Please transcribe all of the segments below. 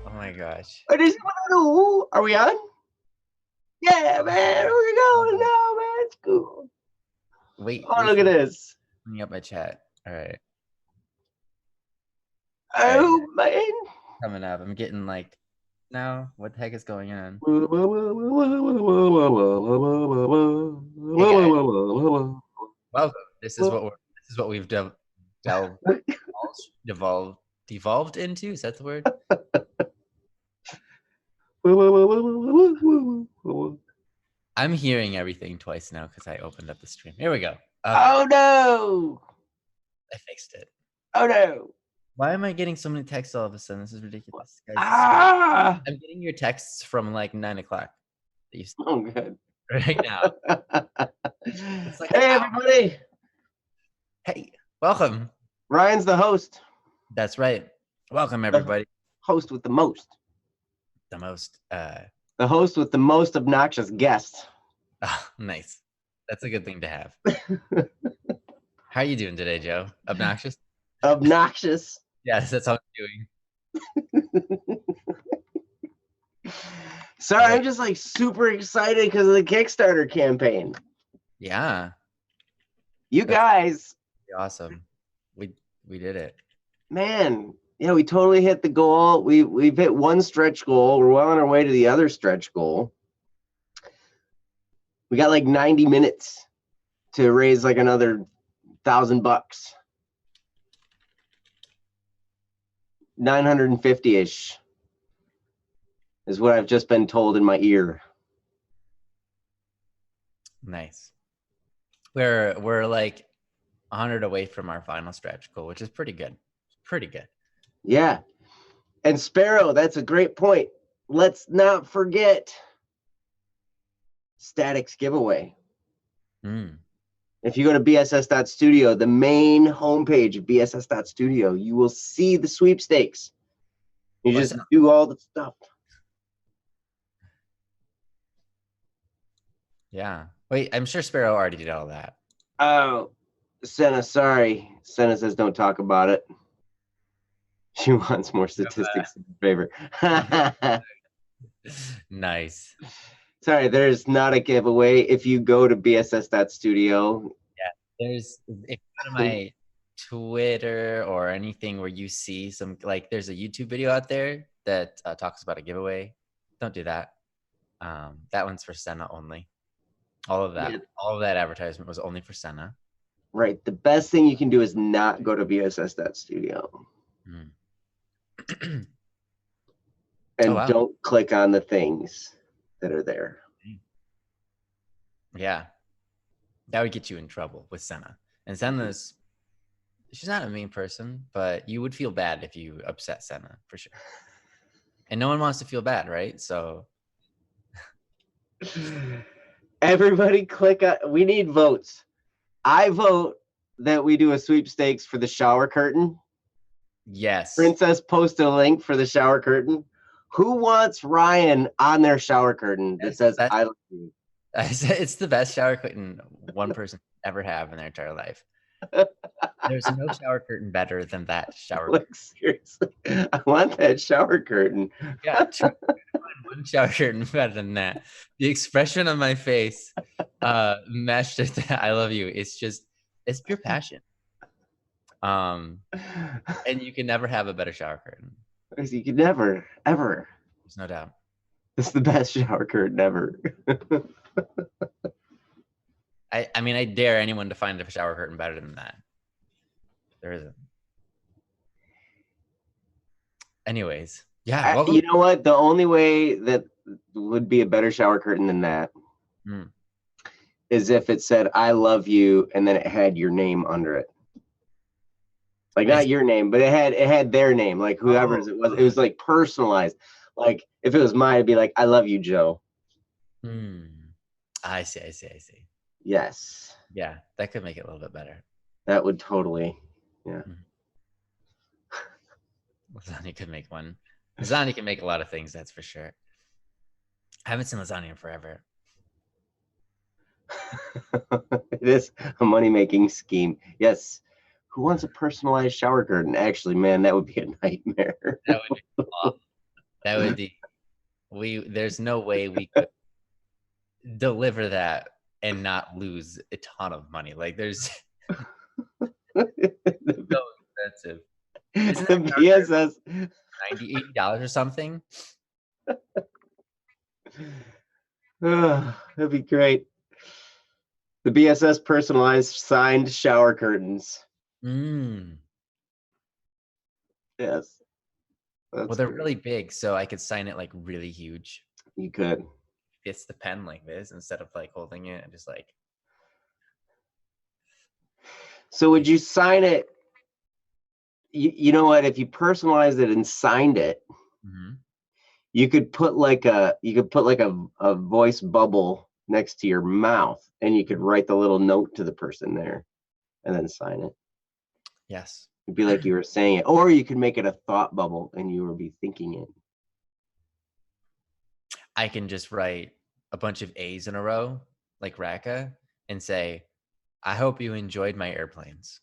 Oh my gosh. I just want to know, are we on? Yeah, man, we're going Oh, now, man. It's cool. wait, Oh, wait look for at me. this. Bring up my chat. All right. All right. Yeah, Oh, man. coming up. I'm getting like, now, what the heck is going on? Hey guys, welcome. This is what we've delved, devolved into. Is that the word? I'm hearing everything twice now because I opened up the stream. Here we go. Okay, Oh, no. I fixed it. Oh, no. Why am I getting so many texts all of a sudden? This is ridiculous, guys. Ah. I'm getting your texts from like 9 o'clock. Oh, good. Right now. It's like an Hey, hour. everybody. Hey, welcome. Ryan's the host. That's right. Welcome, The everybody. host with the most. The most, The host with the most obnoxious guests. nice. That's a good thing to have. How are you doing today, Joe? Obnoxious? Obnoxious. Yes, that's how I'm doing. Sorry, Wait. I'm just like super excited because of the Kickstarter campaign. Yeah, You that's guys, awesome. We did it. man, yeah, we totally hit the goal. We've hit one stretch goal. We're well on our way to the other stretch goal. We got like 90 minutes to raise like another $1,000. 950-ish is what I've just been told in my ear. Nice. We're like 100 away from our final stretch goal, which is pretty good. Pretty good. Yeah. And Sparrow, that's a great point. Let's not forget Static's giveaway. If you go to bss.studio, the main homepage of bss.studio, you will see the sweepstakes. You just do all the stuff. Yeah. Wait, I'm sure Sparrow already did all that. Oh, Senna, sorry. Senna says don't talk about it. She wants more statistics in favor. Nice. Sorry, there's not a giveaway. If you go to bss.studio. Yeah, if you go to my Twitter or anything where you see some, like there's a YouTube video out there that talks about a giveaway. Don't do that. That one's for Senna only. All of that advertisement was only for Senna. Right. The best thing you can do is not go to bss.studio. And don't click on the things that are there. Yeah. That would get you in trouble with Senna. And Senna's, she's not a mean person, but you would feel bad if you upset Senna for sure. And no one wants to feel bad, right? So everybody click on, we need votes. I vote that we do a sweepstakes for the shower curtain. Yes. Princess posted a link for the shower curtain. Who wants Ryan on their shower curtain that says I love you? It's the best shower curtain one person ever have in their entire life. There's no shower curtain better than that shower curtain. Seriously, I want that shower curtain. Yeah, one shower curtain better than that. The expression on my face matched it to I love you. It's pure passion. And you can never have a better shower curtain. You could never, ever. There's no doubt. It's the best shower curtain ever. I mean, I dare anyone to find a shower curtain better than that. There isn't. Anyways, yeah. You know what? The only way that would be a better shower curtain than that is if it said "I love you" and then it had your name under it. Like not your name, but it had their name, like whoever's it was. It was like personalized. Like if it was mine, it'd be like "I love you, Joe." I see. Yes. Yeah, that could make it a little bit better. That would totally. Yeah. Lasagna could make one. Lasagna can make a lot of things, that's for sure. I haven't seen lasagna in forever. It is a money-making scheme. Yes. Who wants a personalized shower curtain? Actually, man, that would be a nightmare. That would be awful. there's no way we could deliver that and not lose a ton of money. Like there's so expensive. Isn't The BSS $80 or something? That'd be great. The BSS personalized signed shower curtains. Yes. Well, they're really big, so I could sign it like really huge. You could. It's the pen like this instead of like holding it and just like. So would you sign it? You know what? If you personalized it and signed it, you could put like a voice bubble next to your mouth, and you could write the little note to the person there, and then sign it. Yes. It'd be like you were saying it, or you could make it a thought bubble, and you would be thinking it. I can just write a bunch of A's in a row, like Raka, and say, "I hope you enjoyed my airplanes."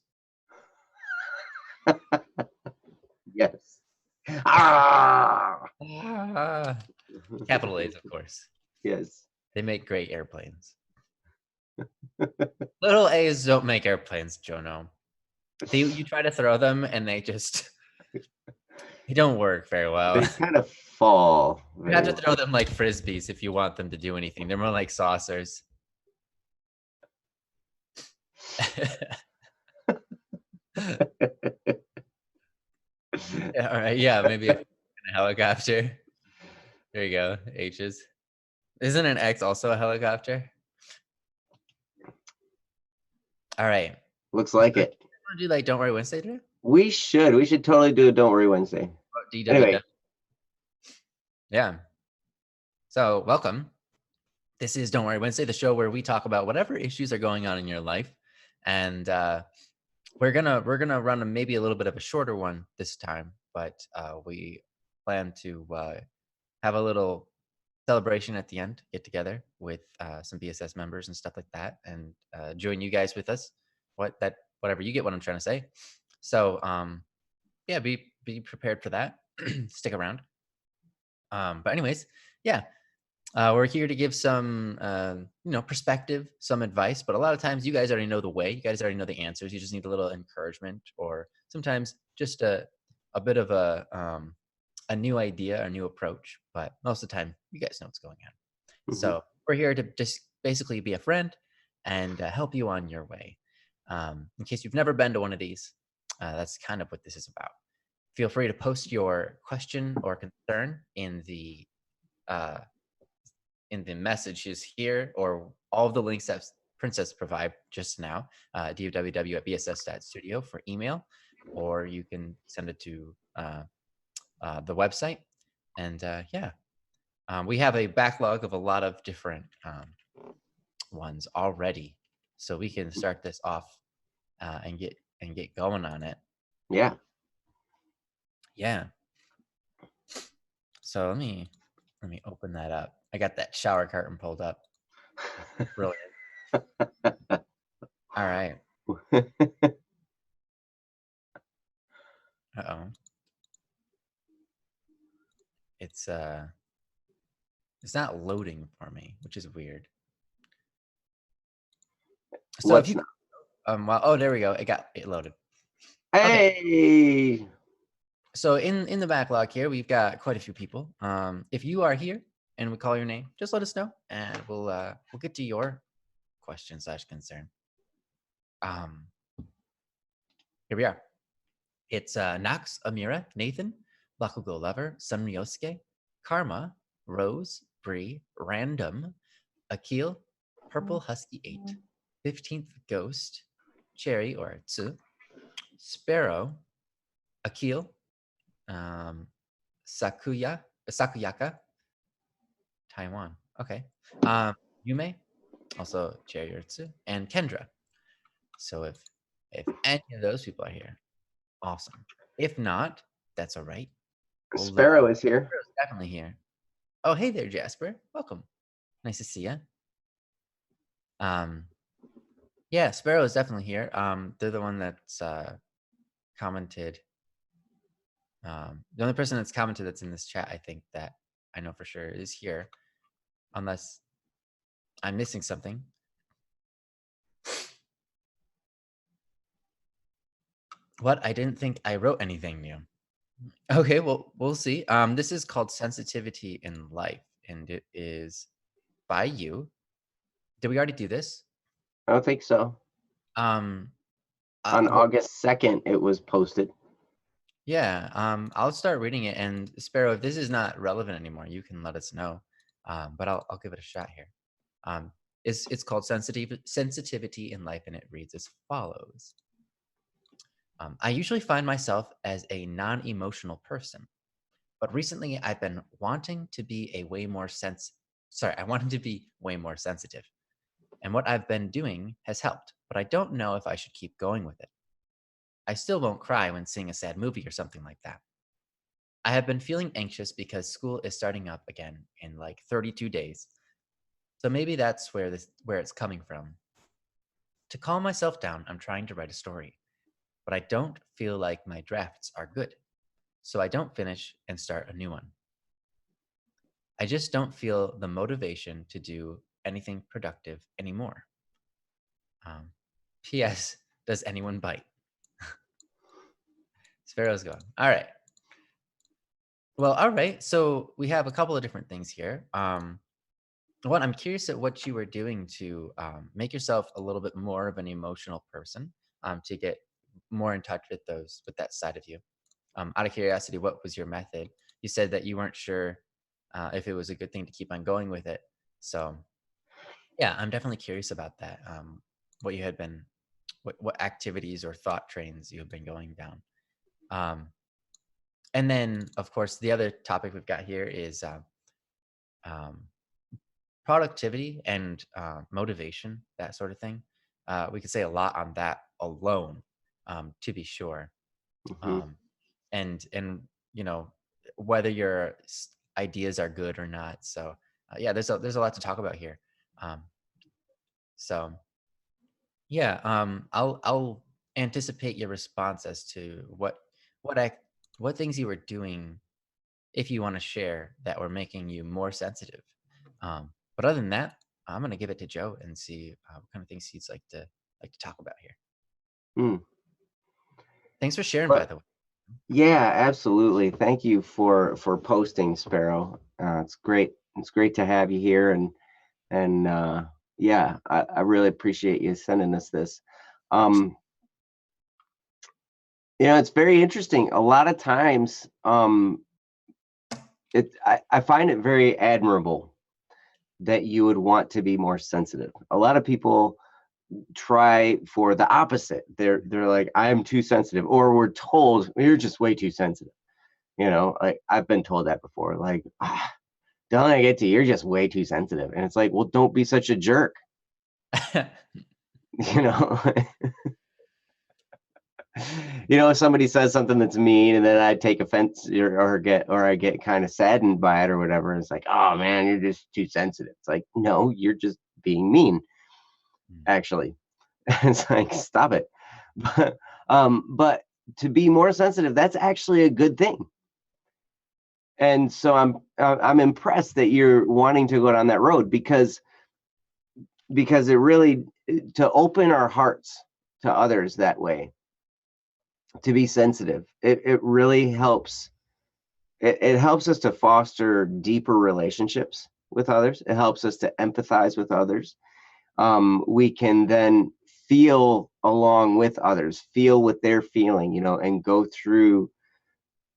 Yes. Capital A's, of course. Yes. They make great airplanes. Little A's don't make airplanes, Jono. You try to throw them and they don't work very well. They kind of fall. You have to throw them like frisbees if you want them to do anything. They're more like saucers. Yeah, all right. Yeah, maybe a helicopter. There you go. H's. Isn't an X also a helicopter? All right. Looks like it. Want to do like Don't Worry Wednesday today? We should totally do a Don't Worry Wednesday. Anyway. Yeah. So welcome. This is Don't Worry Wednesday, the show where we talk about whatever issues are going on in your life, and we're gonna run maybe a little bit of a shorter one this time, but we plan to have a little celebration at the end, get together with some BSS members and stuff like that, and join you guys with us. Whatever you get what I'm trying to say. So yeah, be prepared for that. Stick around. But anyways, yeah, we're here to give some perspective, some advice, but a lot of times you guys already know the way, you guys already know the answers. You just need a little encouragement, or sometimes just a bit of a new idea, a new approach. But most of the time, you guys know what's going on. So we're here to just basically be a friend and help you on your way. In case you've never been to one of these, that's kind of what this is about. Feel free to post your question or concern in the messages here, or all of the links that Princess provided just now, doww@bss.studio for email, or you can send it to the website. And yeah, we have a backlog of a lot of different ones already, so we can start this off and get going on it. Yeah. So let me open that up. I got that shower curtain pulled up. Brilliant. All right. Uh-oh. It's not loading for me, which is weird. So if you well, oh, there we go. It loaded. Hey. Okay. So in the backlog here, we've got quite a few people. If you are here and we call your name, just let us know, and we'll get to your question/concern. Here we are. It's Nox, Amira, Nathan, Bakugo Lover, Sunryosuke, Karma, Rose, Bree, Random, Akil, Purple Husky 8, 15th Ghost, Cherry or Tsu, Sparrow, Akil, Sakuyaka, Taiwan. Okay. Yume, also Cherry or Tsu, and Kendra. So if any of those people are here, awesome. If not, that's all right. Sparrow is here. Sparrow's definitely here. Oh, hey there, Jasper. Welcome. Nice to see you. Yeah, Sparrow is definitely here. They're the one that's commented. The only person that's commented that's in this chat, I think, that I know for sure is here, unless I'm missing something. What? I didn't think I wrote anything new. Okay, well, we'll see. This is called Sensitivity in Life, and it is by you. Did we already do this? I don't think so. Um, On well, August 2nd, it was posted. yeah. I'll start reading it. And Sparrow, if this is not relevant anymore, you can let us know. But I'll give it a shot here. It's called Sensitivity in Life, and it reads as follows. I usually find myself as a non-emotional person, but recently I've been wanting to be I wanted to be way more sensitive. And what I've been doing has helped, but I don't know if I should keep going with it. I still won't cry when seeing a sad movie or something like that. I have been feeling anxious because school is starting up again in like 32 days. So maybe that's where it's coming from. To calm myself down, I'm trying to write a story, but I don't feel like my drafts are good. So I don't finish and start a new one. I just don't feel the motivation to do anything productive anymore. P.S. Does anyone bite? Sparrow's going. All right. Well, all right. So we have a couple of different things here. One, I'm curious at what you were doing to make yourself a little bit more of an emotional person, to get more in touch with that side of you. Out of curiosity, what was your method? You said that you weren't sure if it was a good thing to keep on going with it. So yeah, I'm definitely curious about that. What you had been, what activities or thought trains you have been going down. Um, and then, of course, the other topic we've got here is um, productivity and motivation, that sort of thing. We could say a lot on that alone, to be sure. Mm-hmm. Um, and you know whether your ideas are good or not. So yeah, there's a lot to talk about here. Um, so yeah, I'll anticipate your response as to what I what things you were doing, if you want to share, that were making you more sensitive. But other than that, I'm gonna give it to Joe and see what kind of things he'd like to talk about here. Mm. Thanks for sharing, by But the way. yeah, absolutely. Thank you for posting, Sparrow. It's great. It's great to have you here, and yeah, I really appreciate you sending us this. Um, it's very interesting. A lot of times, I find it very admirable that you would want to be more sensitive. A lot of people try for the opposite. They're like, I'm too sensitive, or we're told you're just way too sensitive. Like I've been told that before. Like, don't I get to you're just way too sensitive, and it's like, well, don't be such a jerk. You know, if somebody says something that's mean, and then I take offense or I get kind of saddened by it or whatever. It's like, oh man, you're just too sensitive. It's like, no, you're just being mean. Actually, it's like, stop it. But to be more sensitive, that's actually a good thing. And so I'm impressed that you're wanting to go down that road because it really, to open our hearts to others that way, to be sensitive, it really helps. It helps us to foster deeper relationships with others. It helps us to empathize with others. We can then feel along with others, feel what they're feeling, and go through,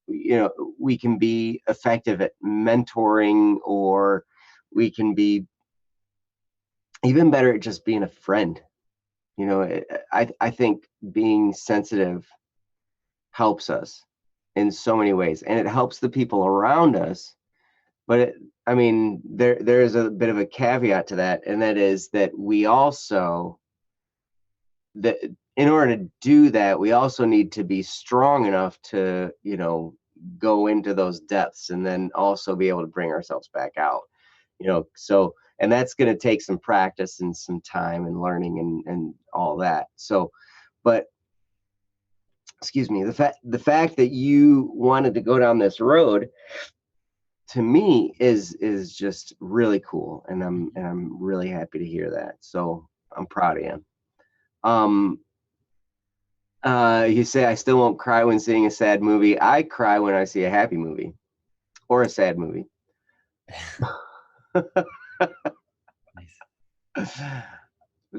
we can be effective at mentoring, or we can be even better at just being a friend. I think being sensitive helps us in so many ways, and it helps the people around us. But I mean, there is a bit of a caveat to that, and that is that we also, that in order to do that, we also need to be strong enough to, go into those depths and then also be able to bring ourselves back out. So, and that's going to take some practice and some time and learning and all that. So, but excuse me, the fact that you wanted to go down this road to me is just really cool, and I'm really happy to hear that. So I'm proud of you. You say I still won't cry when seeing a sad movie. I cry when I see a happy movie or a sad movie. Nice.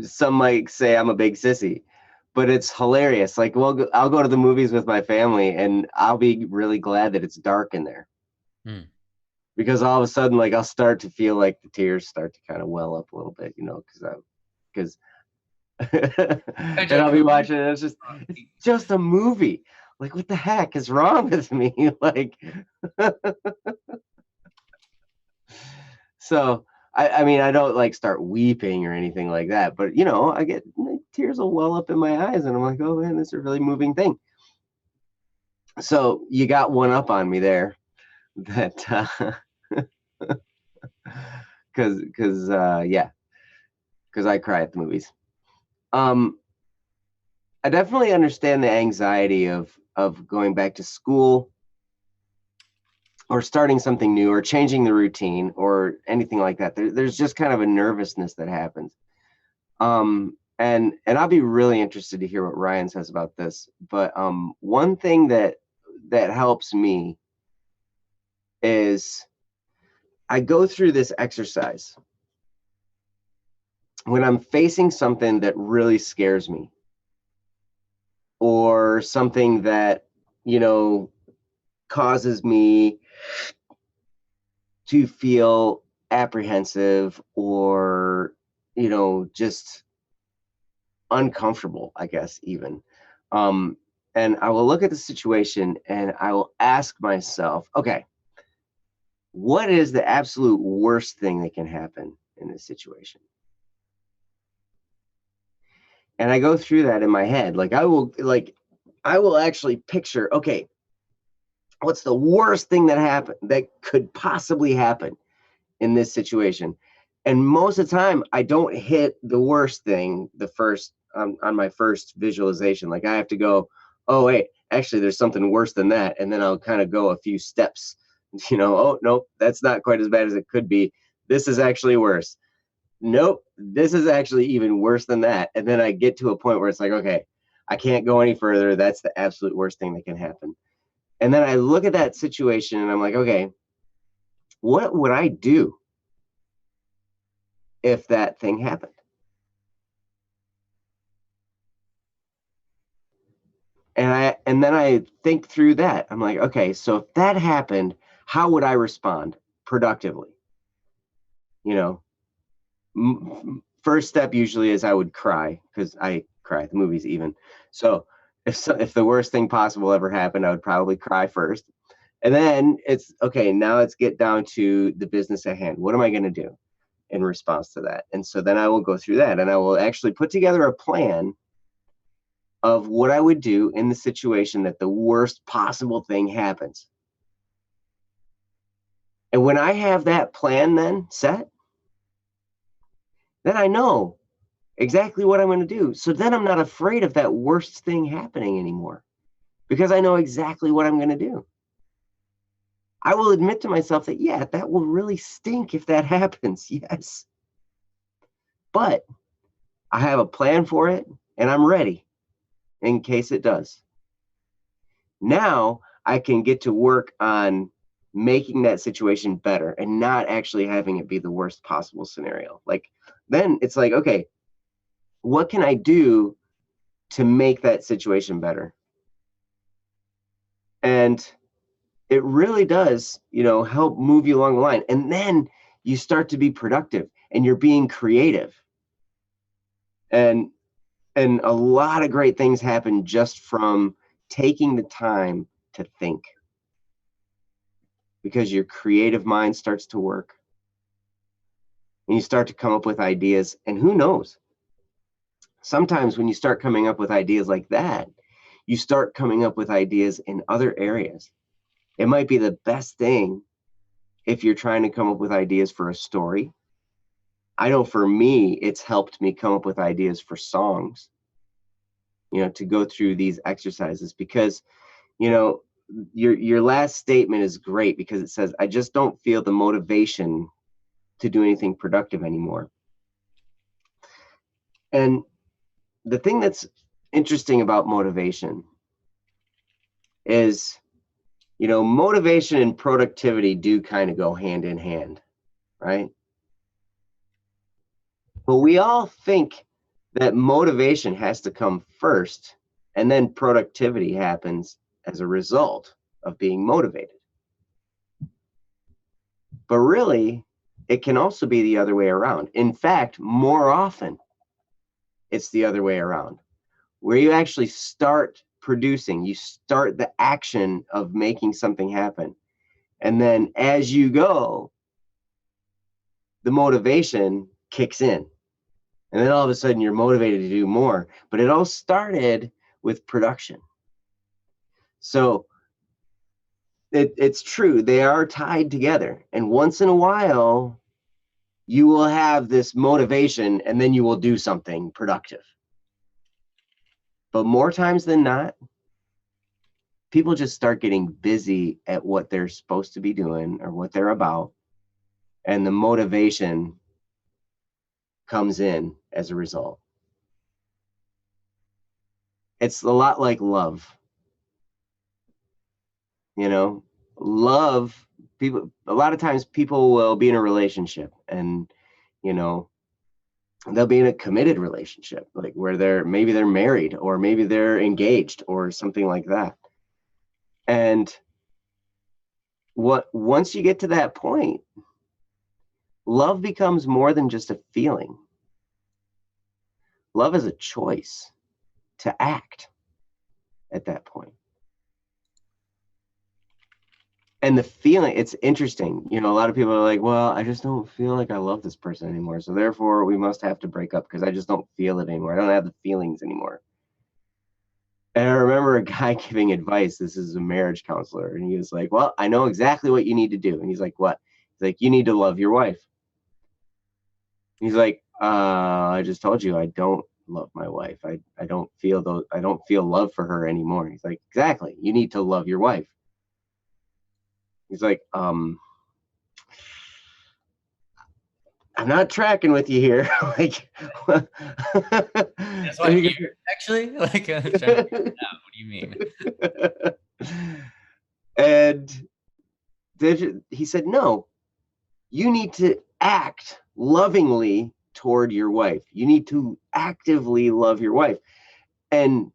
Some might say I'm a big sissy, but it's hilarious. Like, well, I'll go to the movies with my family, and I'll be really glad that it's dark in there, because all of a sudden, like, I'll start to feel like the tears start to kind of well up a little bit, because and I'll be watching it. It's just a movie. Like, what the heck is wrong with me? Like, so I mean, I don't like start weeping or anything like that, but I get tears will well up in my eyes, and I'm like, oh man, this is a really moving thing. So you got one up on me there, that because I cry at the movies. I definitely understand the anxiety of going back to school, or starting something new, or changing the routine, or anything like that. There's just kind of a nervousness that happens. And I'll be really interested to hear what Ryan says about this. But one thing that helps me is I go through this exercise when I'm facing something that really scares me, or something that causes me to feel apprehensive, or just uncomfortable, I guess, even. And I will look at the situation, and I will ask myself, okay, what is the absolute worst thing that can happen in this situation? And I go through that in my head. I will actually picture, okay, what's the worst thing that could possibly happen in this situation? And most of the time, I don't hit the worst thing the first on my first visualization. Like, I have to go, oh wait, actually there's something worse than that, and then I'll kind of go a few steps. Oh nope, that's not quite as bad as it could be. This is actually worse. Nope, this is actually even worse than that. And then I get to a point where it's like, okay, I can't go any further. That's the absolute worst thing that can happen. And then I look at that situation, and I'm like, okay, what would I do if that thing happened? And then I think through that. I'm like, okay, so if that happened, how would I respond productively? First step usually is I would cry, because I cry at the movies even. So if the worst thing possible ever happened, I would probably cry first. And then it's okay, now let's get down to the business at hand. What am I going to do in response to that? And so then I will go through that, and I will actually put together a plan of what I would do in the situation that the worst possible thing happens. And when I have that plan then set, then I know exactly what I'm going to do. So then I'm not afraid of that worst thing happening anymore, because I know exactly what I'm going to do. I will admit to myself that, yeah, that will really stink if that happens. Yes. But I have a plan for it, and I'm ready in case it does. Now I can get to work on making that situation better, and not actually having it be the worst possible scenario. Like, then it's like, okay, what can I do to make that situation better? And it really does, help move you along the line. And then you start to be productive, and you're being creative. And a lot of great things happen just from taking the time to think, because your creative mind starts to work, and you start to come up with ideas. And who knows, sometimes when you start coming up with ideas like that, you start coming up with ideas in other areas. It might be the best thing if you're trying to come up with ideas for a story. I know for me, it's helped me come up with ideas for songs, to go through these exercises, because, your last statement is great because it says, I just don't feel the motivation to do anything productive anymore. And the thing that's interesting about motivation is, motivation and productivity do kind of go hand in hand, right? But we all think that motivation has to come first, and then productivity happens as a result of being motivated. But really, it can also be the other way around. In fact, more often, it's the other way around, where you actually start producing, you start the action of making something happen. And then as you go, the motivation kicks in. And then all of a sudden you're motivated to do more. But it all started with production. So it's true. They are tied together. And once in a while, you will have this motivation and then you will do something productive. But more times than not, people just start getting busy at what they're supposed to be doing or what they're about. And the motivation comes in as a result. It's a lot like love. Love, people, a lot of times people will be in a relationship and, they'll be in a committed relationship, like where maybe they're married or maybe they're engaged or something like that. And once you get to that point, love becomes more than just a feeling. Love is a choice to act at that point. And the feeling, it's interesting. A lot of people are like, well, I just don't feel like I love this person anymore. So therefore we must have to break up because I just don't feel it anymore. I don't have the feelings anymore. And I remember a guy giving advice. This is a marriage counselor. And he was like, well, I know exactly what you need to do. And he's like, what? He's like, you need to love your wife. He's like, I just told you I don't love my wife. I don't feel love for her anymore. He's like, exactly. You need to love your wife. He's like, I'm not tracking with you here. Like, that's why I'm here, actually. Like, I'm trying to figure it out. What do you mean? And he said, no, you need to act lovingly toward your wife. You need to actively love your wife. And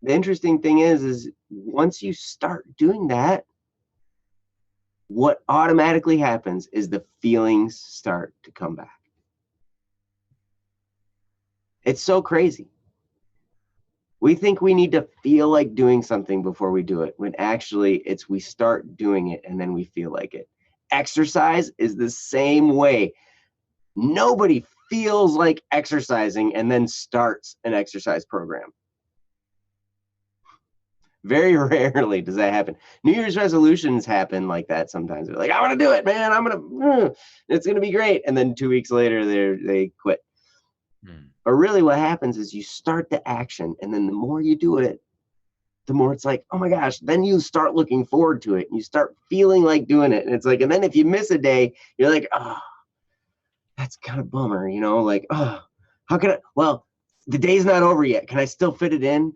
the interesting thing is once you start doing that, what automatically happens is the feelings start to come back. It's so crazy. We think we need to feel like doing something before we do it, when actually we start doing it and then we feel like it. Exercise is the same way. Nobody feels like exercising and then starts an exercise program. Very rarely does that happen. New Year's resolutions happen like that sometimes. They're like, I want to do it, man. It's going to be great. And then 2 weeks later, they quit. But really what happens is you start the action, and then the more you do it, the more it's like, oh my gosh, then you start looking forward to it. And you start feeling like doing it. And it's like, and then if you miss a day, you're like, oh, that's kind of bummer, like, oh, how can well, the day's not over yet. Can I still fit it in,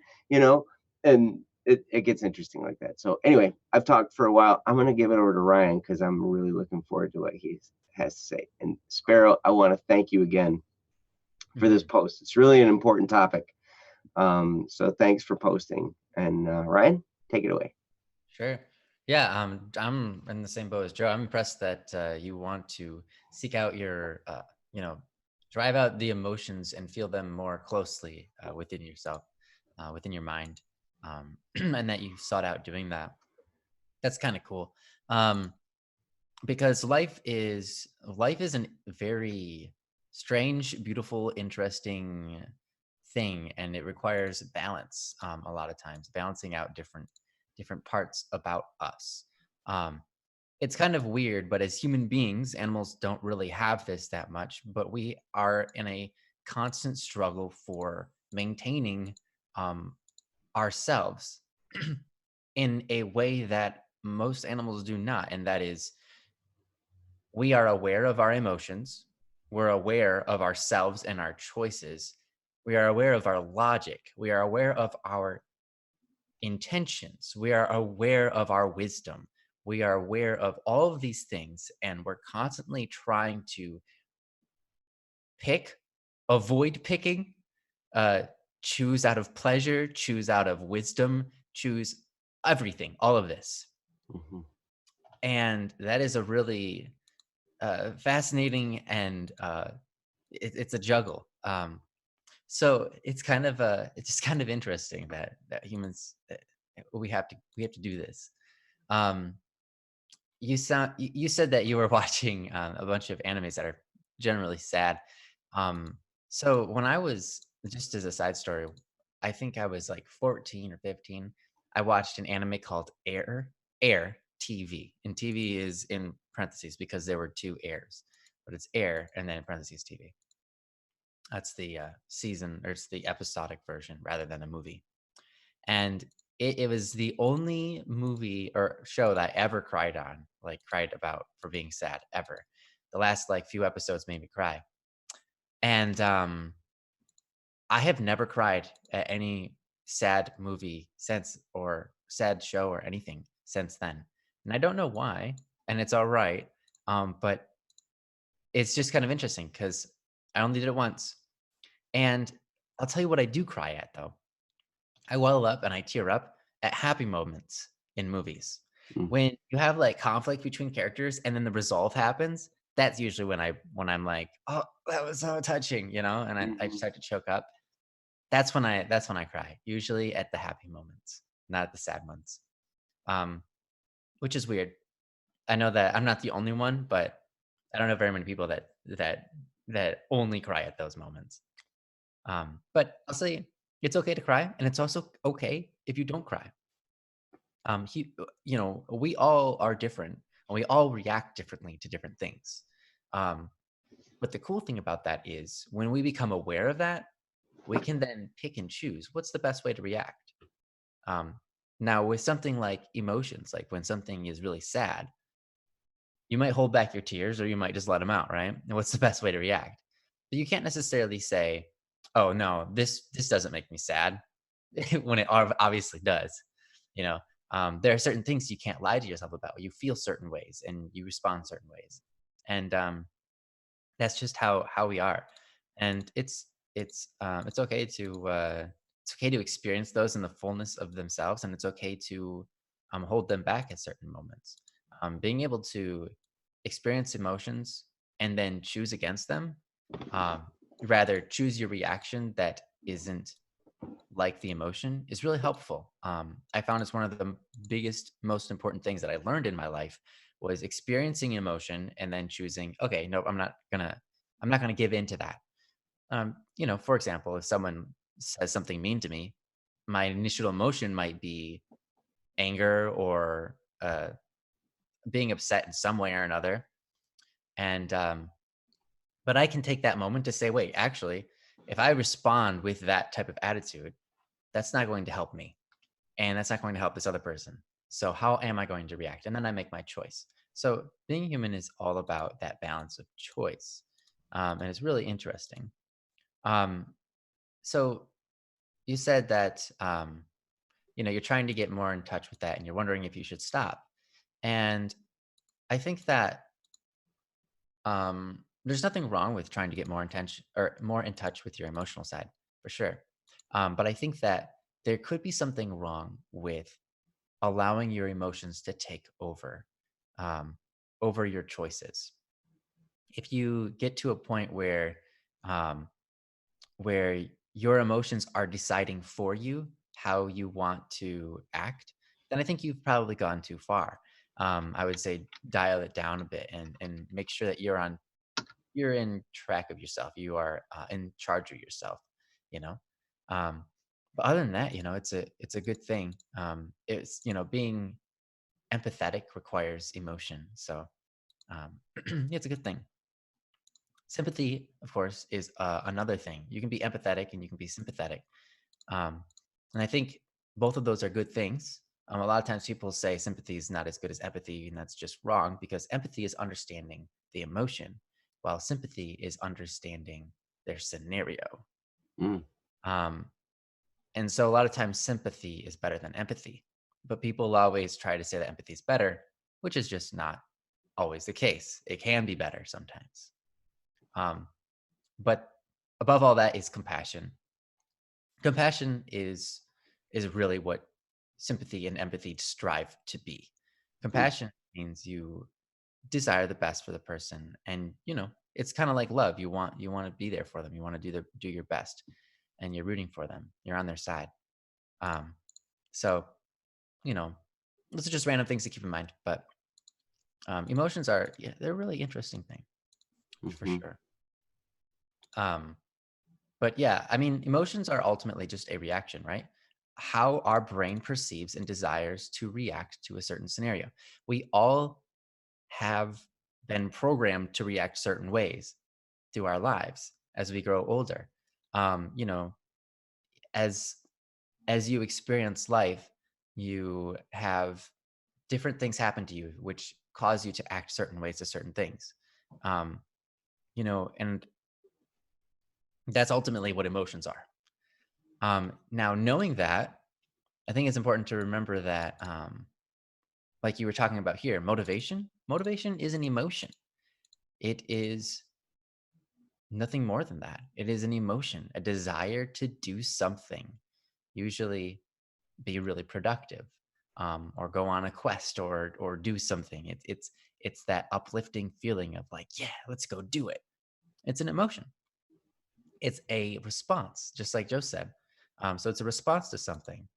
and it gets interesting like that. So anyway, I've talked for a while. I'm going to give it over to Ryan because I'm really looking forward to what he has to say. And Sparrow, I want to thank you again for this post. It's really an important topic. So thanks for posting. And Ryan, take it away. Sure. Yeah, I'm in the same boat as Joe. I'm impressed that you want to seek out your, drive out the emotions and feel them more closely within yourself, within your mind, and that you sought out doing that. That's kind of cool, because life is a very strange, beautiful, interesting thing, and it requires balance. A lot of times, balancing out different parts about us. It's kind of weird, but as human beings, animals don't really have this that much, but we are in a constant struggle for maintaining ourselves. in a way that most animals do not, and that is we are aware of our emotions, we're aware of ourselves and our choices, we are aware of our logic, we are aware of our intentions, we are aware of our wisdom, we are aware of all of these things, and we're constantly trying to pick, avoid picking, uh, choose out of pleasure, choose out of wisdom, choose everything, all of this. Mhm. And that is a really fascinating and it's a juggle. So it's just kind of interesting that humans we have to do this. Um, you said that you were watching a bunch of animes that are generally sad. Um, so when I was just as a side story, I think I was like 14 or 15. I watched an anime called Air TV, and TV is in parentheses because there were two airs, but it's Air and then in parentheses TV. That's the season or it's the episodic version rather than a movie. And it was the only movie or show that I ever cried on, like cried about for being sad ever. The last like few episodes made me cry. And I have never cried at any sad movie since or sad show or anything since then. And I don't know why, and it's all right. But it's just kind of interesting because I only did it once. And I'll tell you what I do cry at though. I well up and I tear up at happy moments in movies. Mm. When you have like conflict between characters and then the resolve happens, that's usually when I'm like, oh, that was so touching, you know, and I Mhm. start to choke up. That's when I cry. Usually at the happy moments, not at the sad ones. Um, which is weird. I know that I'm not the only one, but I don't know very many people that only cry at those moments. But I'll say it's okay to cry, and it's also okay if you don't cry. You know, we all are different, and we all react differently to different things. Um, but the cool thing about that is when we become aware of that, we can then pick and choose what's the best way to react. Um, Now, with something like emotions, like when something is really sad, you might hold back your tears or you might just let them out, right? And what's the best way to react? But you can't necessarily say, "Oh no, this doesn't make me sad," when it obviously does. You know, there are certain things you can't lie to yourself about. You feel certain ways and you respond certain ways, and that's just how we are. And it's okay to it's okay to experience those in the fullness of themselves, and it's okay to hold them back at certain moments. Being able to experience emotions and then choose against them, um, rather choose your reaction that isn't like the emotion is really helpful. I found it's one of the biggest, most important things that I learned in my life was experiencing emotion and then choosing, okay, no, I'm not gonna give in to that. You know, for example, if someone says something mean to me, my initial emotion might be anger or being upset in some way or another. And but I can take that moment to say, wait, actually, if I respond with that type of attitude, that's not going to help me and that's not going to help this other person. So how am I going to react? And then I make my choice. So being human is all about that balance of choice, and it's really interesting. Um, so you said that you know you're trying to get more in touch with that, and you're wondering if you should stop. And I think that there's nothing wrong with trying to get more intention or more in touch with your emotional side, for sure. But I think that there could be something wrong with allowing your emotions to take um, over your choices. If you get to a point um, where your emotions are deciding for you how you want to act, then I think you've probably gone too far. I would say dial it down a bit and make sure that you're in track of yourself. You are in charge of yourself. You know. Um, but other than that, you know, it's a good thing. It's you know being empathetic requires emotion. So yeah, it's a good thing. Sympathy, of course, is another thing. You can be empathetic and you can be sympathetic. Um, and I think both of those are good things. A lot of times people say sympathy is not as good as empathy, and that's just wrong because empathy is understanding the emotion, while sympathy is understanding their scenario. Mm. Um, and so a lot of times sympathy is better than empathy, but people always try to say that empathy is better, which is just not always the case. It can be better sometimes. Um, but above all that is compassion. Compassion is really what sympathy and empathy strive to be. Mm. Compassion means you desire the best for the person, and it's kind of like love. You want to be there for them. You want to do your best, and you're rooting for them. You're on their side. Um, so you know, those are just random things to keep in mind. But emotions are, yeah, they're a really interesting thing for Mhm. sure. Um, But yeah, I mean, emotions are ultimately just a reaction, right? How our brain perceives and desires to react to a certain scenario. We all have been programmed to react certain ways through our lives as we grow older. Um, you know, as as you experience life, you have different things happen to you which cause you to act certain ways to certain things. Um, and that's ultimately what emotions are. Now, knowing that, I think it's important to remember that, like you were talking about here, motivation is an emotion. It is nothing more than that. It is an emotion, a desire to do something, usually be really productive, or go on a quest, or do something. It's that uplifting feeling of like, yeah, let's go do it. It's an emotion. It's a response, just like Joe said. So it's a response to something.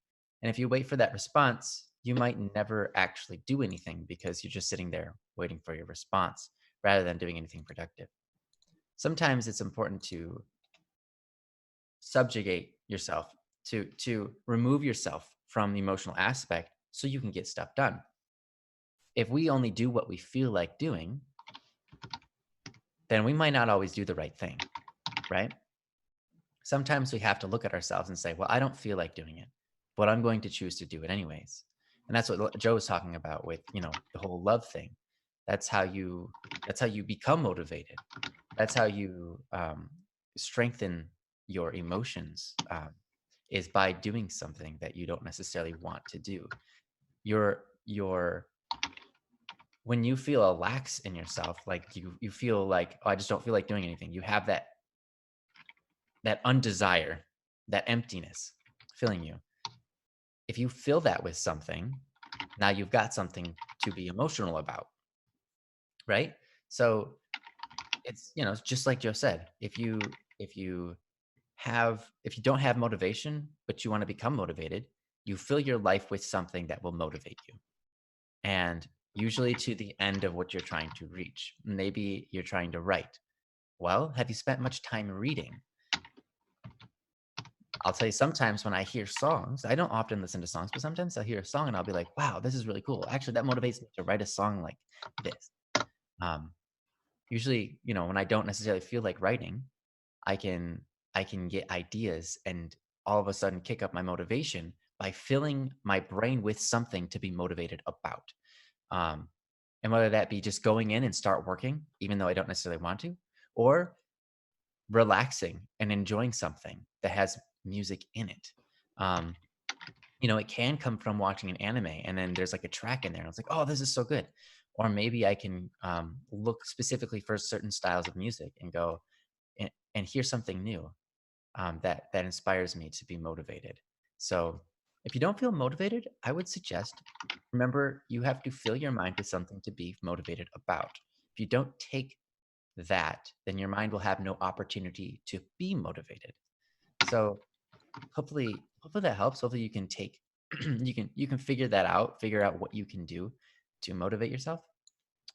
And if you wait for that response, you might never actually do anything because you're just sitting there waiting for your response rather than doing anything productive. Sometimes it's important to subjugate yourself, to remove yourself from the emotional aspect so you can get stuff done. If we only do what we feel like doing, then we might not always do the right thing, right? Sometimes we have to look at ourselves and say, well, I don't feel like doing it, but I'm going to choose to do it anyways. And that's what Joe was talking about with, the whole love thing. That's how you that's how you become motivated. That's how you strengthen your emotions, is by doing something that you don't necessarily want to do. Your When you feel a lax in yourself, like you feel like, oh, I just don't feel like doing anything. You have that undesire, that emptiness filling you. If you fill that with something, now you've got something to be emotional about, right? So it's just like Joe said. If you don't have motivation, but you want to become motivated, you fill your life with something that will motivate you. And usually to the end of what you're trying to reach. Maybe you're trying to write. Well, have you spent much time reading? I'll tell you, sometimes when I hear songs, I don't often listen to songs, but sometimes I'll hear a song and I'll be like, wow, this is really cool. Actually, that motivates me to write a song like this. Um, Usually, when I don't necessarily feel like writing, I can I can get ideas and all of a sudden kick up my motivation by filling my brain with something to be motivated about. Um, and whether that be just going in and start working, even though I don't necessarily want to, or relaxing and enjoying something that has music in it. Um, it can come from watching an anime and then there's like a track in there. And it's like, oh, this is so good. Or maybe I can look specifically for certain styles of music and go and hear something new, that inspires me to be motivated. So if you don't feel motivated, I would suggest, remember, you have to fill your mind with something to be motivated about. If you don't take that, then your mind will have no opportunity to be motivated. So hopefully that helps. Hopefully you can take you can figure out what you can do to motivate yourself.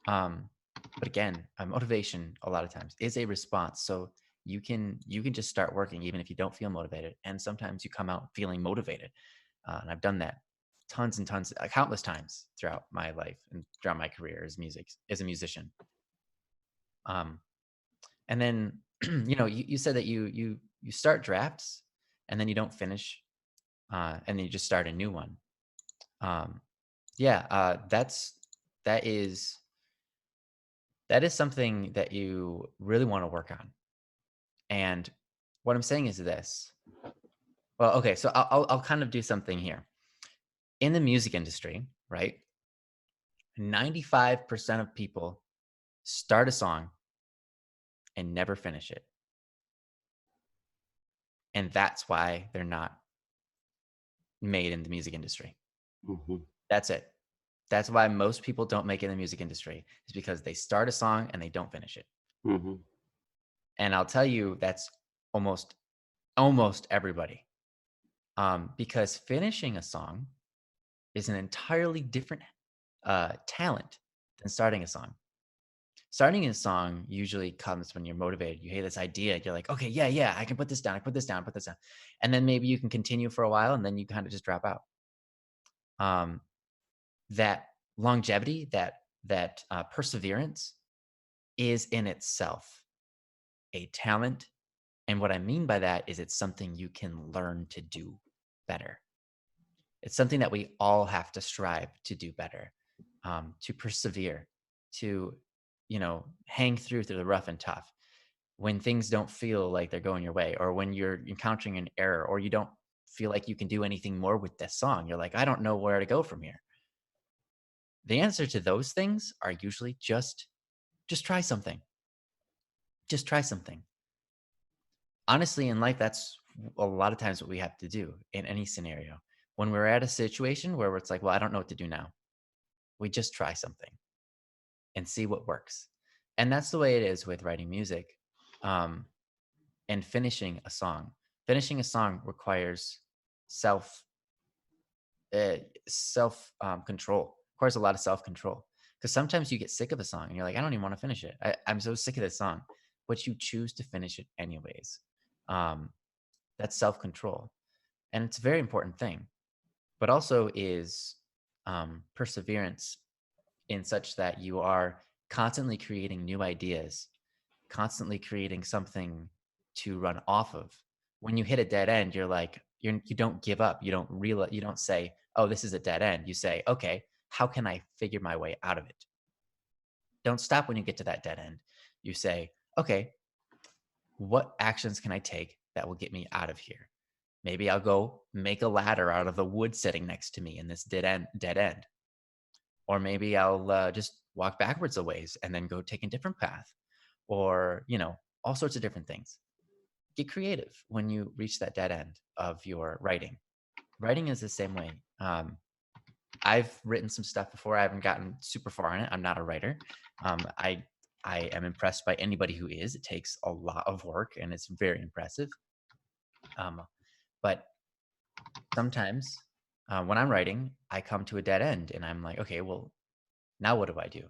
But again, motivation a lot of times is a response. So you can just start working even if you don't feel motivated, and sometimes you come out feeling motivated. And I've done that tons and tons, countless times throughout my life and throughout my career as a musician. Um, and then you said that you start drafts and then you don't finish, and then you just start a new one. Um, yeah, that is that is something that you really want to work on. And what I'm saying is this. Well, okay, so I'll kind of do something here. In the music industry, right? 95% of people start a song and never finish it. And that's why they're not made in the music industry. Mhm. That's it. That's why most people don't make it in the music industry, is because they start a song and they don't finish it. Mhm. And I'll tell you that's almost everybody. Because finishing a song is an entirely different talent than starting a song. Starting a song usually comes when you're motivated. You hear this idea, you're like, okay, yeah, yeah, I can put this down, I put this down, put this down. And then maybe you can continue for a while and then you kind of just drop out. Um, that longevity, that perseverance is in itself a talent. And what I mean by that is it's something you can learn to do better. It's something that we all have to strive to do better, to persevere, to, hang through the rough and tough. When things don't feel like they're going your way, or when you're encountering an error, or you don't feel like you can do anything more with this song, you're like, I don't know where to go from here. The answer to those things are usually just try something. Just try something. Honestly, in life, that's a lot of times what we have to do in any scenario. When we're at a situation where it's like, well, I don't know what to do now, we just try something and see what works. And that's the way it is with writing music, um, and finishing a song. Finishing a song requires self uh, control. Requires a lot of self control, because sometimes you get sick of a song and you're like, I don't even want to finish it. I'm so sick of this song, but you choose to finish it anyways. Um, that's self control, and it's a very important thing. But also is perseverance, in such that you are constantly creating new ideas, constantly creating something to run off of. When you hit a dead end, you don't give up. You don't say, "Oh, this is a dead end." You say, "Okay, how can I figure my way out of it?" Don't stop when you get to that dead end. You say, "Okay, what actions can I take that will get me out of here?" Maybe I'll go make a ladder out of the wood sitting next to me in this dead end. Or maybe I'll just walk backwards a ways and then go take a different path, or all sorts of different things. Get creative when you reach that dead end of your writing is the same way. I've written some stuff before. I haven't gotten super far in it. I'm not a writer. I am impressed by anybody who is. It takes a lot of work and it's very impressive. But sometimes when I'm writing, I come to a dead end and I'm like, okay, well, now what do I do?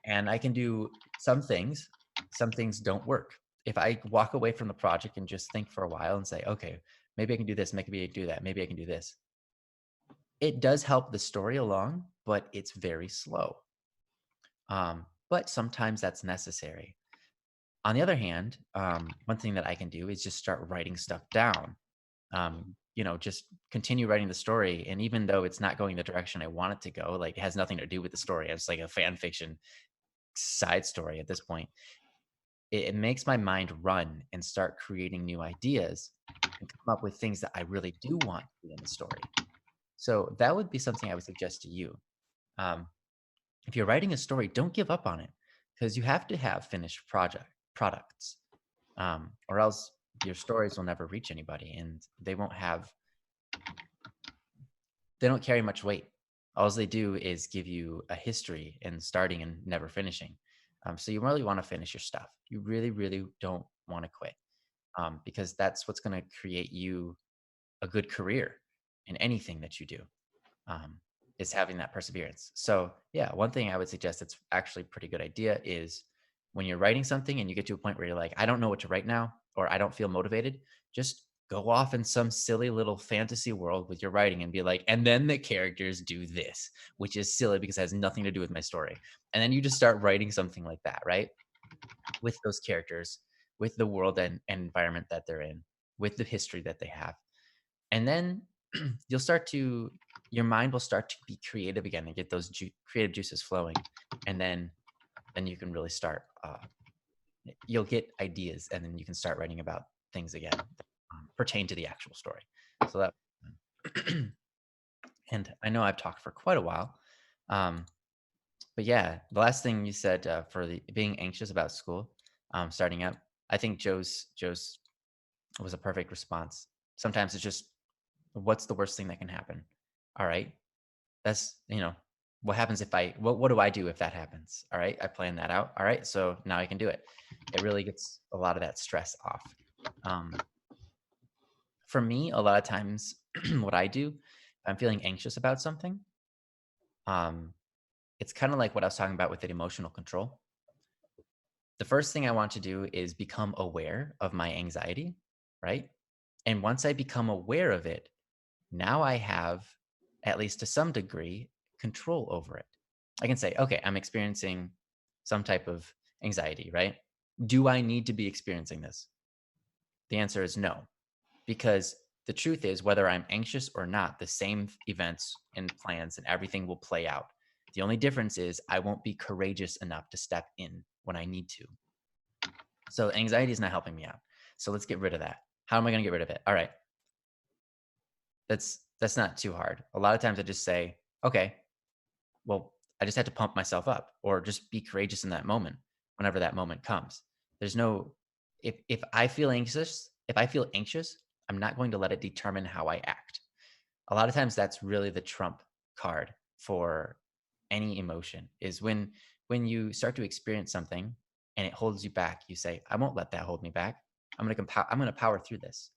And I can do some things don't work. If I walk away from the project and just think for a while and say, okay, maybe I can do this, maybe I can do that, maybe I can do this, it does help the story along, but it's very slow. But sometimes that's necessary. On the other hand, one thing that I can do is just start writing stuff down. Just continue writing the story. And even though it's not going the direction I want it to go, like it has nothing to do with the story, it's like a fan fiction side story at this point. It makes my mind run and start creating new ideas and come up with things that I really do want to be in the story. So that would be something I would suggest to you. Um, if you're writing a story, don't give up on it, because you have to have finished products, or else your stories will never reach anybody and they don't carry much weight. All they do is give you a history in starting and never finishing. So you really want to finish your stuff. You really, really don't want to quit, because that's what's going to create you a good career in anything that you do, um, is having that perseverance. So, yeah, one thing I would suggest that's actually a pretty good idea is when you're writing something and you get to a point where you're like, I don't know what to write now, or I don't feel motivated, just go off in some silly little fantasy world with your writing and be like, and then the characters do this, which is silly because it has nothing to do with my story. And then you just start writing something like that, right? With those characters, with the world and environment that they're in, with the history that they have. And then your mind will start to be creative again and get those creative juices flowing, and then you can really start. You'll get ideas, and then you can start writing about things again that pertain to the actual story. So that, and I know I've talked for quite a while, but yeah, the last thing you said for the being anxious about school, starting up, I think Joe's was a perfect response. Sometimes it's just, what's the worst thing that can happen? All right, that's, what happens if what do I do if that happens? All right, I plan that out. All right, so now I can do it. It really gets a lot of that stress off. For me, a lot of times, what I do, if I'm feeling anxious about something, it's kind of like what I was talking about with the emotional control. The first thing I want to do is become aware of my anxiety, right? And once I become aware of it, now I have, at least to some degree, control over it. I can say, okay, I'm experiencing some type of anxiety, right? Do I need to be experiencing this? The answer is no, because the truth is, whether I'm anxious or not, the same events and plans and everything will play out. The only difference is I won't be courageous enough to step in when I need to. So anxiety is not helping me out. So let's get rid of that. How am I going to get rid of it? All right. That's not too hard. A lot of times I just say, okay, well, I just have to pump myself up, or just be courageous in that moment whenever that moment comes. There's no, if I feel anxious, I'm not going to let it determine how I act. A lot of times that's really the trump card for any emotion, is when you start to experience something and it holds you back, you say, I won't let that hold me back. I'm going to power through this.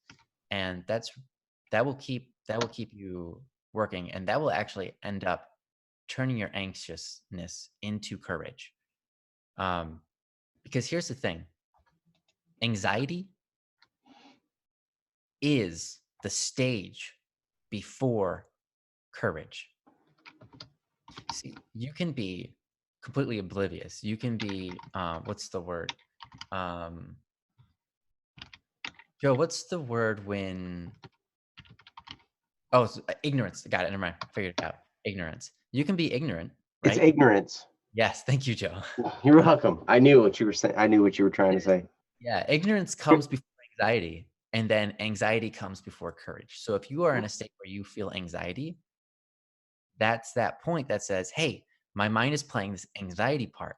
And that will keep you working, and that will actually end up turning your anxiousness into courage. Because here's the thing, anxiety is the stage before courage. See, you can be completely oblivious. You can be, what's the word? Joe, what's the word when, ignorance. Got it. Never mind. Figured it out. Ignorance. You can be ignorant, right? It's ignorance. Yes. Thank you, Joe. You're welcome. I knew what you were saying. I knew what you were trying to say. Yeah. Ignorance comes before anxiety, and then anxiety comes before courage. So if you are in a state where you feel anxiety, that's that point that says, hey, my mind is playing this anxiety part.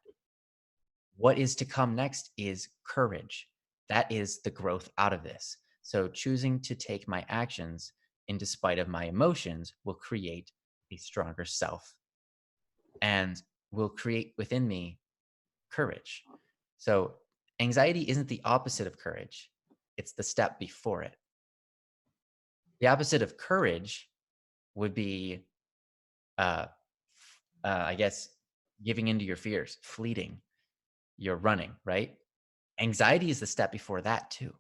What is to come next is courage. That is the growth out of this. So choosing to take my actions in despite of my emotions will create a stronger self, and will create within me courage. So anxiety isn't the opposite of courage. It's the step before it. The opposite of courage would be, I guess, giving into your fears, fleeting, you're running, right? Anxiety is the step before that too.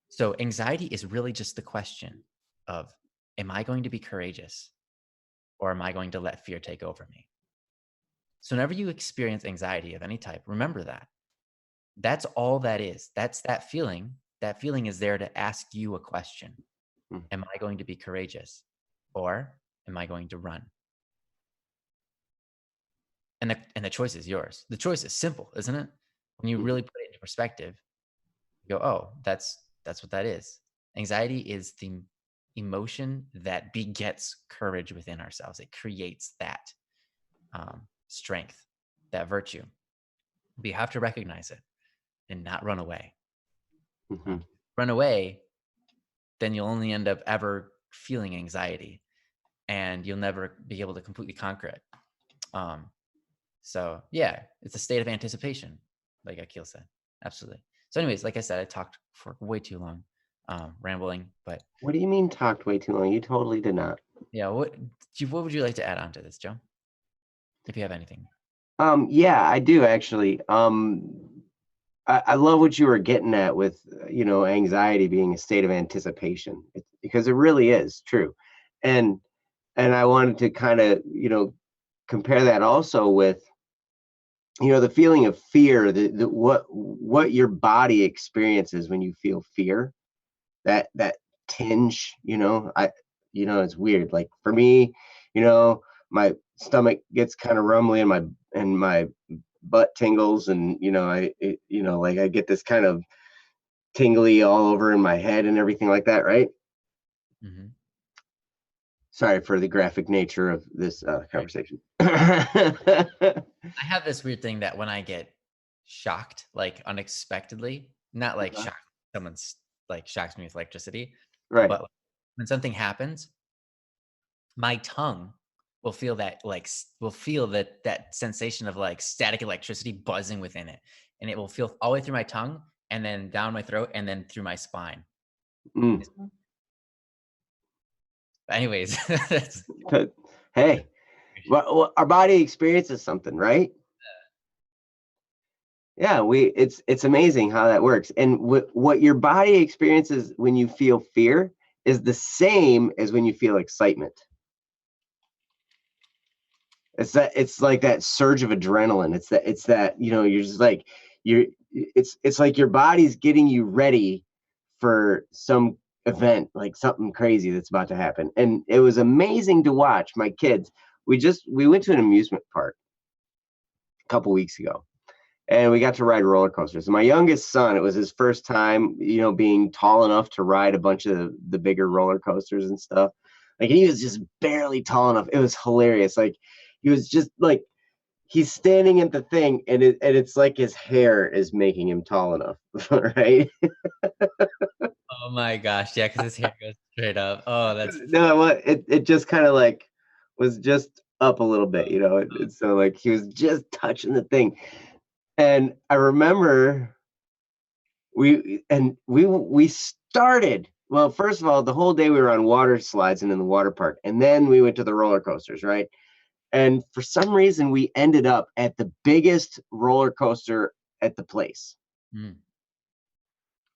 So anxiety is really just the question of, am I going to be courageous, or am I going to let fear take over me? So whenever you experience anxiety of any type, remember that. That's all that is. That's that feeling. That feeling is there to ask you a question. Am I going to be courageous, or am I going to run? And the choice is yours. The choice is simple, isn't it? When you really put it into perspective, you go, oh, that's what that is. Anxiety is the emotion that begets courage within ourselves. It creates that strength, that virtue. We have to recognize it and not run away. Run away, then you'll only end up ever feeling anxiety, and you'll never be able to completely conquer it. So yeah, it's a state of anticipation, like Akil said. Absolutely. So anyways, like I said, I talked for way too long, rambling, but. What do you mean talked way too long? You totally did not. Yeah. What would you like to add on to this, Joe? If you have anything. Yeah, I do actually. I love what you were getting at with, anxiety being a state of anticipation, because it really is true. And I wanted to kind of, compare that also with, the feeling of fear, what your body experiences when you feel fear, that tinge, it's weird. Like for me, my stomach gets kind of rumbly and my butt tingles, and like I get this kind of tingly all over in my head and everything like that, right? Mm-hmm. Sorry for the graphic nature of this conversation. I have this weird thing that when I get shocked, like unexpectedly, not like shocked, someone's like shocks me with electricity, Right. but when something happens, my tongue will feel that that sensation of like static electricity buzzing within it, and it will feel all the way through my tongue and then down my throat and then through my spine. Mm. But anyways, hey, well, our body experiences something, right? Yeah, it's amazing how that works. And what your body experiences when you feel fear is the same as when you feel excitement. It's like that surge of adrenaline. It's that, you're just like it's like your body's getting you ready for some event, like something crazy that's about to happen. And it was amazing to watch my kids. We went to an amusement park a couple weeks ago, and we got to ride roller coasters. And my youngest son, it was his first time, being tall enough to ride a bunch of the bigger roller coasters and stuff. Like he was just barely tall enough. It was hilarious. Like he was just like he's standing at the thing, and it's like his hair is making him tall enough, right? oh my gosh, yeah, because his hair goes straight up. Oh, that's No, it just kind of like was just up a little bit, so like he was just touching the thing. And I remember we started, well, first of all, the whole day we were on water slides and in the water park, and then we went to the roller coasters, right? And for some reason we ended up at the biggest roller coaster at the place.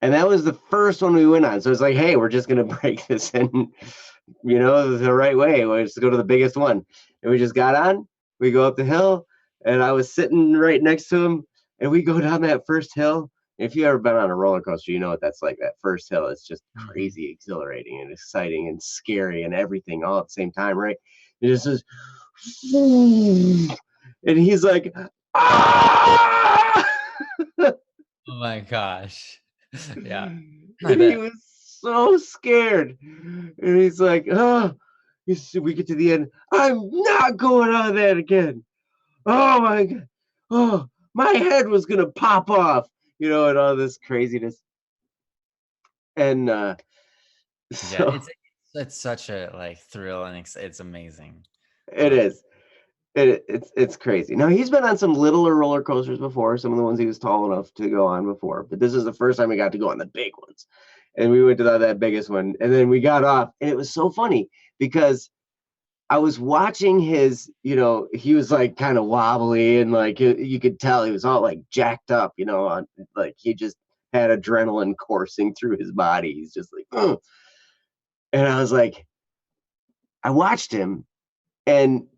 And that was the first one we went on. So it's like, hey, we're just gonna break this in, the right way. We'll just go to the biggest one. And we just got on, we go up the hill, and I was sitting right next to him, and we go down that first hill. If you've ever been on a roller coaster, you know what that's like. That first hill, it's just crazy exhilarating and exciting and scary and everything all at the same time, right? It just is, and he's like, ah! oh my gosh. Yeah. And he was so scared. And he's like, oh, we get to the end. I'm not going on that again. Oh my God. Oh, my head was going to pop off, and all this craziness. And so yeah, it's such a like thrill, and it's amazing. it is. It's crazy. Now he's been on some littler roller coasters before, some of the ones he was tall enough to go on before, but this is the first time we got to go on the big ones. And we went to that biggest one, and then we got off, and it was so funny because I was watching his, he was like kind of wobbly, and like you could tell he was all like jacked up, on like he just had adrenaline coursing through his body. He's just like, ugh. And I was like, I watched him, and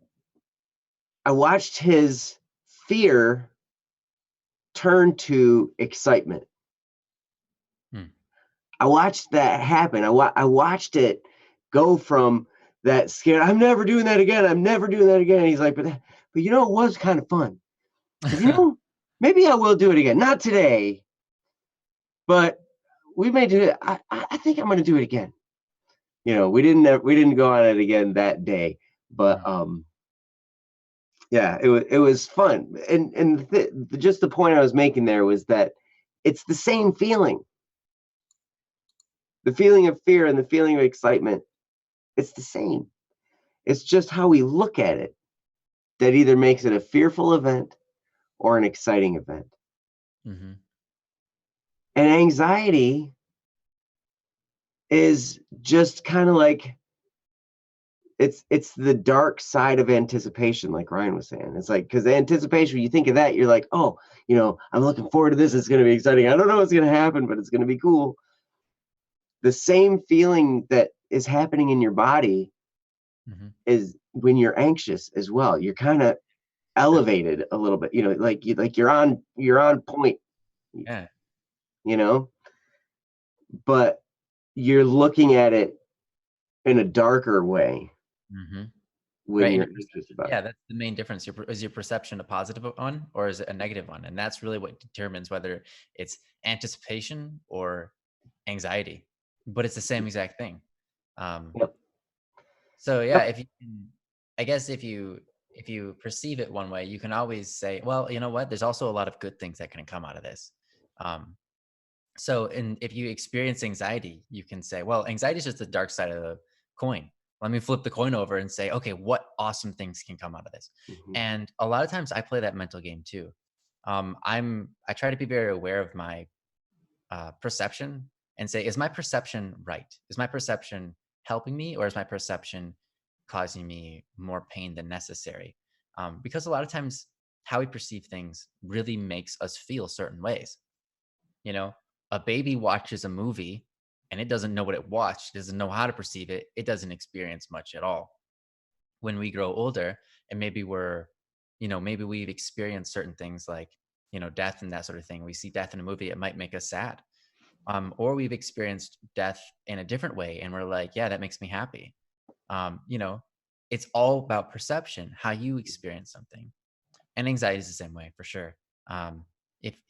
I watched his fear turn to excitement. I watched that happen. I watched it go from that scared, I'm never doing that again. I'm never doing that again. And he's like, but it was kind of fun. Maybe I will do it again. Not today, but we may do it. I think I'm going to do it again. We didn't go on it again that day, but yeah, it was fun. And just the point I was making there was that it's the same feeling. The feeling of fear and the feeling of excitement, it's the same. It's just how we look at it that either makes it a fearful event or an exciting event. And anxiety is just kind of like it's the dark side of anticipation, like Ryan was saying. It's like, because anticipation, when you think of that, you're like, oh, I'm looking forward to this. It's going to be exciting. I don't know what's going to happen, but it's going to be cool. The same feeling that is happening in your body is when you're anxious as well. You're kind of elevated a little bit, like you're on point. Yeah. But you're looking at it in a darker way Mm-hmm. when Right. you're anxious about Yeah, it. that's the main difference. Is your perception a positive one or is it a negative one? And that's really what determines whether it's anticipation or anxiety. But it's the same exact thing. Um, Yep. so yeah, Yep. if you can, I guess if you perceive it one way, you can always say, well, you know what? There's also a lot of good things that can come out of this. Um, So, and if you experience anxiety, you can say, well, anxiety is just the dark side of the coin. Let me flip the coin over and say, okay, what awesome things can come out of this? Mhm. And a lot of times I play that mental game too. I try to be very aware of my perception and say, is my perception right? Is my perception helping me or is my perception causing me more pain than necessary? Because a lot of times how we perceive things really makes us feel certain ways. You know, a baby watches a movie and it doesn't know what it watched, doesn't know how to perceive it, it doesn't experience much at all. When we grow older and maybe maybe we've experienced certain things like, death and that sort of thing. We see death in a movie, it might make us sad. Or we've experienced death in a different way and we're like, yeah, that makes me happy. Um, you know, it's all about perception, how you experience something. And anxiety is the same way for sure. Um,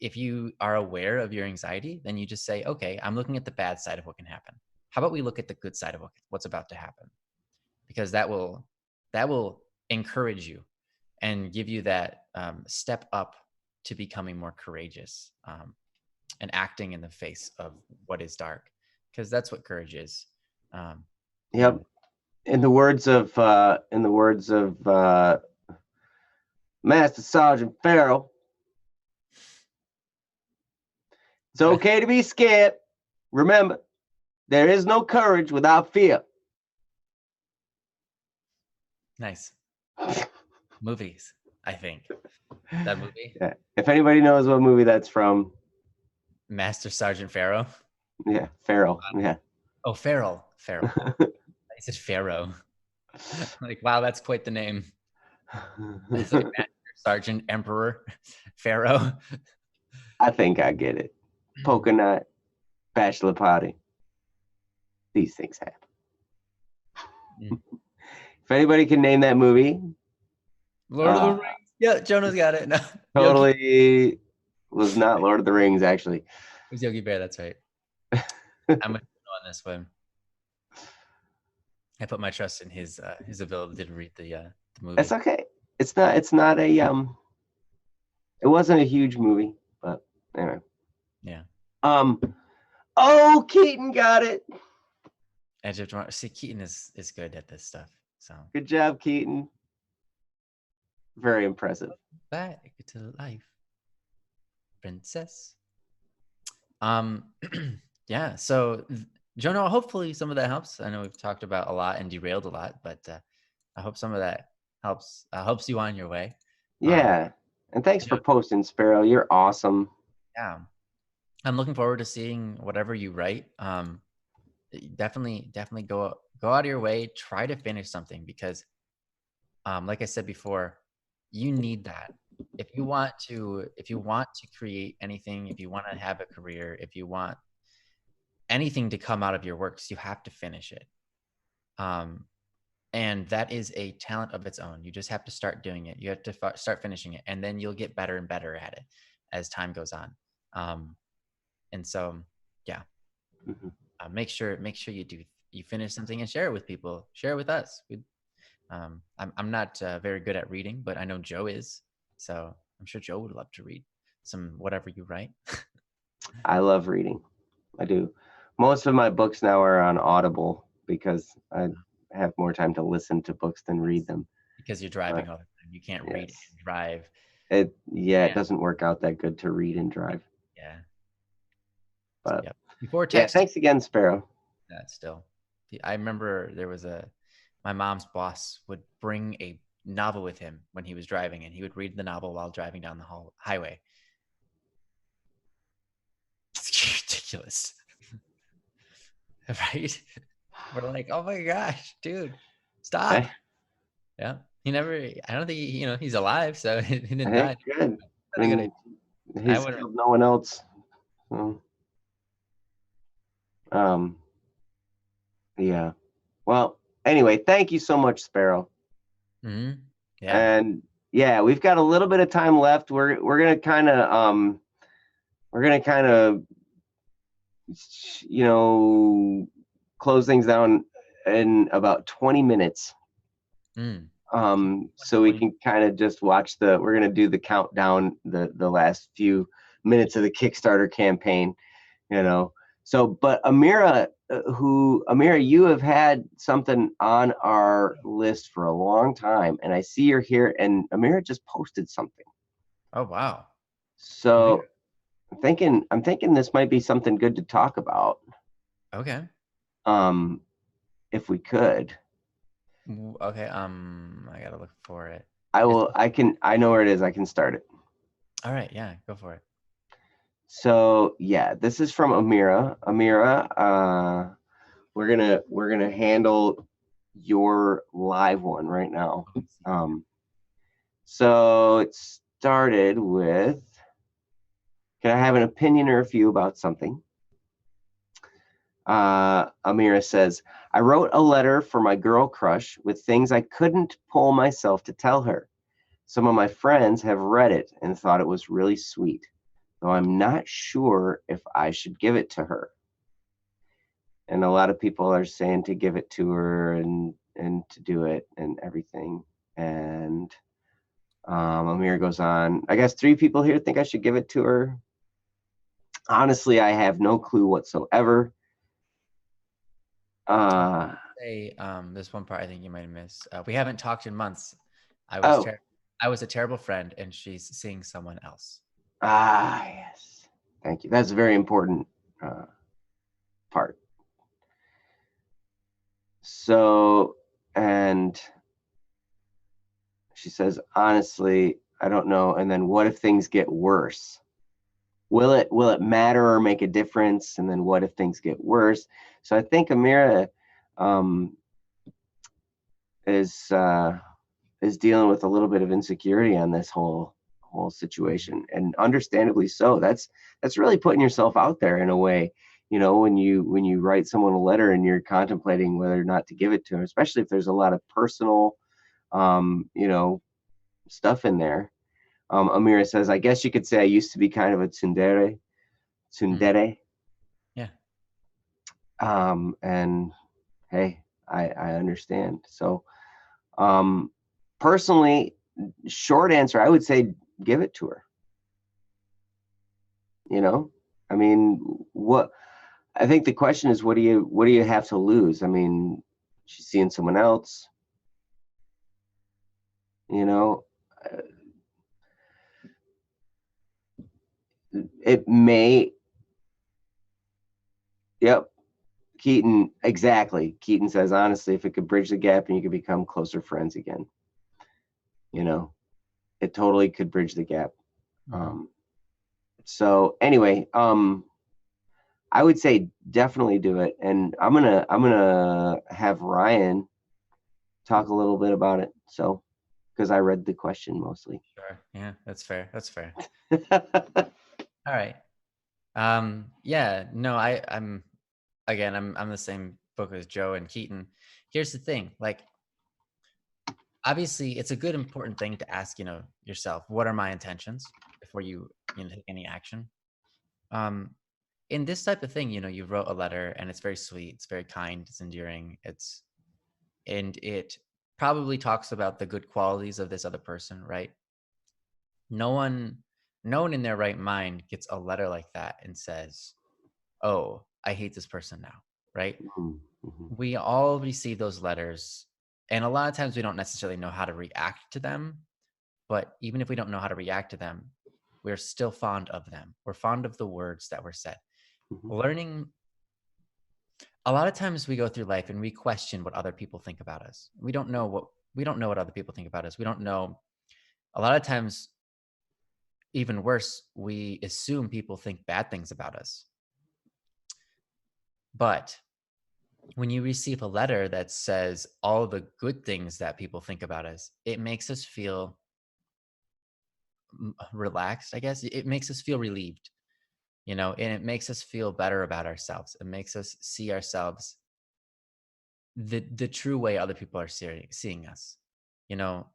if you are aware of your anxiety, then you just say, okay, I'm looking at the bad side of what can happen. How about we look at the good side of what's about to happen? Because that will encourage you and give you that step up to becoming more courageous and acting in the face of what is dark. Because that's what courage is. Um, you Yep. know, In the words of Master Sergeant Farrell, it's okay to be scared. Remember, there is no courage without fear. nice movies. I think that movie, Yeah. If anybody knows what movie that's from, Master Sergeant Pharaoh. yeah, Farrell. Yeah. Oh, Farrell. Farrell. I said Pharaoh. Like, wow, that's quite the name. It's like Master Sergeant Emperor Pharaoh. I think I get it. Polka nut, bachelor party. These things happen. Mm. If anybody can name that movie, Lord of the Rings. Yeah, Jonah's got it. No, Yogi. It totally was not Lord of the Rings, actually. was Yogi Bear. That's right. I'm with you on this one. I put my trust in his ability to read the movie. It's okay. It's not a it wasn't a huge movie, but anyway. Yeah. Oh, Keaton got it. Edge of Tomorrow. See, Keaton is good at this stuff. So Good job, Keaton. Very impressive. back to life, princess. Yeah. So Jonah, hopefully some of that helps. I know we've talked about a lot and derailed a lot, but I hope some of that helps you on your way. Yeah. And thanks for posting, Sparrow. You're awesome. Yeah. I'm looking forward to seeing whatever you write. Definitely go out of your way, try to finish something because like I said before, you need that. If you want to create anything, if you want to have a career, if you want anything to come out of your works, you have to finish it. And that is a talent of its own. You just have to start doing it. You have to start finishing it, and then you'll get better and better at it as time goes on. And so, yeah, make sure you finish something and share it with people. Share it with us. I'm not very good at reading, but I know Joe is. So I'm sure Joe would love to read some whatever you write. I love reading. I do. Most of my books now are on Audible because I have more time to listen to books than read them. Because you're driving all the time. You can't read and drive. It doesn't work out that good to read and drive. Yeah. But before text. Yeah, thanks again, Sparrow. That still. I remember there was my mom's boss would bring a novel with him when he was driving, and he would read the novel while driving down the highway. It's ridiculous. Right? We're like, oh my gosh, dude, stop. Yeah. I don't think he's alive, so he didn't die. Good. I mean, he's killed no one else. So, yeah. Well, anyway, thank you so much, Sparrow. Mm-hmm. Yeah. And yeah, we've got a little bit of time left. We're gonna kind of you know close things down in about 20 minutes. Mm. So we can kind of just watch we're going to do the countdown, the last few minutes of the Kickstarter campaign, you know. So, but Amira, Amira, you have had something on our list for a long time, and I see you're here, and Amira just posted something. Oh, wow. So I'm thinking this might be something good to talk about. Okay. If we could. Okay. I gotta look for it. I know where it is. I can start it. All right. Yeah. Go for it. So yeah, this is from Amira. Amira, we're gonna handle your live one right now. So it started with, can I have an opinion or a view about something? Amira says, I wrote a letter for my girl crush with things I couldn't pull myself to tell her. Some of my friends have read it and thought it was really sweet, though I'm not sure if I should give it to her. And a lot of people are saying to give it to her and to do it and everything. And Amir goes on, I guess 3 people here think I should give it to her. Honestly, I have no clue whatsoever. Say this one part I think you might have missed. We haven't talked in months. I was a terrible friend, and she's seeing someone else. Yes. Thank you. That's a very important part. So, and she says, honestly, I don't know. And then what if things get worse? Will it matter or make a difference? And then what if things get worse? So I think Amira is dealing with a little bit of insecurity on this whole situation, and understandably so. That's really putting yourself out there in a way. When you write someone a letter and you're contemplating whether or not to give it to them, especially if there's a lot of personal, stuff in there. Amira says, I guess you could say I used to be kind of a tsundere. Yeah. And hey, I understand. So, personally, short answer, I would say give it to her. I mean, I think the question is, what do you have to lose? I mean, she's seeing someone else. It may. Yep. Keaton, exactly. Keaton says, honestly, if it could bridge the gap and you could become closer friends again, it totally could bridge the gap. So anyway, I would say definitely do it. And I'm gonna have Ryan talk a little bit about it. So, because I read the question mostly. Sure. Yeah, that's fair. That's fair. All right. Yeah, no, I'm the same book as Joe and Keaton. Here's the thing, like, obviously it's a good important thing to ask, yourself, what are my intentions before you take any action. In this type of thing, you wrote a letter and it's very sweet, it's very kind, it's endearing, and it probably talks about the good qualities of this other person, right? No one in their right mind gets a letter like that and says, oh, I hate this person now, right? Mm-hmm. We all receive those letters, and a lot of times we don't necessarily know how to react to them. But even if we don't know how to react to them, we're still fond of them. We're fond of the words that were said. Mm-hmm. Learning, a lot of times we go through life and we question what other people think about us. We don't know what other people think about us. We don't know. A lot of times, even worse, we assume people think bad things about us. But when you receive a letter that says all the good things that people think about us, it makes us feel relaxed, I guess. It makes us feel relieved, and it makes us feel better about ourselves. It makes us see ourselves the true way other people are seeing us. You know,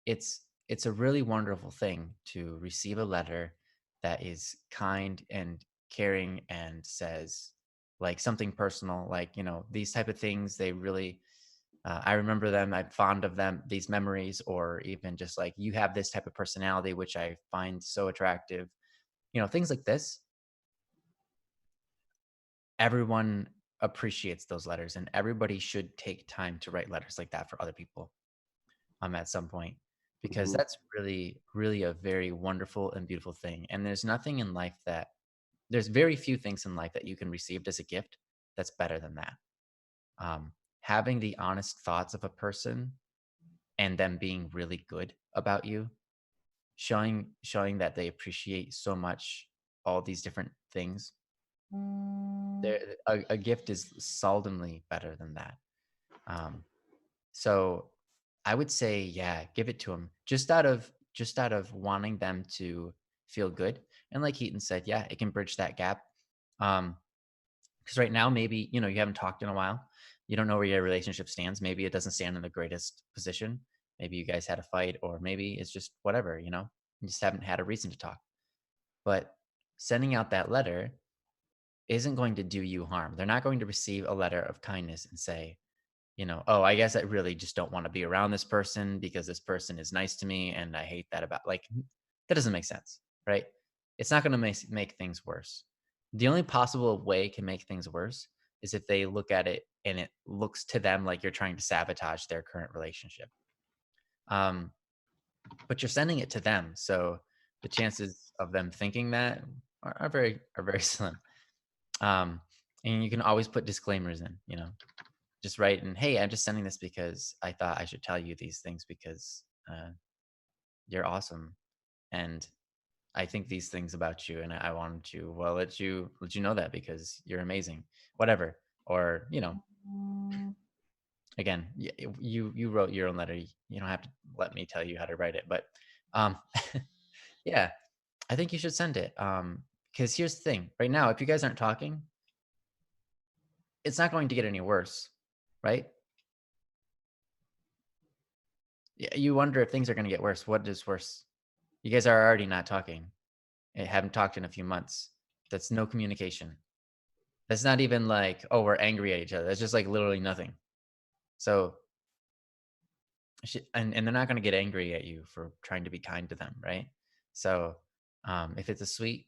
it's a really wonderful thing to receive a letter that is kind and caring and says like something personal, like, you know, these type of things, they really I remember them, I'm fond of them, these memories, or even just like, you have this type of personality which I find so attractive, you know, things like this. Everyone appreciates those letters, and everybody should take time to write letters like that for other people at some point, because Mhm. that's really, really a very wonderful and beautiful thing. And there's nothing in life that, there's very few things in life that you can receive as a gift that's better than that. Um, Having the honest thoughts of a person and them being really good about you, showing that they appreciate so much all these different things. There, a gift is seldomly better than that. Um, So I would say, yeah, give it to them just out of wanting them to feel good. And like Heaton said, yeah, it can bridge that gap. Because right now, maybe, you know, you haven't talked in a while. You don't know where your relationship stands. Maybe it doesn't stand in the greatest position. Maybe you guys had a fight, or maybe it's just whatever, you know, you just haven't had a reason to talk. But sending out that letter isn't going to do you harm. They're not going to receive a letter of kindness and say, you know, oh, I guess I really just don't want to be around this person because this person is nice to me and I hate that about, like, that doesn't make sense, right? It's not going to make things worse. The only possible way can make things worse is if they look at it and it looks to them like you're trying to sabotage their current relationship. Um, but you're sending it to them, so the chances of them thinking that are very slim. Um, and you can always put disclaimers in, you know, just write and, hey, I'm just sending this because I thought I should tell you these things because you're awesome, and I think these things about you, and I wanted to, well, let you know that because you're amazing, whatever. Or, you know, again, you wrote your own letter. You don't have to let me tell you how to write it, but um, yeah, I think you should send it. Because here's the thing: right now, if you guys aren't talking, it's not going to get any worse, right? Yeah, you wonder if things are going to get worse. What is worse? You guys are already not talking. Haven't talked in a few months. That's no communication. That's not even like, oh, we're angry at each other. That's just like literally nothing. So, and they're not going to get angry at you for trying to be kind to them, right? So, if it's a sweet,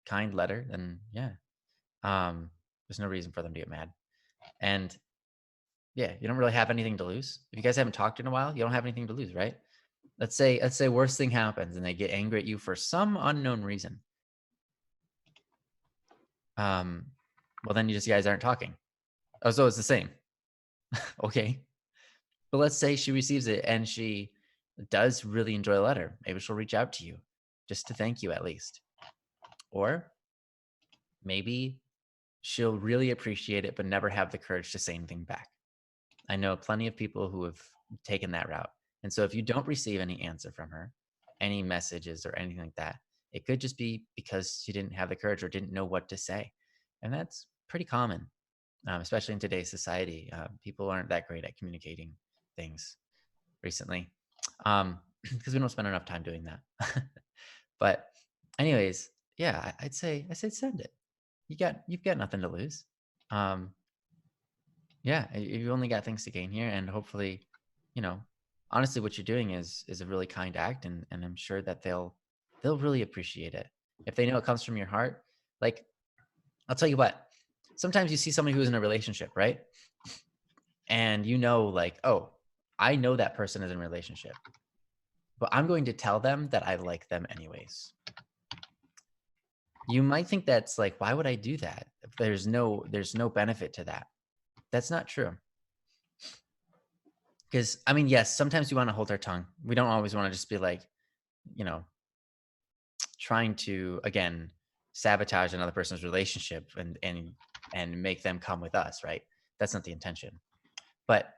kind letter, then yeah, there's no reason for them to get mad. And yeah, you don't really have anything to lose. If you guys haven't talked in a while, you don't have anything to lose, right? Let's say worst thing happens and they get angry at you for some unknown reason. Well, then you guys aren't talking. Oh, so it's the same. Okay. But let's say she receives it and she does really enjoy the letter. Maybe she'll reach out to you just to thank you at least. Or maybe she'll really appreciate it, but never have the courage to say anything back. I know plenty of people who have taken that route. And so if you don't receive any answer from her, any messages or anything like that, it could just be because she didn't have the courage or didn't know what to say. And that's pretty common, especially in today's society. People aren't that great at communicating things recently because we don't spend enough time doing that. But anyways, yeah, I'd say send it. You've got nothing to lose. Um, yeah, you've only got things to gain here, and hopefully, you know, honestly, what you're doing is a really kind act, and I'm sure that they'll really appreciate it if they know it comes from your heart. Like, I'll tell you what, sometimes you see somebody who's in a relationship, right? And you know, like, oh, I know that person is in a relationship, but I'm going to tell them that I like them anyways. You might think that's like, why would I do that? If there's no benefit to that. That's not true. Because I mean, yes, sometimes we want to hold our tongue. We don't always want to just be like, you know, trying to again sabotage another person's relationship and make them come with us, right? That's not the intention. But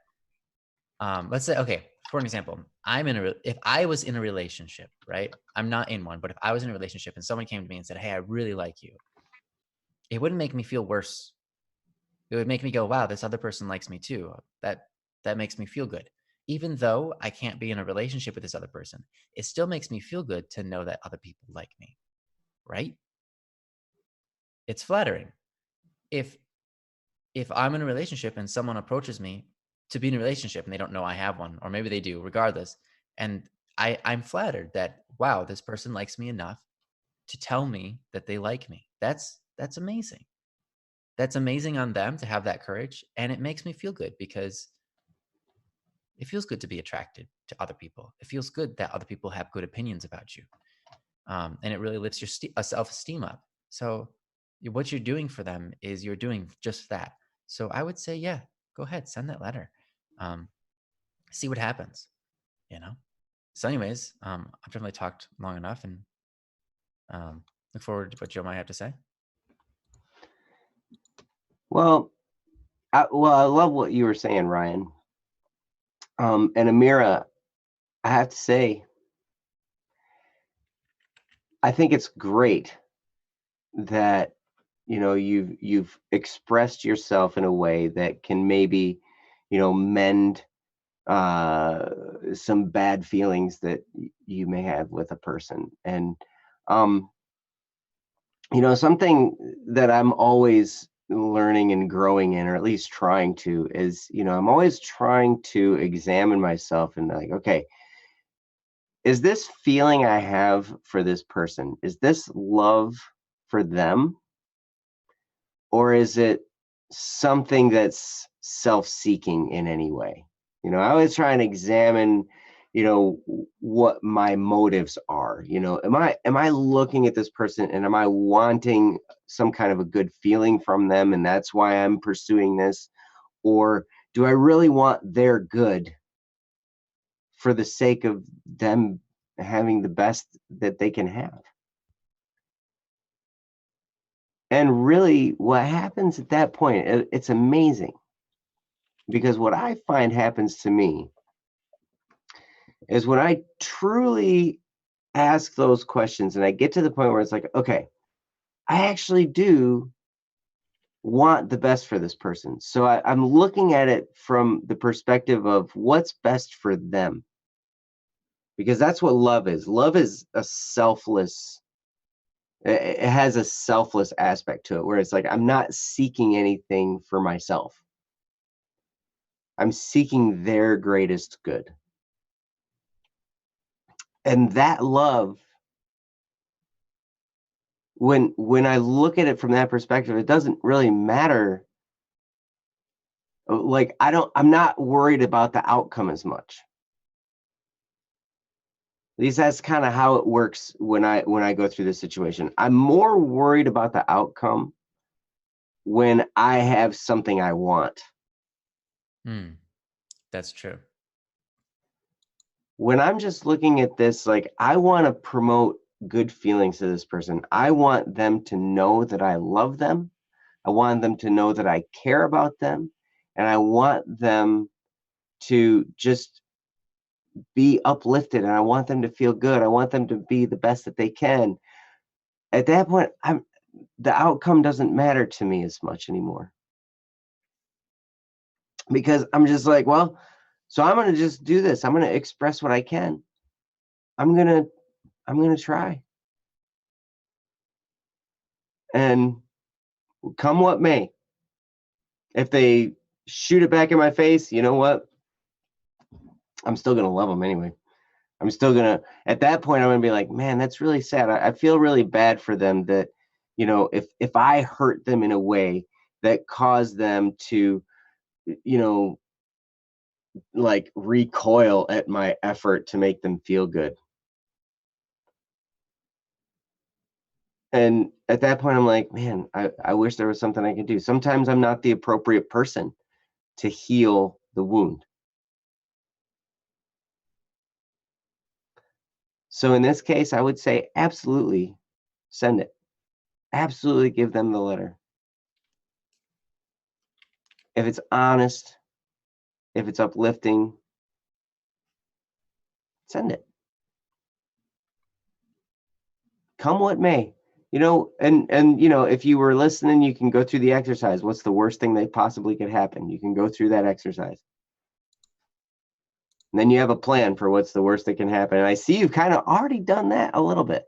let's say, okay, for an example, if I was in a relationship, right? I'm not in one, but if I was in a relationship and someone came to me and said, "Hey, I really like you," it wouldn't make me feel worse It would make me go, wow, this other person likes me too. That makes me feel good. Even though I can't be in a relationship with this other person, it still makes me feel good to know that other people like me, right? It's flattering. If I'm in a relationship and someone approaches me to be in a relationship and they don't know I have one, or maybe they do, regardless, and I'm flattered that, wow, this person likes me enough to tell me that they like me. That's amazing. That's amazing on them to have that courage, and it makes me feel good because it feels good to be attracted to other people. It feels good that other people have good opinions about you, and it really lifts your self-esteem up. So what you're doing for them is you're doing just that. So I would say, yeah, go ahead, send that letter, um, see what happens. You know. So, anyways, I've definitely talked long enough, and look forward to what Joe might have to say. Well, I love what you were saying, Ryan. And Amira, I have to say, I think it's great that you've expressed yourself in a way that can maybe mend some bad feelings that you may have with a person. And something that I'm always learning and growing in, or at least trying to, is I'm always trying to examine myself and like, okay, is this feeling I have for this person, is this love for them, or is it something that's self-seeking in any way? I always try and examine, what my motives are. Am I looking at this person and am I wanting some kind of a good feeling from them, and that's why I'm pursuing this? Or do I really want their good for the sake of them having the best that they can have? And really, what happens at that point, it's amazing, because what I find happens to me is when I truly ask those questions and I get to the point where it's like, okay, I actually do want the best for this person. So I'm looking at it from the perspective of what's best for them, because that's what love is. Love is a selfless, it has a selfless aspect to it, where it's like, I'm not seeking anything for myself. I'm seeking their greatest good. And that love, when I look at it from that perspective, it doesn't really matter. Like, I'm not worried about the outcome as much. At least that's kind of how it works when I go through this situation. I'm more worried about the outcome when I have something I want. That's true. When I'm just looking at this, like, I want to promote good feelings to this person. I want them to know that I love them. I want them to know that I care about them. And I want them to just be uplifted, and I want them to feel good. I want them to be the best that they can. At that point, the outcome doesn't matter to me as much anymore, because I'm just like, well, so I'm going to just do this. I'm going to express what I can. I'm going to try. And come what may, if they shoot it back in my face, you know what? I'm still going to love them anyway. I'm still going to, at that point, I'm going to be like, man, that's really sad. I feel really bad for them that, if I hurt them in a way that caused them to, like, recoil at my effort to make them feel good. And at that point, I'm like, man, I wish there was something I could do. Sometimes I'm not the appropriate person to heal the wound. So in this case, I would say absolutely send it. Absolutely give them the letter. If it's honest, if it's uplifting, send it. Come what may. And if you were listening, you can go through the exercise. What's the worst thing that possibly could happen? You can go through that exercise. And then you have a plan for what's the worst that can happen. And I see you've kind of already done that a little bit.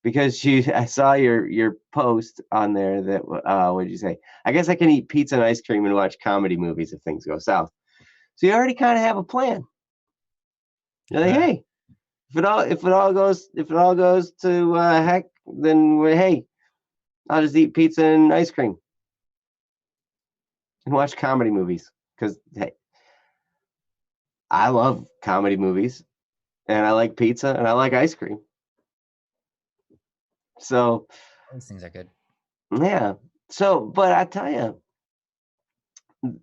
Because I saw your post on there that what did you say? I guess I can eat pizza and ice cream and watch comedy movies if things go south. So you already kind of have a plan. You're like, hey, if it all goes to heck, then hey, I'll just eat pizza and ice cream and watch comedy movies. Because hey, I love comedy movies, and I like pizza and I like ice cream. So those things are good. Yeah. So, but I tell you,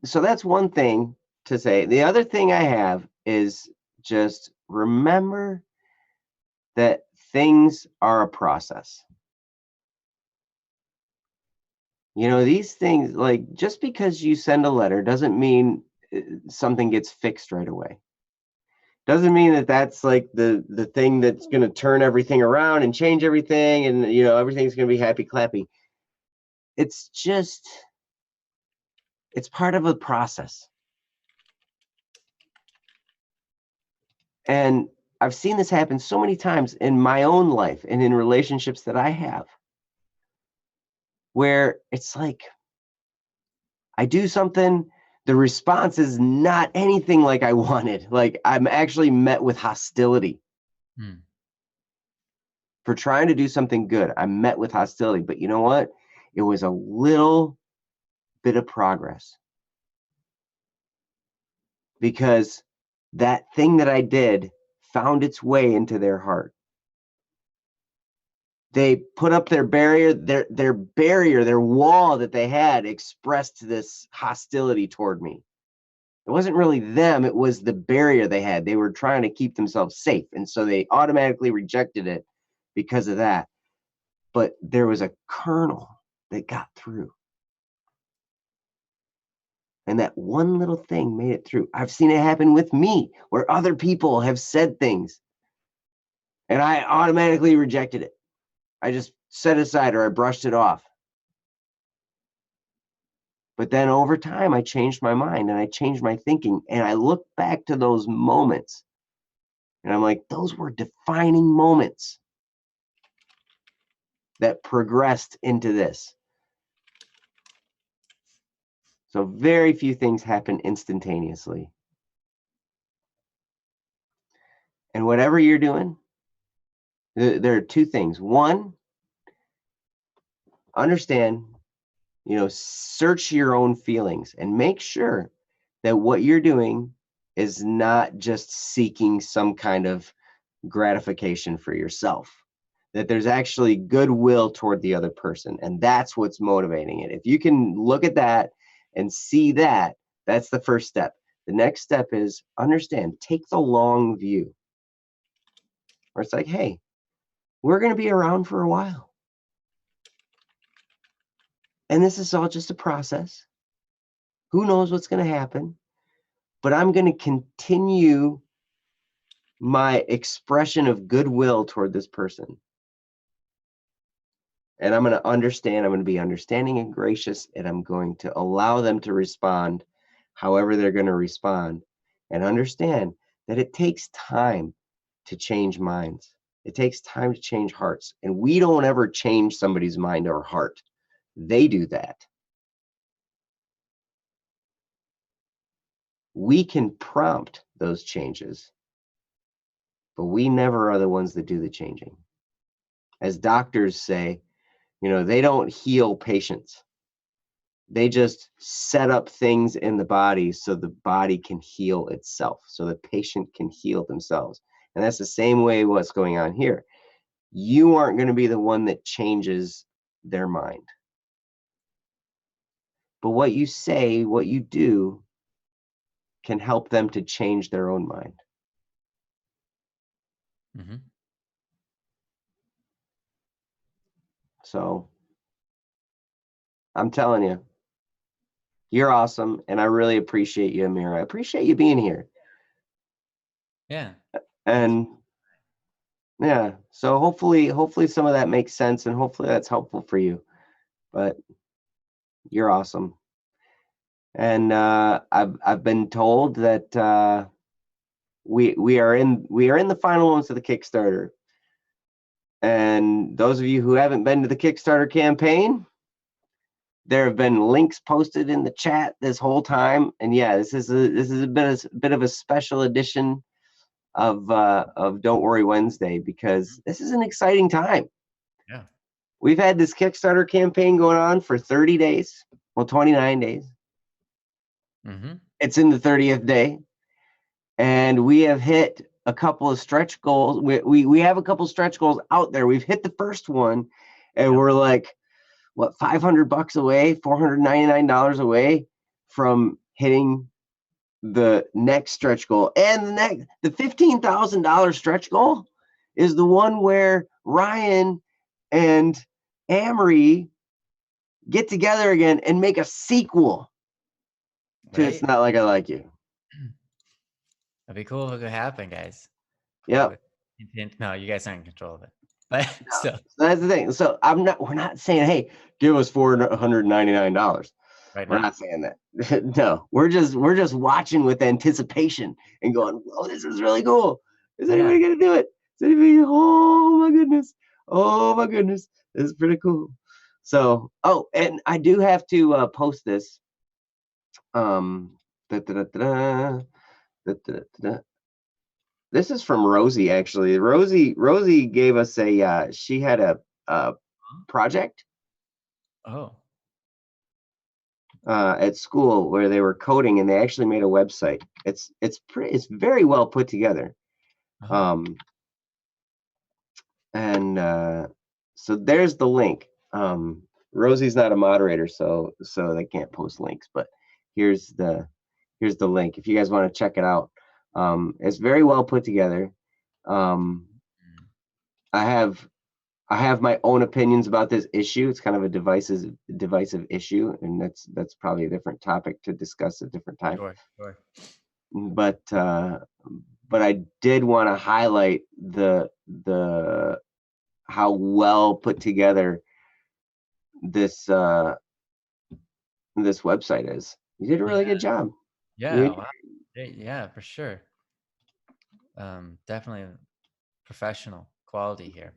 so that's one thing to say. The other thing I have is just remember that things are a process. These things, like, just because you send a letter doesn't mean something gets fixed right away. Doesn't mean that that's like the thing that's going to turn everything around and change everything, and everything's going to be happy clappy. It's part of a process. And I've seen this happen so many times in my own life and in relationships that I have, where it's like I do something, the response is not anything like I wanted. Like I'm actually met with hostility. For trying to do something good. I'm met with hostility. But you know what? It was a little bit of progress. Because that thing that I did found its way into their heart. They put up their barrier, their wall that they had expressed this hostility toward me. It wasn't really them, it was the barrier they had. They were trying to keep themselves safe, and so they automatically rejected it because of that. But there was a kernel that got through. And that one little thing made it through. I've seen it happen with me, where other people have said things, and I automatically rejected it. I just set it aside, or I brushed it off. But then over time, I changed my mind and I changed my thinking. And I look back to those moments and I'm like, those were defining moments that progressed into this. So very few things happen instantaneously. And whatever you're doing, there are two things. One, understand, search your own feelings and make sure that what you're doing is not just seeking some kind of gratification for yourself, that there's actually goodwill toward the other person. And that's what's motivating it. If you can look at that and see that, that's the first step. The next step is understand, take the long view. Where it's like, hey, we're going to be around for a while. And this is all just a process. Who knows what's going to happen? But I'm going to continue my expression of goodwill toward this person. And I'm going to understand, I'm going to be understanding and gracious, and I'm going to allow them to respond however they're going to respond, and understand that it takes time to change minds. It takes time to change hearts. And we don't ever change somebody's mind or heart. They do that. We can prompt those changes, but we never are the ones that do the changing. As doctors say, they don't heal patients. They just set up things in the body so the body can heal itself, so the patient can heal themselves. And that's the same way what's going on here. You aren't going to be the one that changes their mind. But what you say, what you do, can help them to change their own mind. Mm-hmm. So I'm telling you, you're awesome. And I really appreciate you, Amir. I appreciate you being here. Yeah. And Yeah. So hopefully some of that makes sense, and hopefully that's helpful for you. But you're awesome. And I've been told that we are in the final months of the Kickstarter. And those of you who haven't been to the Kickstarter campaign, there have been links posted in the chat this whole time. And yeah, this is a bit of a special edition of Don't Worry Wednesday, because this is an exciting time. Yeah. We've had this Kickstarter campaign going on for 30 days. Well, 29 days. Mm-hmm. It's in the 30th day. And we have hit a couple of stretch goals. We have a couple stretch goals out there. We've hit the first one, and we're like, what, $500 away, $499 away from hitting the next stretch goal. And the $15,000 stretch goal is the one where Ryan and Amory get together again and make a sequel to It's Not Like I Like You. That'd be cool if it could happen, guys. Yep. No, you guys aren't in control of it. But so that's the thing. So we're not saying, hey, give us $499. Right, we're not saying that. No, we're just watching with anticipation and going, whoa, this is really cool. Is anybody gonna do it? Is anybody? Oh my goodness. Oh my goodness. This is pretty cool. So, and I do have to post this. This is from Rosie, actually. Rosie gave us she had a project. Oh. At school where they were coding, and they actually made a website. It's very well put together. So there's the link. Rosie's not a moderator, so they can't post links, but here's the link if you guys want to check it out. It's very well put together. I have my own opinions about this issue. It's kind of a divisive issue, and that's probably a different topic to discuss at a different time. Sure. But I did want to highlight the how well put together this website is. You did a really good job. Yeah, for sure. Definitely professional quality here.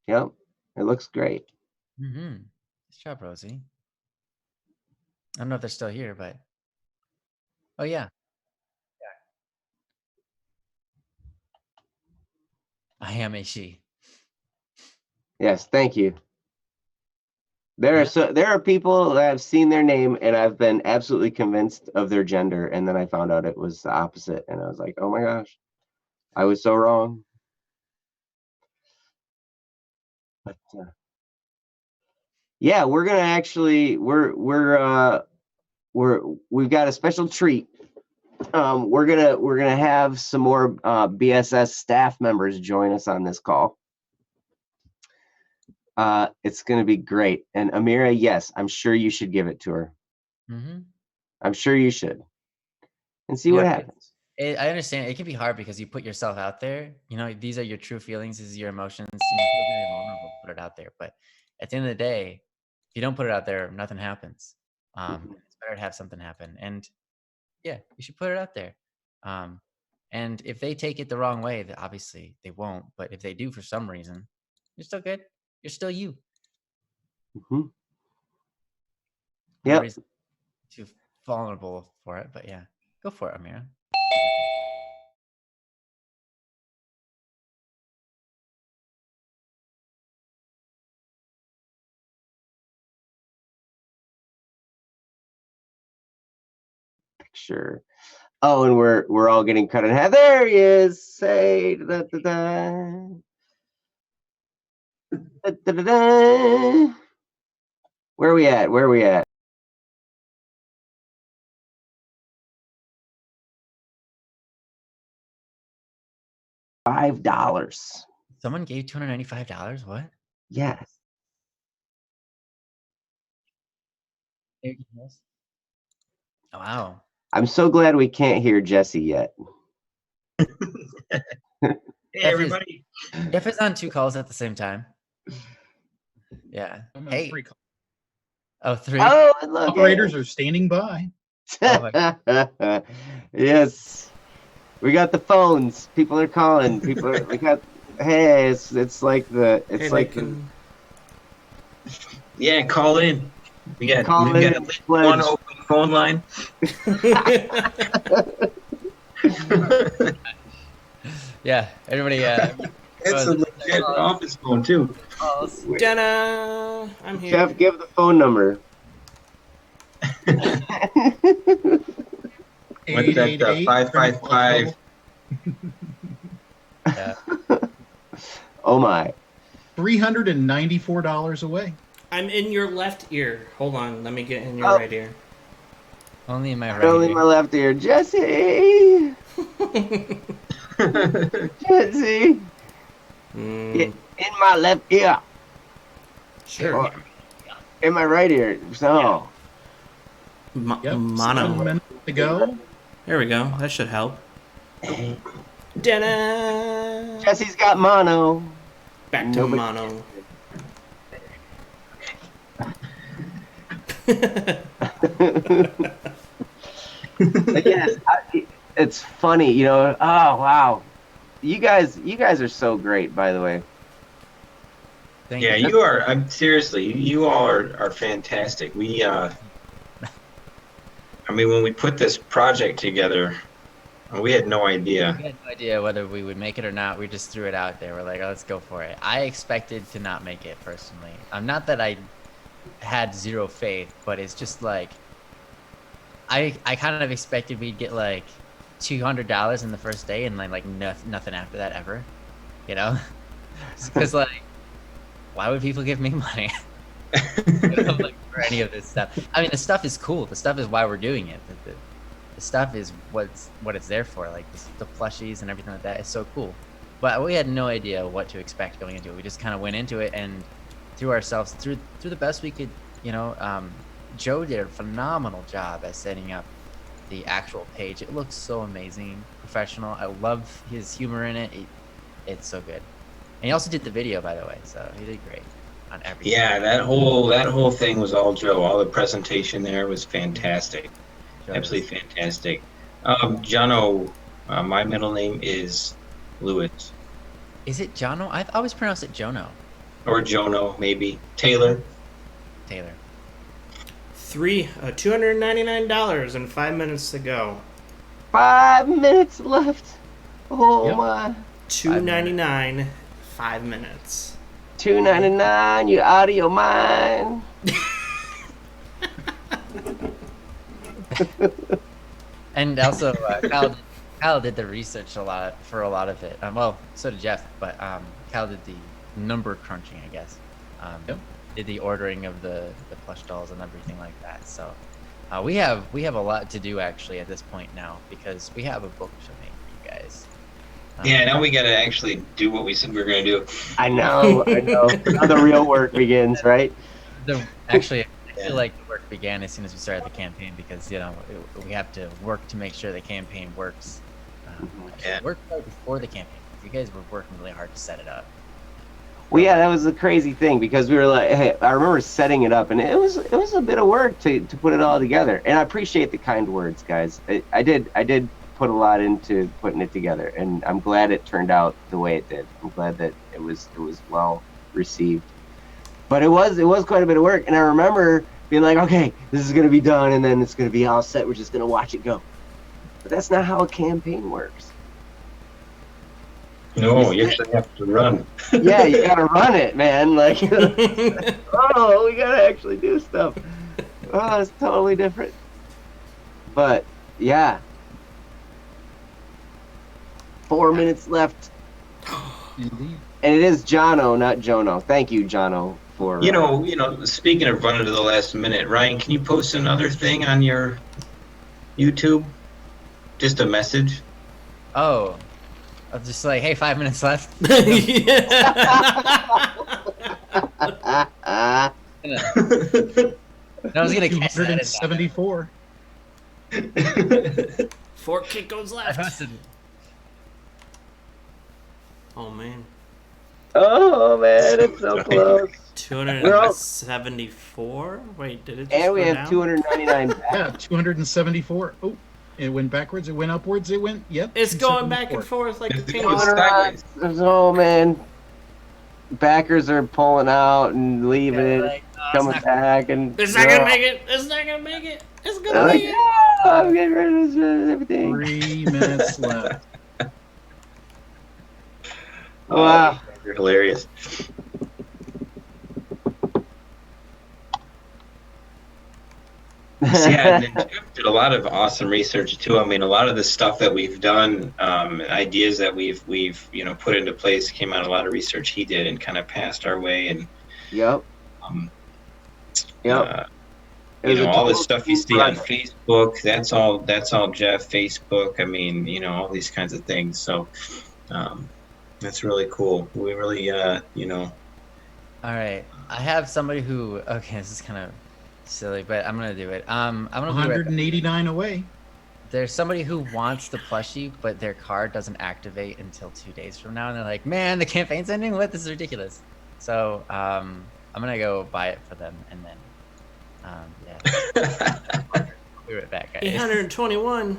Yep, it looks great. Mm-hmm. Nice job, Rosie. I don't know if they're still here, but oh yeah. I am a she. Yes, thank you. There are people that have seen their name, and I've been absolutely convinced of their gender, and then I found out it was the opposite, and I was like, oh my gosh, I was so wrong. But yeah, we're gonna actually we've got a special treat. We're gonna have some more BSS staff members join us on this call. It's gonna be great. And Amira, yes, I'm sure you should give it to her. Mm-hmm. I'm sure you should, and see what happens. I understand it can be hard because you put yourself out there. You know, these are your true feelings, these are your emotions. You feel very vulnerable to put it out there, but at the end of the day, if you don't put it out there, nothing happens. It's better to have something happen, and yeah, you should put it out there. And if they take it the wrong way, then obviously they won't. But if they do for some reason, you're still good. You're still you. Yeah. Too vulnerable for it, but yeah, go for it, Amira. Picture. Oh, and we're all getting cut in half. There he is. Say da da da. Da, da, da, da. Where are we at? $5. Someone gave $295. What? Yes. Oh, wow. I'm so glad we can't hear Jesse yet. Hey, everybody. Jeff is on 2 calls at the same time. Yeah. Hey. 3 calls. Oh, 3? Oh, look. Operators are standing by. Yes. We got the phones. People are calling. Hey, it's like the Yeah, call in. We got one one open phone line. Yeah, everybody. It's a legit office phone too. Jenna, I'm here. Jeff, give the phone number. What's that? 555. Yeah. Oh my. $394 away. I'm in your left ear. Hold on, let me get in your right ear. Only in my right Only ear. my left ear. Jesse! Jesse! In my left ear. Sure. Or in my right ear. So. Yep, 7 Mono. minutes to go. There we go. That should help. Jenna. Jesse's got mono. Back to mono. Yes, it's funny, you know. Oh wow, you guys are so great, by the way. Thank Yeah, you. you are. I'm seriously. You all are fantastic. I mean, when we put this project together, we had no idea. We had no idea whether we would make it or not. We just threw it out there. We're like, oh, let's go for it. I expected to not make it personally. Not that I had zero faith, but it's just like I kind of expected we'd get like $200 in the first day and like nothing after that ever, you know? Because like, why would people give me money? You know, like, for any of this stuff? I mean, the stuff is cool. The stuff is why we're doing it. The stuff is what it's there for. Like the plushies and everything like that is so cool. But we had no idea what to expect going into it. We just kind of went into it and threw ourselves through the best we could. You know, Joe did a phenomenal job at setting up the actual page. It looks so amazing, professional. I love his humor in it. It's so good. And he also did the video, by the way, so he did great on everything. Yeah, that whole thing was all Joe. All the presentation there was fantastic. Joe Absolutely fantastic. Jono, my middle name is Lewis. Is it Jono? I always pronounce it Jono. Or Jono, maybe. Taylor. Taylor. $299 and 5 minutes to go. 5 minutes left. Oh Yep. my. $299, 5 minutes. $2.99. You out of your mind. And also, Kyle did the research for a lot of it. Well, so did Jeff, but Kyle did the number crunching, I guess. Yep. Did the ordering of the plush dolls and everything like that. So we have a lot to do actually at this point now because we have a book to make for you guys. Yeah, now we got to actually do what we said we were going to do. I know. Now the real work begins, right? Actually, I feel like the work began as soon as we started the campaign because, you know, we have to work to make sure the campaign works. Yeah. Worked hard before the campaign. You guys were working really hard to set it up. Well, yeah, that was a crazy thing because we were like, hey, I remember setting it up, and it was a bit of work to put it all together. And I appreciate the kind words, guys. I did put a lot into putting it together, and I'm glad it turned out the way it did. I'm glad that it was well received. But it was quite a bit of work, and I remember being like, okay, this is gonna be done, and then it's gonna be all set. We're just gonna watch it go. But that's not how a campaign works. No, you actually have to run. Yeah, you gotta run it, man. Like, oh, we gotta actually do stuff. Oh, it's totally different. But yeah, 4 minutes left, Indeed. and it is Jono, not Jono. Thank you, Jono, for You know. Speaking of running to the last minute, Ryan, can you post another thing on your YouTube? Just a message. Oh, I was just like, hey, 5 minutes left. uh, I was gonna catch that. 274. 4 kickos I left. posted. Oh man. Oh man, it's so close. 274. Wait, did it just And we go have down? 299 back. Yeah, 274. Oh, it went backwards. It went upwards. It went. Yep. It's going back and 274. forth like a It's penguin. going sideways. Oh man, backers are pulling out and leaving it, Like, oh, it's coming not- back, and It's not gonna make it. It's not gonna make it. It's gonna like, make it. "Yeah, I'm getting rid of this, everything." 3 minutes left. Wow. You're hilarious. So, yeah, and then Jeff did a lot of awesome research too. I mean, a lot of the stuff that we've done, ideas that we've put into place, came out of a lot of research he did and kind of passed our way. And Yep. um, Yep. It was a all the total stuff you team see on project. Facebook, that's all Jeff. Facebook, I mean, all these kinds of things. So that's really cool. We really, All right. I have somebody who. Okay, this is kind of silly, but I'm gonna do it. I'm gonna be right back. 189 away. There's somebody who wants the plushie, but their card doesn't activate until 2 days from now, and they're like, "Man, the campaign's ending. What? This is ridiculous." So I'm gonna go buy it for them, and then yeah. I'll be right back, guys. 821.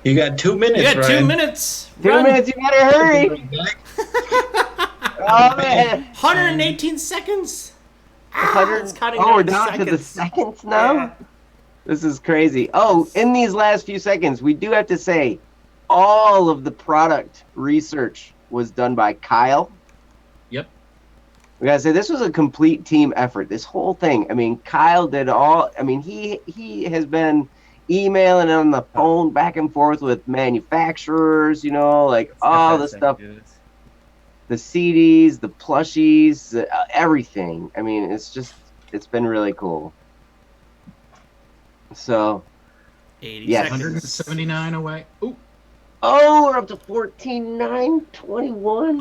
you got 2 minutes. You got 2 Ryan. minutes. 2 Run. minutes, you better hurry. Oh man. 118 seconds. It's counting Oh, we're down down to the seconds. seconds now? Yeah. This is crazy. Oh, in these last few seconds, we do have to say all of the product research was done by Kyle. Yep. We gotta say this was a complete team effort. This whole thing. I mean, Kyle did all. I mean, he has been emailing on the phone back and forth with manufacturers. Like all the stuff, the CDs, the plushies, everything. I mean, it's been really cool. So, 80 Yes. seconds. 179 away. Ooh, we're up to 14,921.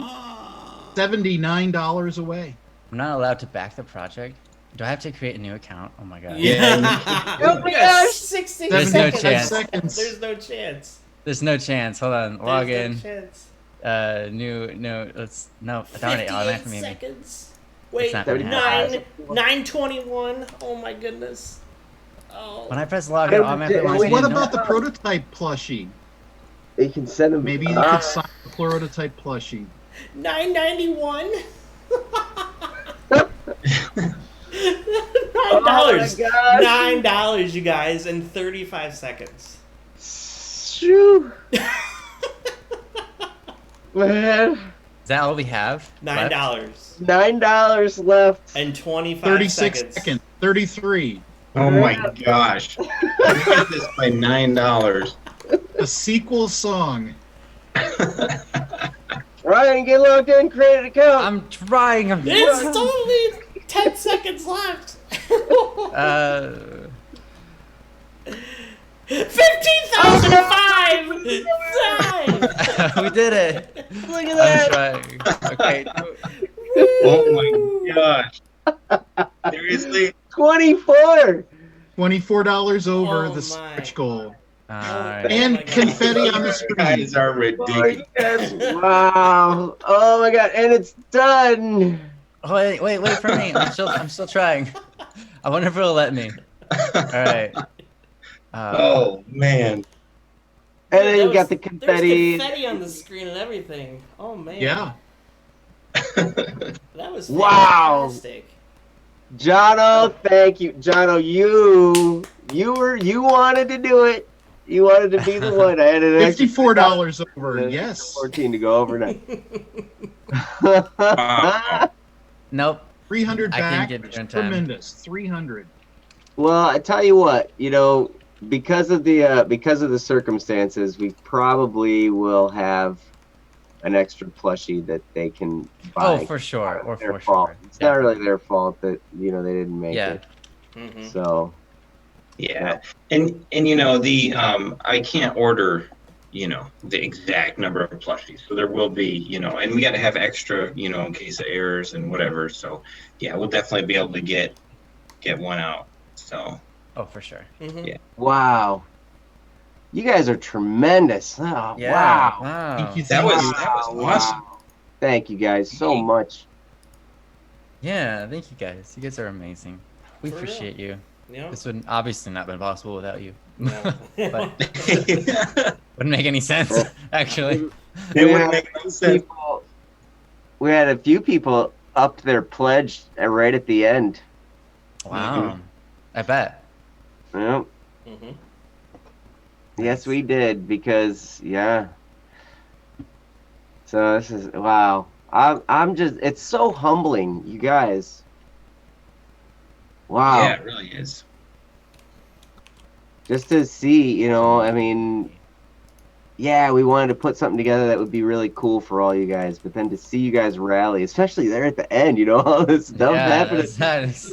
$79 away. I'm not allowed to back the project. Do I have to create a new account? Oh my god. Yeah. Oh my You got gosh. 60 There's no seconds. chance. There's no chance. There's no chance. Hold on. Log There's in. no chance. No. Darn it. 58 Automatically. seconds. Wait, not gonna happen. 921. Oh my goodness. Oh. When I press log, it automatically wants me What to know. about the prototype plushie? You can send them. Maybe you could sign the prototype plushie. 991. Oh my $9. gosh. $9, you guys, in 35 seconds. Shoo. Man, Is that all we have? left? $9 $9 left. and 25 36 seconds. seconds. 33. Oh my gosh. We got this by $9. A sequel song. Ryan, get logged in, create an account. I'm trying. It's only 10 seconds left. 15,005. We did it. Look at that. I'm trying. Okay. Oh my gosh. Seriously? 24. $24 over Oh the my. stretch goal. Alright. And my God. confetti on the You screen. guys are ridiculous. Wow. Oh my god. And it's done. Oh, wait for me. I'm still trying. I wonder if it'll let me. All right. Oh man. And then you There got the was confetti. confetti on the screen and everything. Oh man. Yeah. That was Wow. fantastic. Jono, thank you. Jono, you wanted to do it. You wanted to be the one. I had an extra $54 over. Yes. 14 to go overnight. Wow. Nope. 300 I can back. get there in time. Tremendous. 300. Well, I tell you what, because of the circumstances, we probably will have an extra plushie that they can buy. Oh, for sure. Or Their for fault. sure. It's not really their fault that they didn't make Yeah. it. Mhm. So Yeah. And the I can't order, the exact number of plushies. So there will be, and we got to have extra, in case of errors and whatever. So yeah, we'll definitely be able to get one out. So Oh, for sure. Mhm. Yeah. wow. You guys are tremendous. Oh, Yeah. wow. Wow. Thank you. That was Wow. awesome. Thank you guys so much. Yeah, thank you guys. You guys are amazing. We For real. appreciate you. Yeah. This would obviously not been possible without you. No. But wouldn't make any sense, actually. It wouldn't make no sense. We had a few people up their pledge right at the end. Wow. I bet. Yep. Mhm. Yes, we did because yeah. So this is wow. I'm just it's so humbling, you guys. Wow. Yeah, it really is. Just to see, you know, I mean, yeah, we wanted to put something together that would be really cool for all you guys, but then to see you guys rally, especially there at the end, you know, all this stuff happening,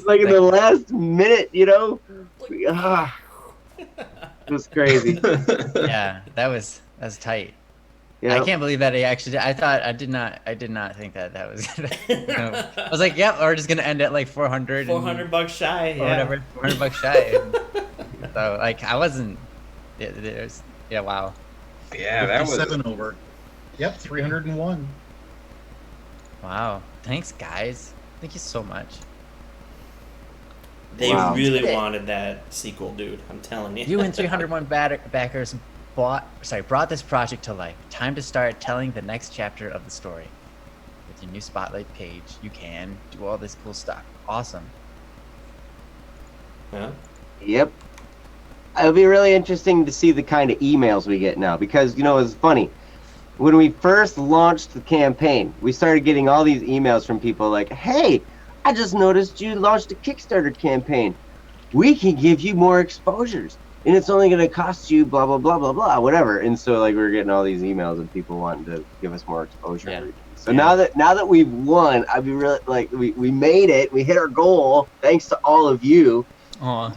like in the last minute, you know, it was crazy. Yeah, that was tight. Yeah. I can't believe that he actually did. I did not think that was gonna. I was like, yep, we're just gonna end at like 400. $400 shy. Or Yeah. whatever, $400 shy. And so like I wasn't. Yeah, wow. Yeah, that was 57 over. Yep, 301. Wow. Thanks, guys. Thank you so much. They Wow. really wanted that sequel, dude. I'm telling you. You and 301 backers brought this project to life. Time to start telling the next chapter of the story. With your new Spotlight page, you can do all this cool stuff. Awesome. Yeah. Yep. It'll be really interesting to see the kind of emails we get now because, you know, it's funny. When we first launched the campaign, we started getting all these emails from people like, hey, I just noticed you launched a Kickstarter campaign. We can give you more exposures and it's only going to cost you blah, blah, blah, blah, blah, whatever. And so like we were getting all these emails of people wanting to give us more exposure. Yeah. So now that we've won, I'd be really like, we made it. We hit our goal thanks to all of you. Oh,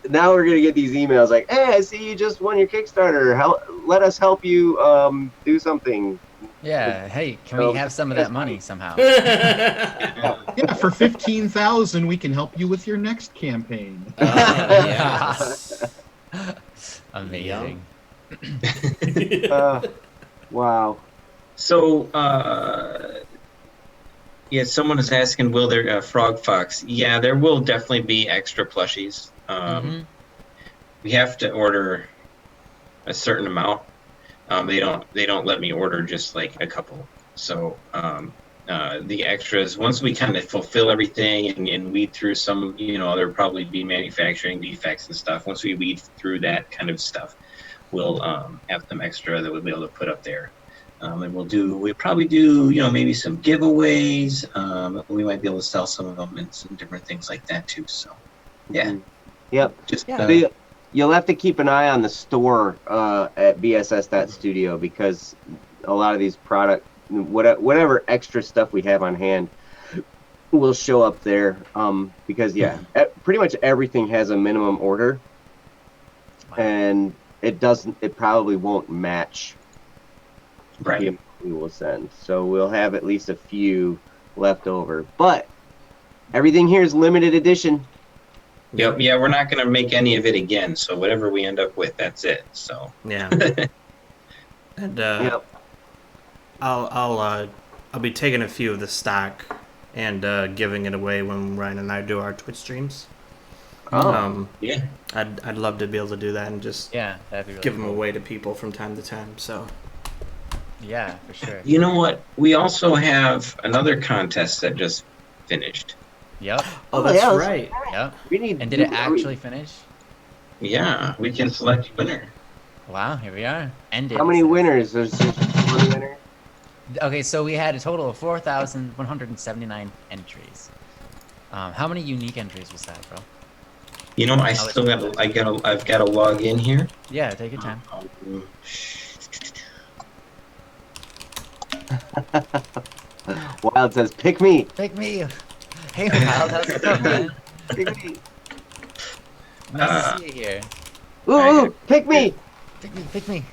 Now we're gonna get these emails like, "Hey, I see you just won your Kickstarter. Let us help you do something." yeah. Hey, can we have some of that money somehow? Yeah, for 15,000, we can help you with your next campaign. Yes. Amazing. Wow. So, yeah, someone is asking, will there Frog Fox? Yeah, there will definitely be extra plushies. We have to order a certain amount. They don't let me order just like a couple. So the extras, once we kind of fulfill everything and weed through some, you know, there'll probably be manufacturing defects and stuff. Once we weed through that kind of stuff, we'll have some extra that we'll be able to put up there. And we'll probably do, you know, maybe some giveaways. We might be able to sell some of them and some different things like that too. So, yeah. Yep. Just You'll have to keep an eye on the store at bss.studio because a lot of these whatever extra stuff we have on hand will show up there. Because pretty much everything has a minimum order, and it probably won't match. right. We will send, so we'll have at least a few left over. But everything here is limited edition. Yep. Yeah, we're not going to make any of it again. So whatever we end up with, that's it. So Yeah. And Yep. I'll be taking a few of the stock and giving it away when Ryan and I do our Twitch streams. yeah. I'd love to be able to do that and just That'd be really give them cool. away to people from time to time. So Yeah, for sure. You know what? We also have another contest that just finished. Yep. oh, that's yeah, right. Yep. We need. And did it actually finish? Yeah, we can select winner. Wow, here we are. Ended. How many winners? There's just one winner. Okay, so we had a total of 4,179 entries. How many unique entries was that, bro? You know, I've got to log in here. Yeah, take your time. Wild says, "Pick me, Pick me. Hey, Wild, how's it going, man? pick me, Nice to see you here. ooh, pick me." Pick me.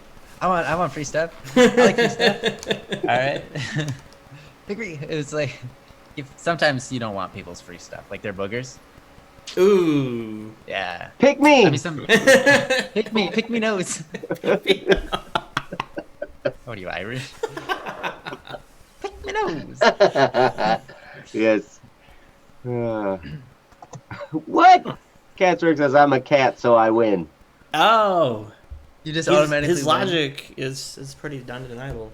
I want free stuff. I like free stuff. All right. Pick me. It's like, sometimes you don't want people's free stuff, like their boogers. Ooh. Yeah. Pick me. I mean, pick me nose. What are you, Irish? Pick me nose. Yes. What? Catswork says I'm a cat, so I win. Oh. You just automatically his win. logic is pretty undeniable.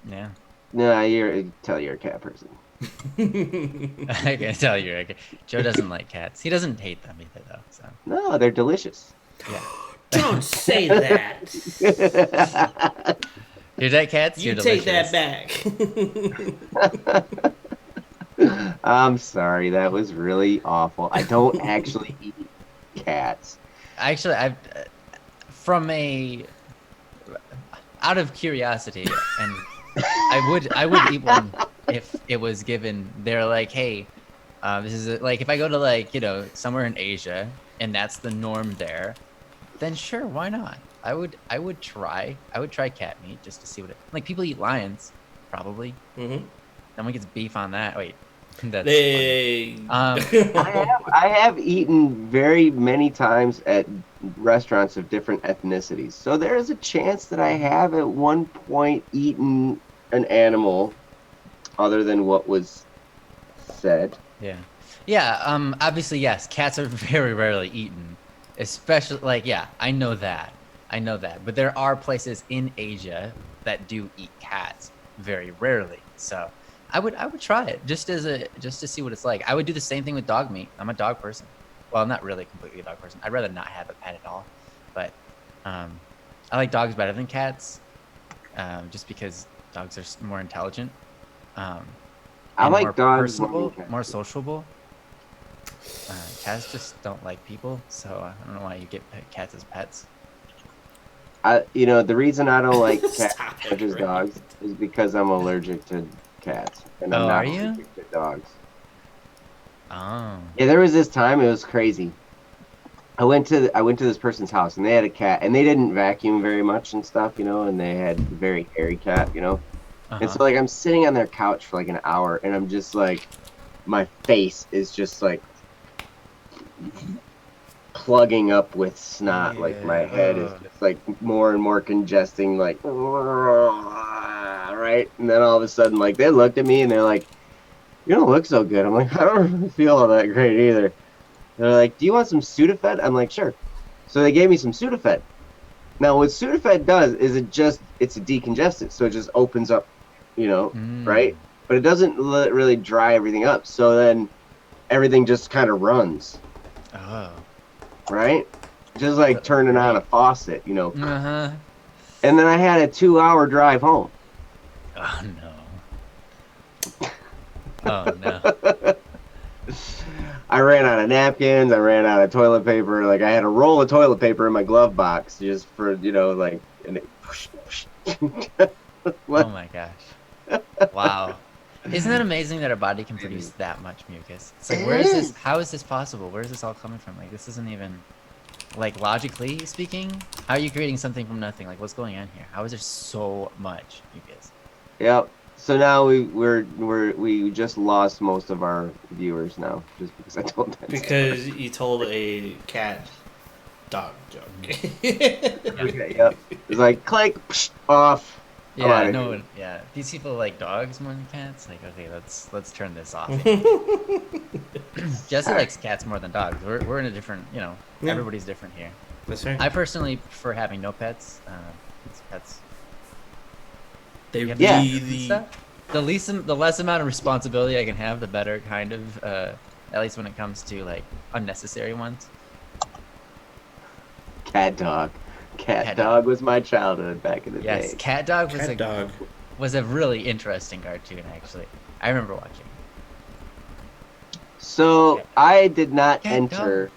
Yeah. No, you're a cat person. I can tell you. Okay. Joe doesn't like cats. He doesn't hate them either, though. So. No, they're delicious. Yeah. Don't say that. Hear that, cats? You You're take delicious. that back. I'm sorry, that was really awful. I don't actually eat cats. Actually, I've out of curiosity, and I would eat one if it was given. They're like, hey, this is like if I go to like somewhere in Asia and that's the norm there, then sure, why not? I would try cat meat just to see what it like. People eat lions, probably. Mm-hmm. Someone gets beef on that. Wait, that's I have eaten very many times at restaurants of different ethnicities, so there is a chance that I have at one point eaten an animal other than what was said. Yeah. Obviously, yes, cats are very rarely eaten, especially I know that, but there are places in Asia that do eat cats very rarely. So I would try it just to see what it's like. I would do the same thing with dog meat. I'm a dog person. Well, I'm not really completely a dog person. I'd rather not have a pet at all. But I like dogs better than cats, just because dogs are more intelligent. I like more dogs personable, more sociable. Cats just don't like people, so I don't know why you get cats as pets. The reason I don't like cats Stop as it, much as Ray. dogs is because I'm allergic to cats, and I'm Oh, not are you? allergic to dogs. Oh. Yeah, there was this time it was crazy. I went to this person's house and they had a cat and they didn't vacuum very much and stuff, and they had a very hairy cat, And so I'm sitting on their couch for like an hour and I'm just like, my face is just like plugging up with snot. Like my head is just like more and more congesting, like right. And then all of a sudden, like they looked at me and they're like, "You don't look so good." I'm like, "I don't really feel all that great either." They're like, "Do you want some Sudafed?" I'm like, "Sure." So they gave me some Sudafed. Now what Sudafed does is it's a decongestant, so it just opens up, right? But it doesn't really dry everything up. So then everything just kind of runs. Oh. Right? Just like turning on a faucet, Uh-huh. And then I had a 2-hour drive home. Oh no. Oh no. I ran out of napkins. I ran out of toilet paper. Like I had a roll of toilet paper in my glove box just for, and it Oh my gosh. Wow. Isn't that amazing that our body can produce that much mucus? It's like, how is this possible? Where is this all coming from? Like, this isn't even, like, logically speaking, how are you creating something from nothing? Like, what's going on here? How is there so much mucus? Yep. So now we just lost most of our viewers now, just because I told that. Because you told a cat dog joke. Okay, yep. It's like click off. Yeah, no, yeah. These people like dogs more than cats. Like, okay, let's turn this off. Jesse likes cats more than dogs. We're in a different, everybody's different here. That's right. I personally prefer having no pets. Pets. They Yeah. really. The less amount of responsibility I can have, the better. Kind of, at least when it comes to like unnecessary ones. Cat dog. Cat Cat dog was my childhood back in the Yes, day. Cat Dog was a really interesting cartoon. Actually, I remember watching. So I did not Cat enter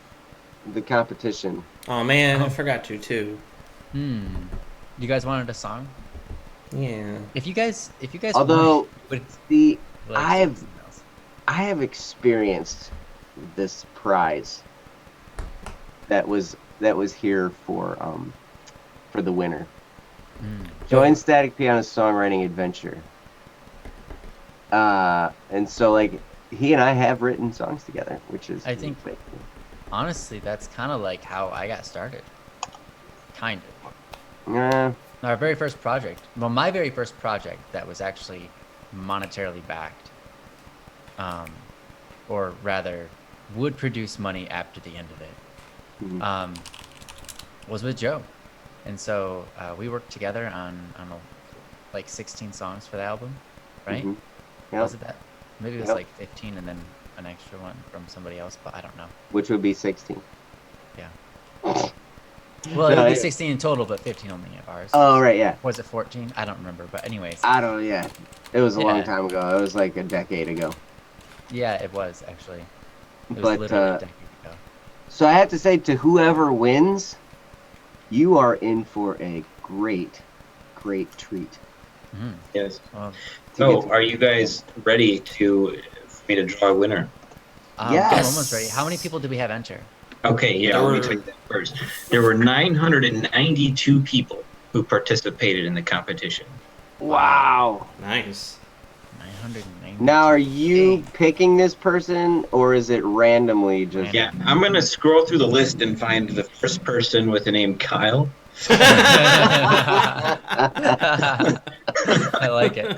the competition. Oh man, I forgot to too. You guys wanted a song? Yeah. If you guys Although would I have experienced this prize that was here for the winner. Join Static Piano's songwriting adventure. And so like he and I have written songs together, which is I think honestly that's kind of like how I got started. Kind of. Our very first project. Well, my very first project that was actually monetarily backed, or rather, would produce money after the end of it, was with Joe, and so we worked together on like 16 songs for the album, right? Yeah. Was it that? Maybe it was like 15, and then an extra one from somebody else, but I don't know. Which would be 16. Yeah. Well, it would be 16 in total, but 15 only of ours. Oh, right, yeah. Was it 14? I don't remember, but anyways. Yeah. It was a long time ago. It was like a decade ago. Yeah, it was, actually. It was But, literally a decade ago. So I have to say, to whoever wins, you are in for a great, great treat. Yes. Well, So, are you guys ready for me to draw a winner? Yes. I'm almost ready. How many people do we have enter? Okay, yeah, let me take that first. There were 992 people who participated in the competition. Wow. Nice. 990. Now, are you picking this person, or is it randomly just... Yeah, I'm going to scroll through the list and find the first person with the name Kyle. I like it.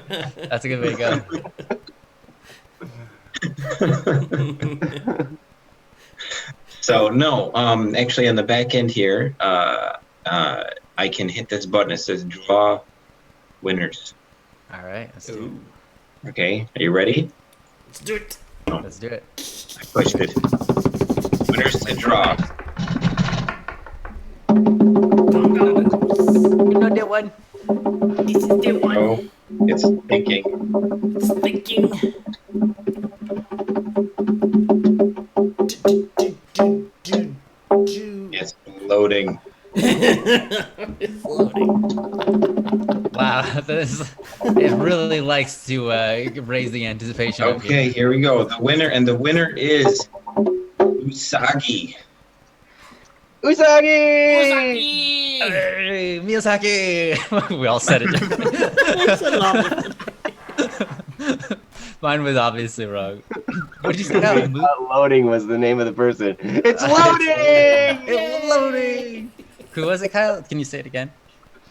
That's a good way to go. So no, actually on the back end here, I can hit this button. It says draw winners. All right, let's do it. Okay, are you ready? Let's do it. Let's do it. I pushed it. Winners to draw. Not that one. This is the one. Oh, it's thinking. It's thinking. It's loading. It's loading. Wow, it really likes to raise the anticipation. Okay, here we go. The winner is Usagi. Usagi! Hey, Miyazaki! We all said it differently. Mine was obviously wrong. What did you say? Loading was the name of the person. It's loading! It's loading! Who was it, Kyle? Can you say it again?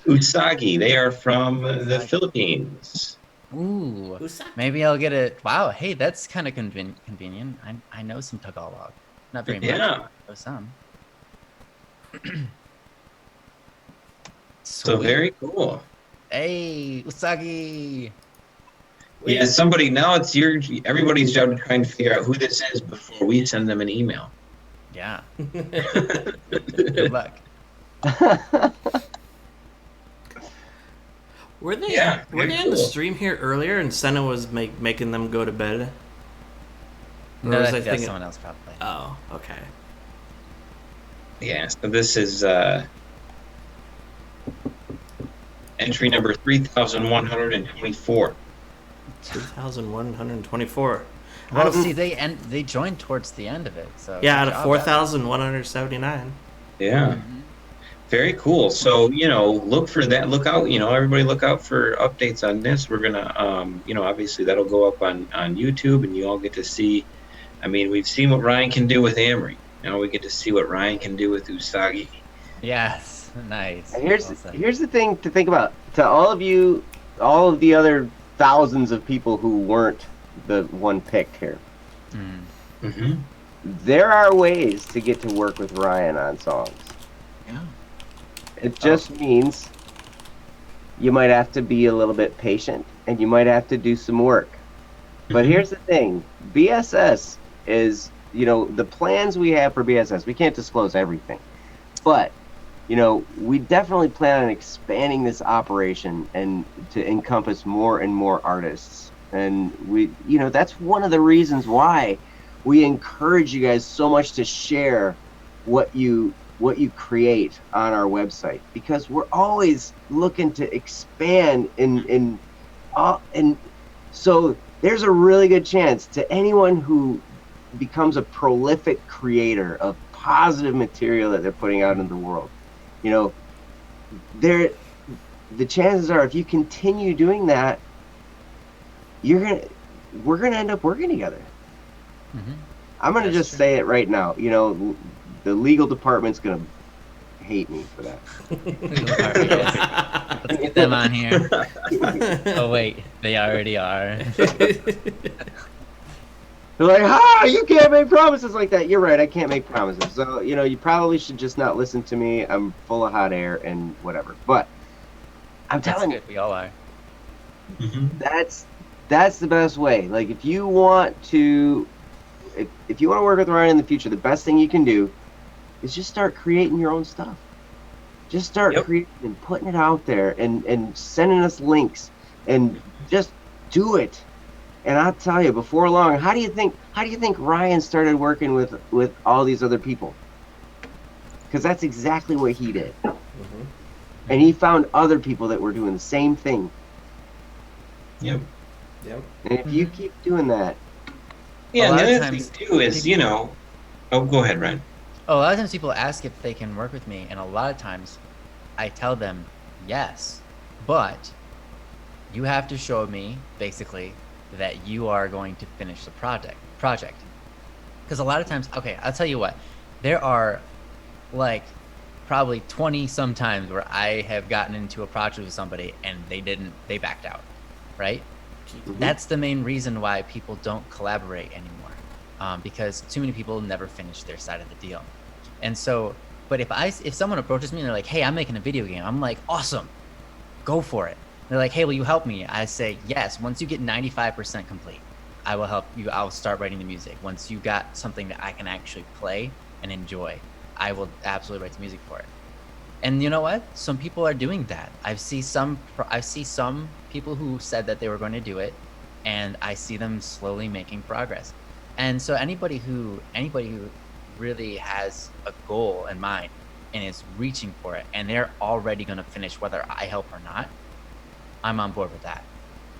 Usagi. They are from the Philippines. Ooh, maybe I'll get it. Wow, hey, that's kind of convenient. I know some Tagalog. Not very much. Yeah. But some. So very cool. Hey, Usagi! Yeah, somebody, now it's everybody's job to try and figure out who this is before we send them an email. Yeah. Good luck. Were they very in the cool. stream here earlier and Senna was making them go to bed? No, was I I think that's thinking- someone else probably. Oh, okay. Yeah, so this is entry number 3,124. 3,124. Well, see, they joined towards the end of it. So Yeah, out good of job, 4,179. Yeah. Very cool. So, look for that. Look out, everybody look out for updates on this. We're going to, obviously that'll go up on YouTube and you all get to see. I mean, we've seen what Ryan can do with Amory. Now we get to see what Ryan can do with Usagi. Yes, nice. And here's Awesome. here's the thing to think about. To all of you, all of the other thousands of people who weren't the one picked here, Mm-hmm. there are ways to get to work with Ryan on songs. Yeah. It just means you might have to be a little bit patient and you might have to do some work. But here's the thing, BSS is, the plans we have for BSS, we can't disclose everything. But, we definitely plan on expanding this operation and to encompass more and more artists. And we, that's one of the reasons why we encourage you guys so much to share what you create on our website, because we're always looking to expand and so there's a really good chance to anyone who becomes a prolific creator of positive material that they're putting out in the world, the chances are, if you continue doing that, we're gonna end up working together. I'm gonna That's just true. say it right now. You know, the legal department's gonna hate me for that. Let's get them on here. Oh wait, they already are. They're like, you can't make promises like that. You're right, I can't make promises. So, you know, you probably should just not listen to me. I'm full of hot air and whatever. But I'm That's telling you, good. We all are. that's the best way. Like, if you want to work with Ryan in the future, the best thing you can do is just start creating your own stuff. Just start creating and putting it out there and sending us links and just do it. And I'll tell you, before long, how do you think Ryan started working with all these other people? Because that's exactly what he did. And he found other people that were doing the same thing. Yep. And if you keep doing that. Yeah, A and lot the of other thing times too is, you know, oh, go ahead, Ryan. A lot of times people ask if they can work with me, and a lot of times I tell them yes, but you have to show me basically that you are going to finish the project. Because a lot of times, okay, I'll tell you what, there are like probably 20 some times where I have gotten into a project with somebody and they backed out, right? That's the main reason why people don't collaborate anymore, because too many people never finish their side of the deal. And so, but if someone approaches me and they're like, hey, I'm making a video game, I'm like, awesome, go for it. They're like, hey, will you help me? I say, yes. Once you get 95% complete, I will help you. I'll start writing the music. Once you got something that I can actually play and enjoy, I will absolutely write the music for it. And you know what? Some people are doing that. I see some people who said that they were going to do it, and I see them slowly making progress. And so anybody who really has a goal in mind and is reaching for it, and they're already going to finish whether I help or not, I'm on board with that.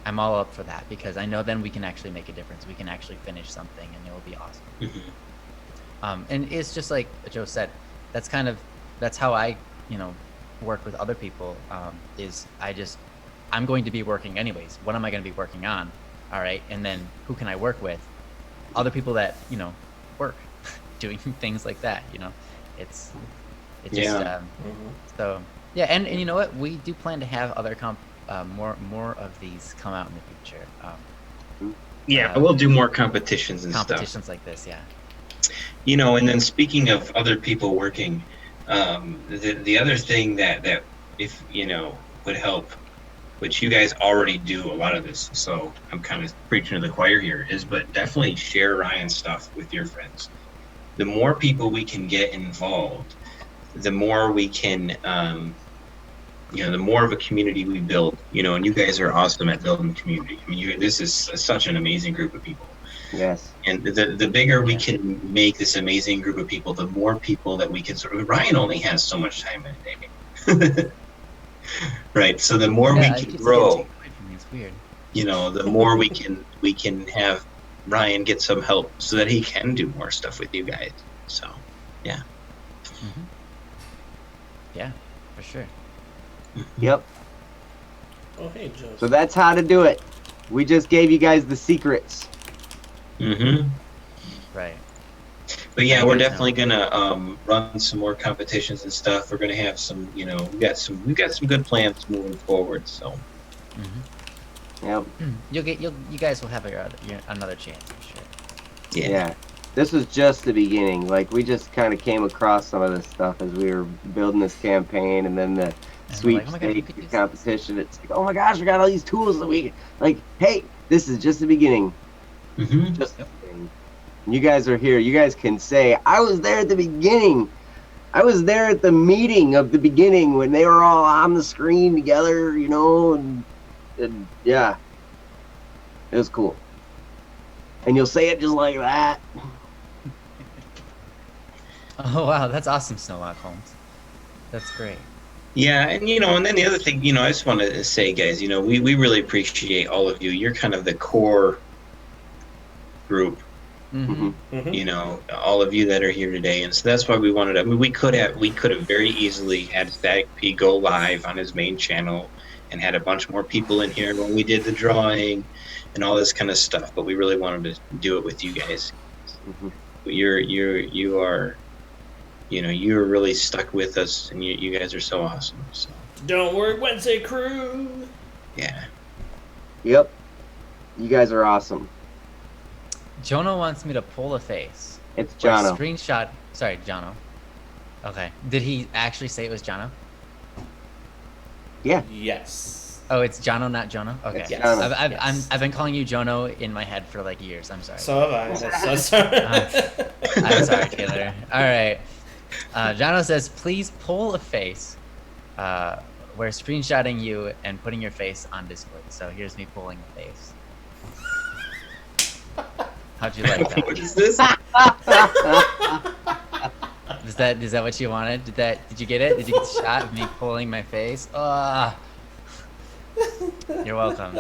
I'm all up for that, because I know then we can actually make a difference. We can actually finish something, and it will be awesome. And it's just like Joe said, that's how I, work with other people. I'm going to be working anyways. What am I going to be working on? All right. And then who can I work with? Other people that, work doing things like that, So yeah. And you know what? We do plan to have other more of these come out in the future. We'll do more competitions and competitions stuff. Like this. Yeah. And then speaking of other people working, the other thing that if would help, which you guys already do a lot of this, so I'm kind of preaching to the choir here, but definitely share Ryan's stuff with your friends. The more people we can get involved, the more we can, the more of a community we build. And you guys are awesome at building community. I mean, this is such an amazing group of people. Yes. And the bigger we can make this amazing group of people, the more people that we can Ryan only has so much time in a day. Right. So the more we can grow, it's weird. The more we can have Ryan get some help so that he can do more stuff with you guys. So, yeah. Yeah, for sure. Yep. Oh, hey, Joe. So that's how to do it. We just gave you guys the secrets. Right. But yeah, we're definitely gonna run some more competitions and stuff. We're gonna have some, we've got some good plans moving forward. So. Yep. You guys will have another chance, I'm sure. Yeah. This was just the beginning. Like, we just kind of came across some of this stuff as we were building this campaign, and then the sweepstakes competition. It's like, oh my gosh, we got all these tools that we like. Hey, this is just the beginning. Just the beginning. You guys are here. You guys can say, I was there at the beginning. I was there at the meeting of the beginning when they were all on the screen together, and yeah, it was cool. And you'll say it just like that. Oh wow, that's awesome, Snowlock Holmes. That's great. Yeah, and and then the other thing, I just want to say, guys, we really appreciate all of you. You're kind of the core group. All of you that are here today, and so that's why we wanted to. I mean, we could have very easily had Static P go live on his main channel and had a bunch more people in here when we did the drawing and all this kind of stuff, but we really wanted to do it with you guys. Mhm. You are, you're really stuck with us, and you guys are so awesome. So Don't worry, Wednesday crew. yeah. Yep. You guys are awesome. Jono wants me to pull a face. It's Or a Jono. screenshot. Sorry, Jono. Okay. Did he actually say it was Jono? Yeah. Yes. Oh, it's Jono, not Jono. Okay. It's Yes. Jono. I've been calling you Jono in my head for like years. I'm sorry. So have I. So sorry. I'm sorry, Taylor. All right. Jono says, please pull a face. We're screenshotting you and putting your face on Discord. So here's me pulling a face. How'd you like that? What is this? Is that what you wanted? Did you get it? Did you get the shot of me pulling my face? You're welcome.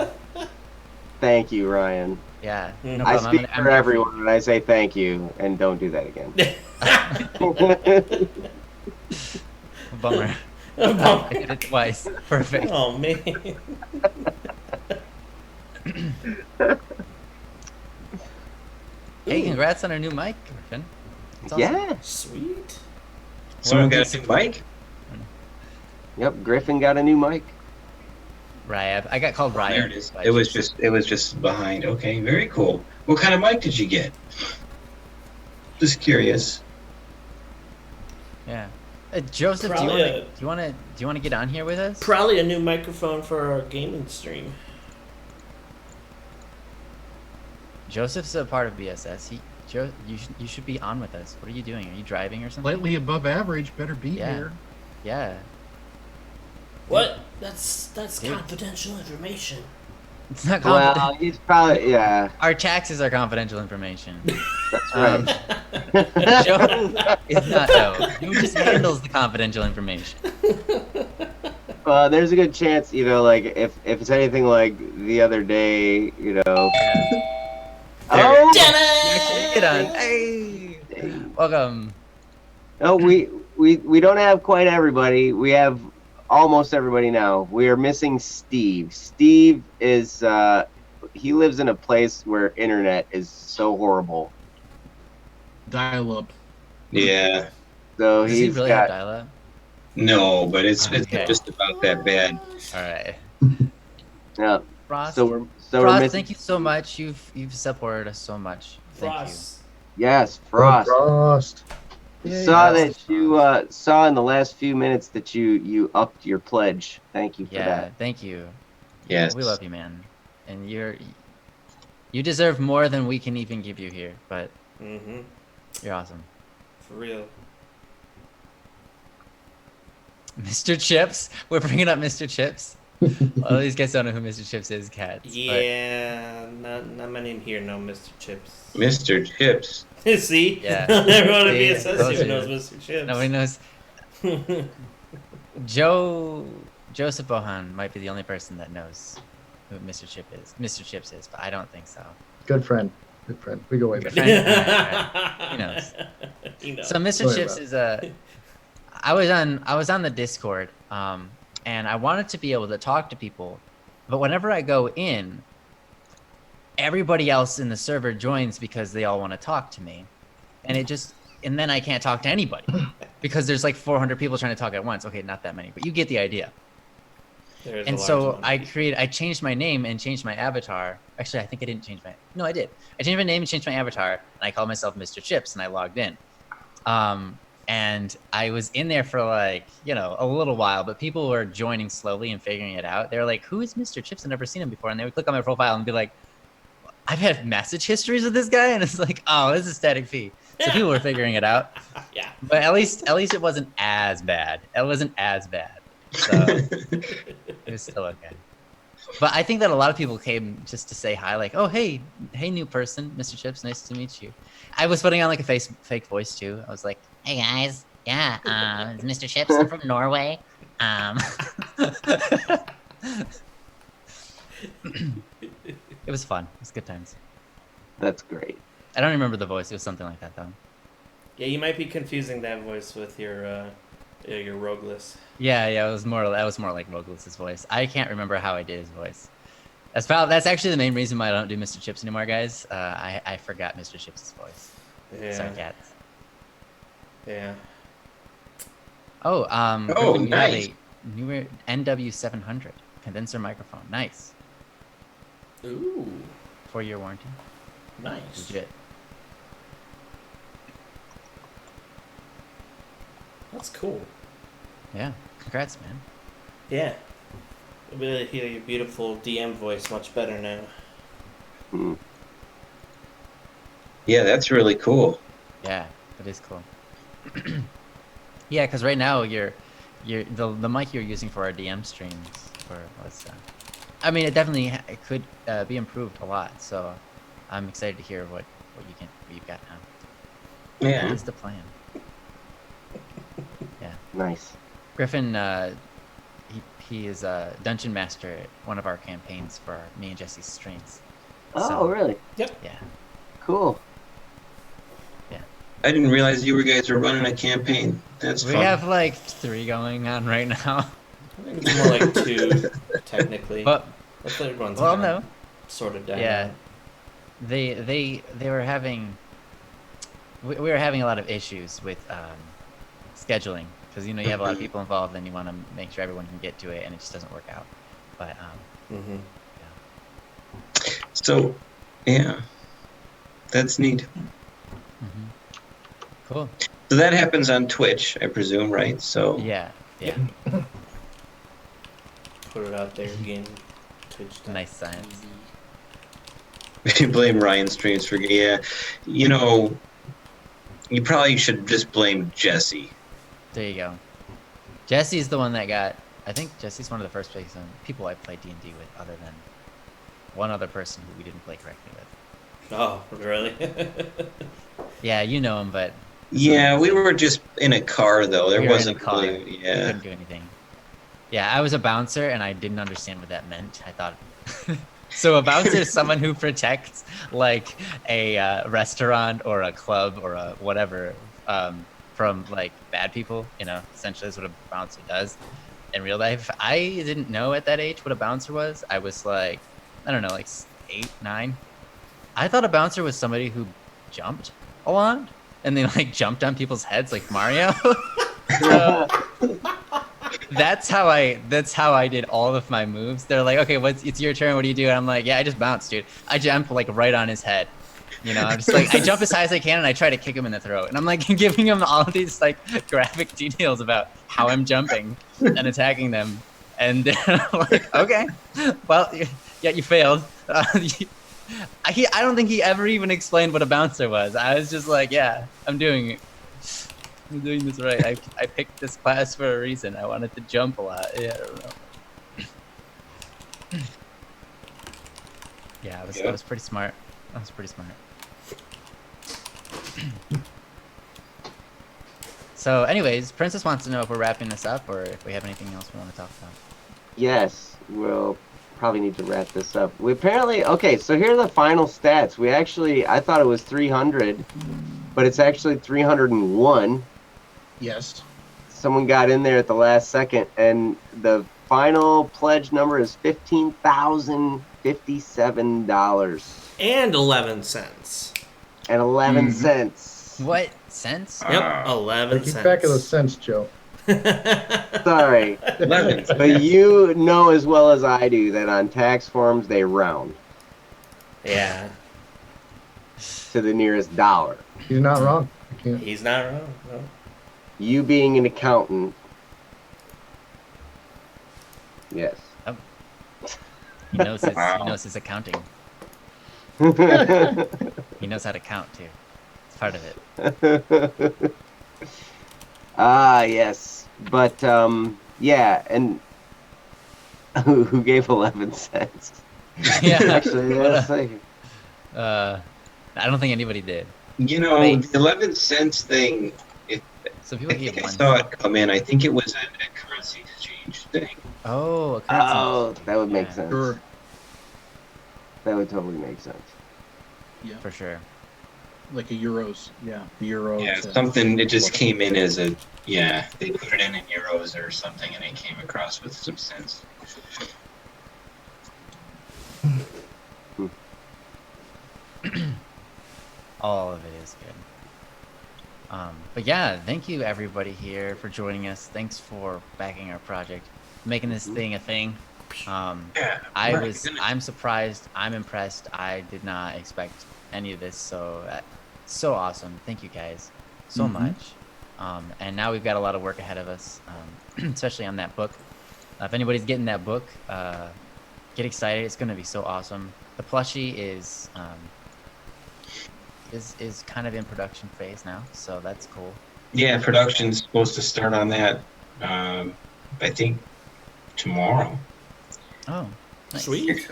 Thank you, Ryan. Yeah. No Mhm. I problem. speak for everyone when I say thank you, and don't do that again. Bummer. I did it twice. Perfect. Oh man. Hey, congrats on our new mic, Griffin. It's awesome. Yeah. Sweet. Someone got a new mic? Yep. Griffin got a new mic. Ryan. I got called Ryan. There it is. by It was Jason. just behind. Okay, very cool. What kind of mic did you get? Just curious. Yeah. Joseph, do Probably you want to get on here with us? Probably a new microphone for our gaming stream. Joseph's a part of BSS. You should be on with us. What are you doing? Are you driving or something? Slightly above average, better be Yeah. here. Yeah. What? That's Dude. confidential information. It's not confidential. Well, he's probably yeah. Our taxes are confidential information. That's Um, right. Joe is not though. Joe just handles the confidential information. There's a good chance, like if it's anything like the other day, Oh, Actually, get on. Hey, welcome. no, we don't have quite everybody. We have almost everybody now. We are missing Steve. Steve is he lives in a place where internet is so horrible. Dial up. Yeah. So Does he he's really have got dial-up? No, but it's Okay. just about that bad. All right. yeah. Frost. So we're Frost, missing. thank you so much. You've supported us so much. Thank Frost. Yes, Frost. Frost. Saw Yes, that you saw in the last few minutes that you upped your pledge. Thank you for you. Yeah, that. thank you. Yes. We love you, man. And you deserve more than we can even give you here, but Mm-hmm. you're awesome. For real. Mr. Chips. We're bringing up Mr. Chips. Well, these guys don't know who Mr. Chips is, cats. but- Yeah, not many in here know Mr. Chips. Mr. Chips. See? Yeah. Everyone at See, BSS those even are- knows Mr. Chips. Nobody knows. Joseph Bohan might be the only person that knows who Mr. Chips is, but I don't think so. Good friend. Good friend. We go way back. Friend, right. He knows. He knows. So Mr. Sorry Chips about is I was on the Discord, and I wanted to be able to talk to people, but whenever I go in, everybody else in the server joins because they all want to talk to me, and then I can't talk to anybody because there's like 400 people trying to talk at once. Okay, not that many, but you get the idea. There is a And large so amount of people. I changed my name and changed my avatar. Actually, I think I didn't change no, I did. I changed my name and changed my avatar, and I called myself Mr. Chips, and I logged in. And I was in there for like, a little while, but people were joining slowly and figuring it out. They were like, who is Mr. Chips? I've never seen him before. And they would click on my profile and be like, I've had message histories with this guy. And it's like, oh, this is Static Fee. So people were figuring it out. Yeah. But at least it wasn't as bad. It wasn't as bad. So it was still okay. But I think that a lot of people came just to say hi, like, oh, hey, new person, Mr. Chips, nice to meet you. I was putting on like a fake voice too. I was like, hey guys, yeah, it's Mr. Chips, I'm from Norway. It was fun. It was good times. That's great. I don't remember the voice. It was something like that though. Yeah, you might be confusing that voice with your Rogueless. Yeah, it was more. That was more like Rogueless's voice. I can't remember how I did his voice. That's actually the main reason why I don't do Mr. Chips anymore, guys. I forgot Mr. Chips' voice. Yeah. Cats. Yeah. Oh, Oh, Griffin, you nice. have a newer NW700 condenser microphone. Nice. Ooh. 4-year warranty. Nice. Legit. That's cool. Yeah. Congrats, man. Yeah. I'll be able to hear your beautiful DM voice much better now. Yeah, that's really cool. Yeah, that is cool. Yeah, because right now the mic you're using for our DM streams was I mean, it definitely it could be improved a lot. So I'm excited to hear what you've got now. Yeah. That is the plan. Yeah. Nice. Griffin, he is a dungeon master at one of our campaigns for me and Jesse's streams. Oh, So, really? Yeah. Cool. I didn't realize you guys were running a campaign. That's We fun. have like 3 going on right now. I think it's more like 2, technically. But the third one's well, kinda no. sort of down. Yeah. They were having we were having a lot of issues with scheduling because you have a lot of people involved and you want to make sure everyone can get to it and it just doesn't work out. But Mm-hmm. So, yeah, that's neat. Cool. So that happens on Twitch, I presume, right? So Yeah. Put it out there again. Twitch. Nice science. you blame Ryan streams for you probably should just blame Jesse. There you go. Jesse's the one that got. I think Jesse's one of the first people I played D&D with, other than one other person who we didn't play correctly with. Oh, really? Yeah, you know him, but Yeah, we were just in a car though. There we were wasn't in a car. really, We yeah. couldn't do anything. Yeah, I was a bouncer and I didn't understand what that meant. I thought. So a bouncer is someone who protects like a restaurant or a club or a whatever from like bad people. Essentially is what a bouncer does in real life. I didn't know at that age what a bouncer was. I was like, I don't know, like 8, 9. I thought a bouncer was somebody who jumped a lot and they like jumped on people's heads like Mario. So, that's how I did all of my moves. They're like, okay, it's your turn. What do you do? And I'm like, yeah, I just bounce, dude. I jump like right on his head. I'm just like, I jump as high as I can and I try to kick him in the throat. And I'm like giving him all these like graphic details about how I'm jumping and attacking them. And they're like, okay, well, yeah, you failed. I don't think he ever even explained what a bouncer was. I was just like, yeah, I'm doing this right. I picked this class for a reason. I wanted to jump a lot. Yeah, I don't know. Yeah, I was pretty smart. I was pretty smart. So anyways, Princess wants to know if we're wrapping this up or if we have anything else we want to talk about. Yes, we'll probably need to wrap this up. We apparently, okay, so here are the final stats. I thought it was 300, but it's actually 301. Yes. Someone got in there at the last second, and the final pledge number is $15,057 And 11 cents. and 11 cents. What cents? Yep, 11 Keep cents. track of those cents, Joe. Sorry, 11. but you know as well as I do that on tax forms they round Yeah, to the nearest dollar. He's not wrong. You can't. he's not wrong. No. You being an accountant, yes. He knows his Wow. he knows his accounting. He knows how to count too. It's part of it. Yes, but yeah, and who gave 11 cents? Yeah. Actually, that's like, I don't think anybody did. The 11 cents thing, So I people think gave I one. saw it come in. I think it was a currency exchange thing. Oh, a currency. oh, that would make Yeah. sense. Sure. That would totally make sense. Yeah. For sure. Like a euros. Yeah. The euro. Yeah, to- something, it just came in as they put it in euros or something, and it came across with some cents. All of it is good. But yeah, thank you everybody here for joining us. Thanks for backing our project, making this thing a thing. Yeah, I'm surprised. I'm impressed. I did not expect any of this. So awesome. Thank you guys so much. And now we've got a lot of work ahead of us, especially on that book. If anybody's getting that book, get excited. It's going to be so awesome. The plushie is kind of in production phase now, so that's cool. Yeah, production's supposed to start on that. I think tomorrow. Oh, nice. Sweet.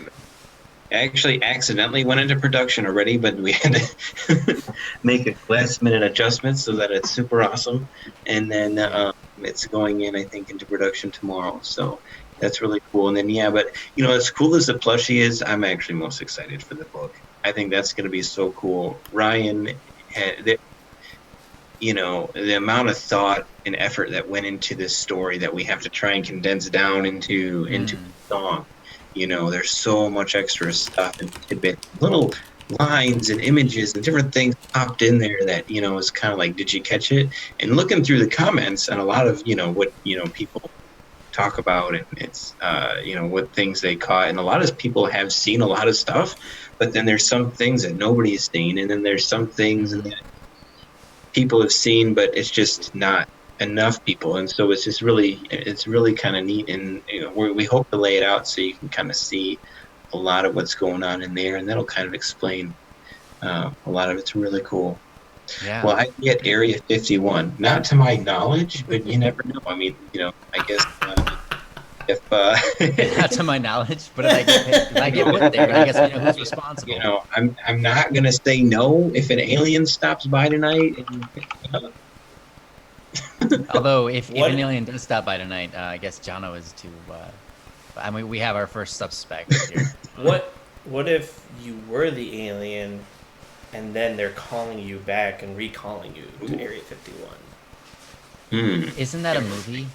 I actually accidentally went into production already, but we had to make a last-minute adjustment so that it's super awesome. And then it's going in, I think, into production tomorrow. So that's really cool. And then, yeah, but, as cool as the plushie is, I'm actually most excited for the book. I think that's going to be so cool. Ryan had, the amount of thought and effort that went into this story that we have to try and condense down into a song. There's so much extra stuff and tidbits, little lines and images and different things popped in there that, is kind of like, did you catch it? And looking through the comments and a lot of, what, people talk about, and it's, what things they caught. And a lot of people have seen a lot of stuff, but then there's some things that nobody's seen. And then there's some things that people have seen, but it's just not enough people. And so it's really kind of neat. And we hope to lay it out so you can kind of see a lot of what's going on in there, and that'll kind of explain a lot of it's really cool. Yeah. Well, I get Area 51, not to my knowledge, but you never know. I mean, I guess if not to my knowledge, but if I get put there, I guess we know who's responsible. I'm not gonna say no if an alien stops by tonight. Although if an alien does stop by tonight, I guess Jono is to. I mean, we have our first suspect here. What if you were the alien, and then they're calling you back and recalling you to Area 51? Isn't that a movie?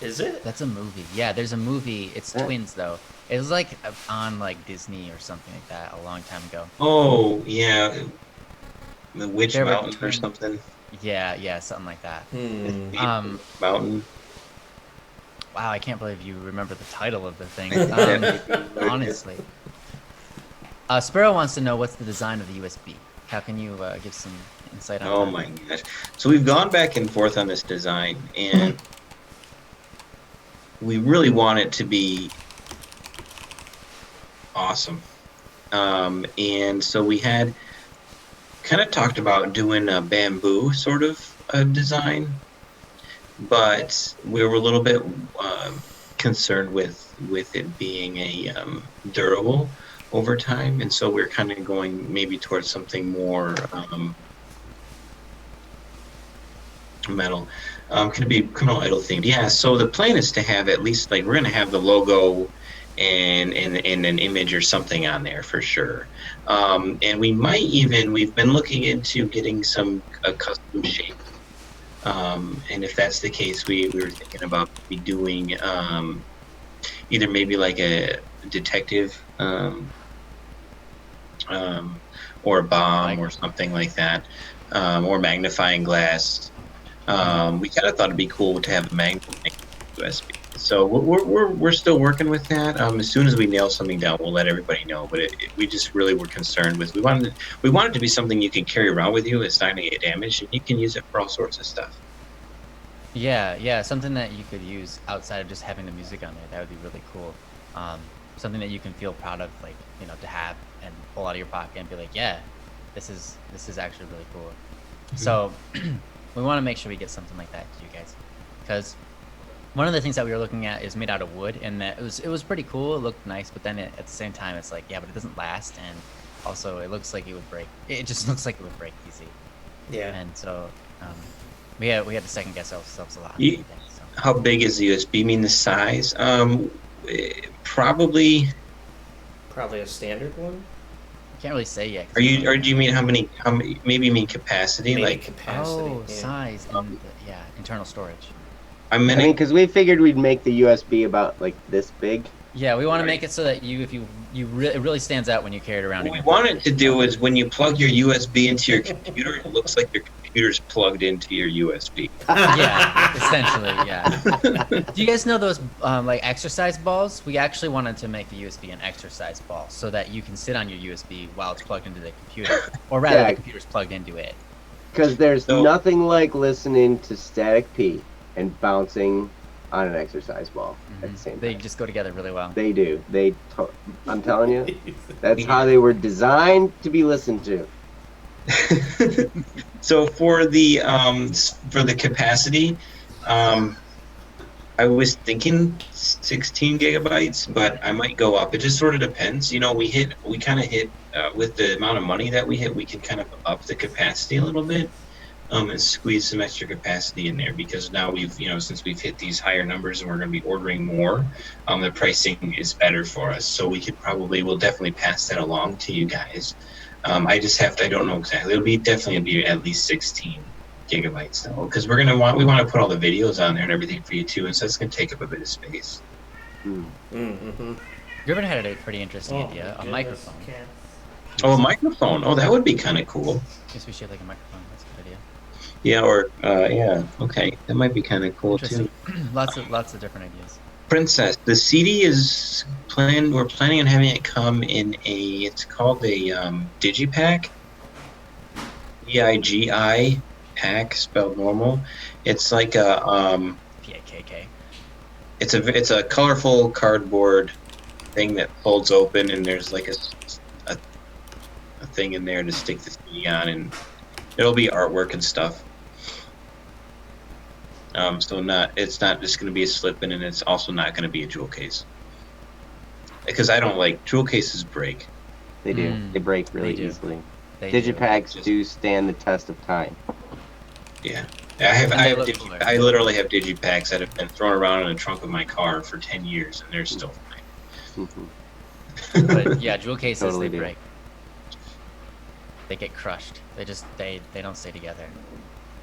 Is it? That's a movie. Yeah, there's a movie. It's twins though. It was like on like Disney or something like that a long time ago. Oh yeah, the Witch Mountain or something. Yeah, something like that. Mountain. Wow, I can't believe you remember the title of the thing. Honestly. Sparrow wants to know what's the design of the USB. How can you give some insight on that? Oh my gosh. So we've gone back and forth on this design, and we really want it to be awesome. And so we had kind of talked about doing a bamboo sort of design, but we were a little bit concerned with it being a durable over time, and so we're kind of going maybe towards something more metal. Could it be Criminal Idol themed? Yeah. So the plan is to have at least we're going to have the logo and an image or something on there for sure. And we've been looking into getting some custom shape. And if that's the case, we were thinking about doing either maybe like a detective or a bomb or something like that, or magnifying glass. We kind of thought it'd be cool to have a magnifying USB. So we're still working with that. As soon as we nail something down, we'll let everybody know. But we just really were concerned with we wanted it to be something you can carry around with you. It's not going to get damaged, and you can use it for all sorts of stuff. Yeah, something that you could use outside of just having the music on there. That would be really cool. Something that you can feel proud of, to have and pull out of your pocket and be like, yeah, this is actually really cool. Mm-hmm. So we want to make sure we get something like that to you guys, because one of the things that we were looking at is made out of wood, and that it was pretty cool. It looked nice, but then at the same time, it's like, yeah, but it doesn't last, and also it looks like it would break. It just looks like it would break easy. Yeah. And so we had to second guess ourselves a lot. How big is the USB? You mean the size? Probably a standard one. Can't really say yet. Or do you mean how many? Maybe you mean capacity? Maybe capacity. Oh, yeah. Size and internal storage. I mean, because we figured we'd make the USB about like this big, Yeah, we want to make it so that it really stands out when you carry it around. What we want it to do is when you plug your USB into your computer, it looks like your computer's plugged into your USB. Yeah, essentially, yeah. Do you guys know those like exercise balls? We actually wanted to make the USB an exercise ball so that you can sit on your USB while it's plugged into the computer, or rather, Yeah. the computer's plugged into it. Because there's So- nothing like listening to Static P and bouncing on an exercise ball at the same They time. just go together really well. They do. I'm telling you, that's how they were designed to be listened to. So for the capacity, I was thinking 16 gigabytes, but I might go up. It just sort of depends. You know, we kind of hit with the amount of money that we hit, we can kind of up the capacity a little bit. And squeeze some extra capacity in there, because now since we've hit these higher numbers and we're going to be ordering more, the pricing is better for us. So we'll definitely pass that along to you guys. I don't know exactly. It'll definitely be at least 16 gigabytes though, because we want to put all the videos on there and everything for you too, and so it's going to take up a bit of space. Griffin had a pretty interesting idea, a microphone. Oh, a microphone. Oh, that would be kind of cool. Guess we should like a microphone. That's a good idea. Yeah, or yeah, okay, that might be kind of cool too. Interesting. lots of different ideas. Princess, the CD is planned. We're planning on having it come in it's called a digipack. DIGI pack, spelled normal. It's like a PAKK. it's a colorful cardboard thing that folds open, and there's like a thing in there to stick the CD on, and it'll be artwork and stuff. So it's not just going to be a slip-in, and it's also not going to be a jewel case. Because I don't like jewel cases break. They do. They break really They do. easily. They do. Digipacks do stand the test of time. Yeah, And they look cooler. I literally have digipacks that have been thrown around in the trunk of my car for 10 years, and they're still fine. But yeah, jewel cases Totally they do. break. They get crushed. They don't stay together.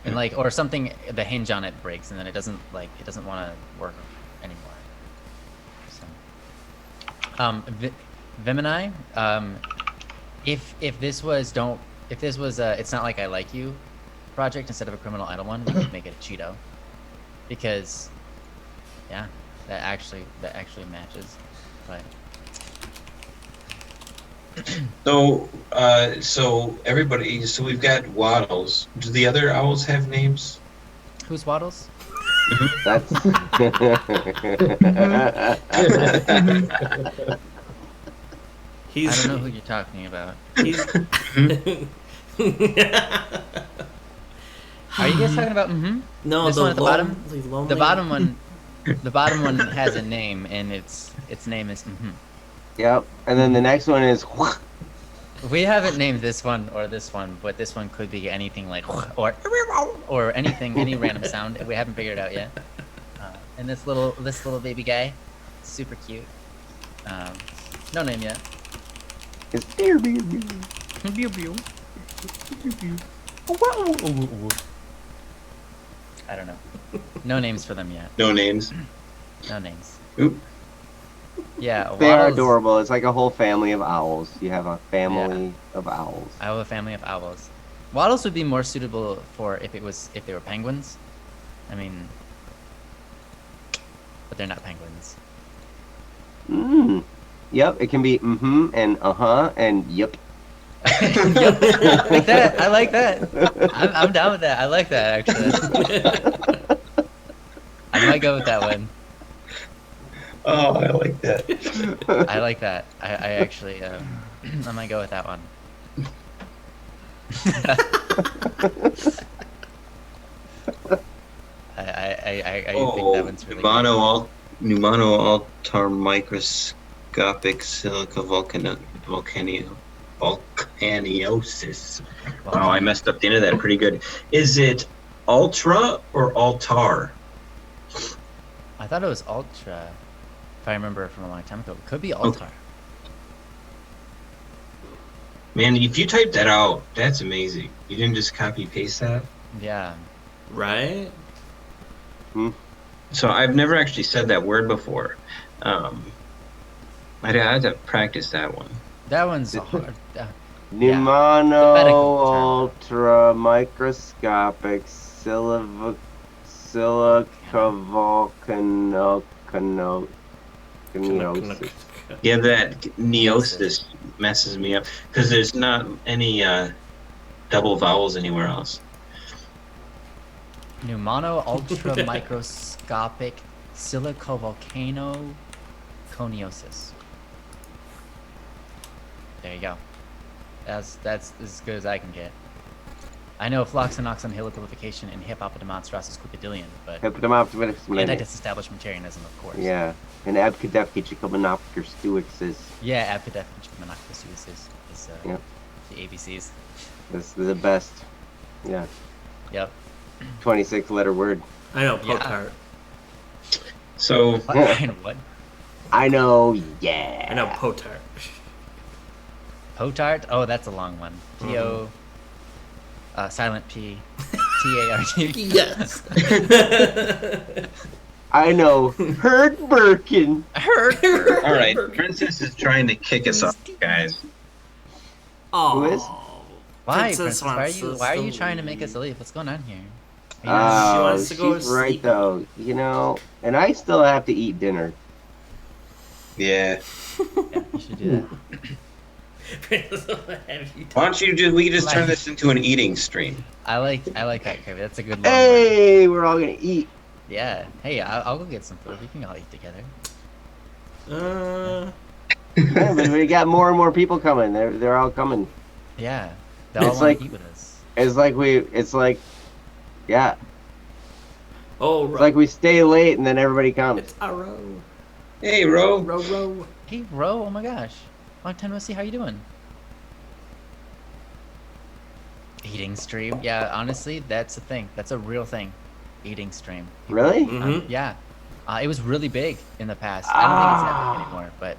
And like, or something, the hinge on it breaks, and then it doesn't want to work anymore. So, Vimini, if this was It's Not Like I Like You project instead of a Criminal Idol one, we could make it a Cheeto, because yeah, that actually matches. But So everybody, so we've got Waddles. Do the other owls have names? who's Waddles? That's. He's I don't know who you're talking about. he's Are you guys talking about no This the one at the bottom? lonely- The bottom one? The bottom one has a name, and its name is Yep. And then the next one is. We haven't named this one or this one, but this one could be anything like or anything, any random sound. We haven't figured it out yet. And this little baby guy, super cute. No name yet. It's beer, beer, beer. Pew, pew. I don't know. No names for them yet. No names. No names. Oop. Yeah, They are Waddles- adorable. It's like a whole family of owls. You have a family of owls. I have a family of owls. Waddles would be more suitable for if they were penguins. I mean, but they're not penguins. Mm. Yep. It can be and and yep. Yep, like that. I like that. I'm down with that. I like that actually. I might go with that one. Oh, I like that. I like that. I actually I might go with that one. I think that one's really good. Pneumano altar microscopic silica volcaniosis. Wow, I messed up the end of that pretty good. Is it ultra or altar? I thought it was Ultra, if I remember from a long time ago. It could be Altar. Man, if you type that out, that's amazing. You didn't just copy paste that? Yeah. right? So I've never actually said that word before. I'd have to practice that one. That one's hard. Pneumano medical ultra microscopic silicovolcanoconiosis. Yeah, that neosis messes me up because there's not any double vowels anywhere else. Pneumano ultra microscopic silicovolcano coniosis. There you go. That's as good as I can get. I know floxinoxon helicovification and Hippopotamonstros crocodilian, but anti-disestablishmentarianism, of course. Yeah, and Abkadefkichikomonopkerstuixis. Yeah, Abkadefkichikomonopkerstuixis is Yep. the ABCs. This is the best. Yeah. Yep. 26-letter word. I know, Yeah. Potart. So What? I know, yeah. I know, Potart. Potart? Oh, that's a long one. P-O... silent P. T-A-R-T. Yes. I know, Herd Birkin. all right, Princess is trying to kick us off, guys. Oh. Who is? Why, Princess Princess? wants Why are you to trying to make us leave? What's going on here? She wants to go she's to right sleep. though. You know, and I still have to eat dinner. Yeah. Yeah, you should do that. Why don't you we just turn this into an eating stream? I like that, Kirby. That's a good long one. Hey, we're all gonna eat. Yeah. Hey, I'll go get some food. We can all eat together. Yeah, but we got more and more people coming. They're all coming. Yeah. They all It's want like- to eat with us. Yeah. Oh, It's like we stay late and then everybody comes. It's a row. Hey, Ro. Row. Hey, Ro. Oh my gosh. Long time no see. How you doing? Eating stream. Yeah, honestly, that's a thing. That's a real thing. Eating stream. Really? Mm-hmm. Yeah. It was really big in the past. I don't think it's happening anymore, but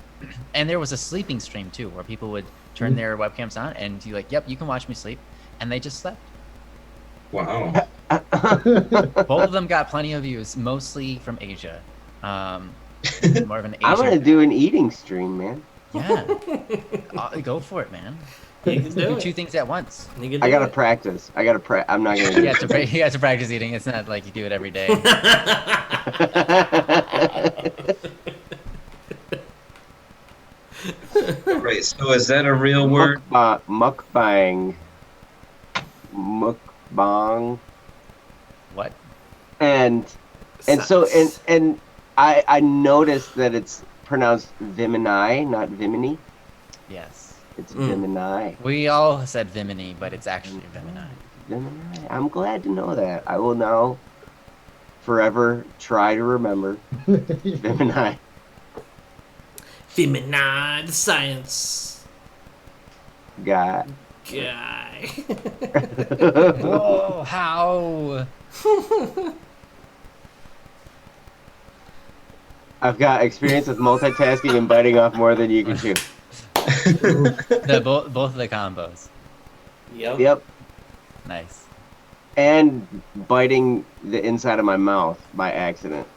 and there was a sleeping stream too, where people would turn their webcams on and you like, yep, you can watch me sleep, and they just slept. Wow. Both of them got plenty of views, mostly from Asia. More of an Asian. I'm gonna do an eating stream, man. Yeah. Go for it, man. You can do Do it. two things at once. You can I do gotta it. practice. I'm not gonna do You have to practice eating. It's not like you do it every day. Right. So is that a real word? Mukbang. Mukbang. What? And so I noticed that it's pronounced Vimini, not Vimini. Yes. It's Vimini. We all said Vimini, but it's actually Vimini. Vimini. I'm glad to know that. I will now forever try to remember Vimini. Femini, the science guy. Whoa, how? I've got experience with multitasking and biting off more than you can chew. Both of the combos. Yep. Nice. And biting the inside of my mouth by accident.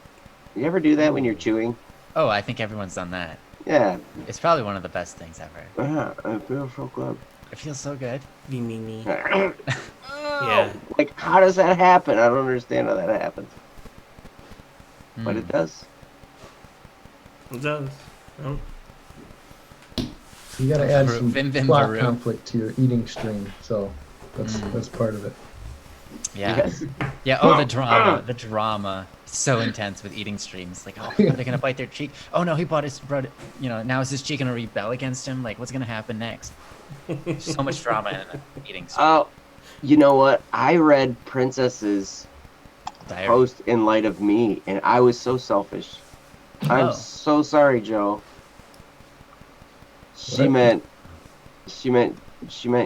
You ever do that when you're chewing? Oh, I think everyone's done that. Yeah. It's probably one of the best things ever. Yeah, I feel so good. It feels so good. Femini. Yeah. Like, how does that happen? I don't understand how that happens. But it does. It does. Oh. You gotta add some Vim Vim plot Varu. conflict to your eating stream, so that's part of it. Yeah. Yes. Yeah. Oh, the drama. The drama. It's so intense with eating streams. Like, oh, are they gonna bite their cheek? Oh no, he brought now is his cheek gonna rebel against him? Like, what's gonna happen next? So much drama in an eating stream. Oh, you know what? I read Princess's Diary. post in light of me, and I was so selfish. I'm Oh. so sorry, Joe. She What? meant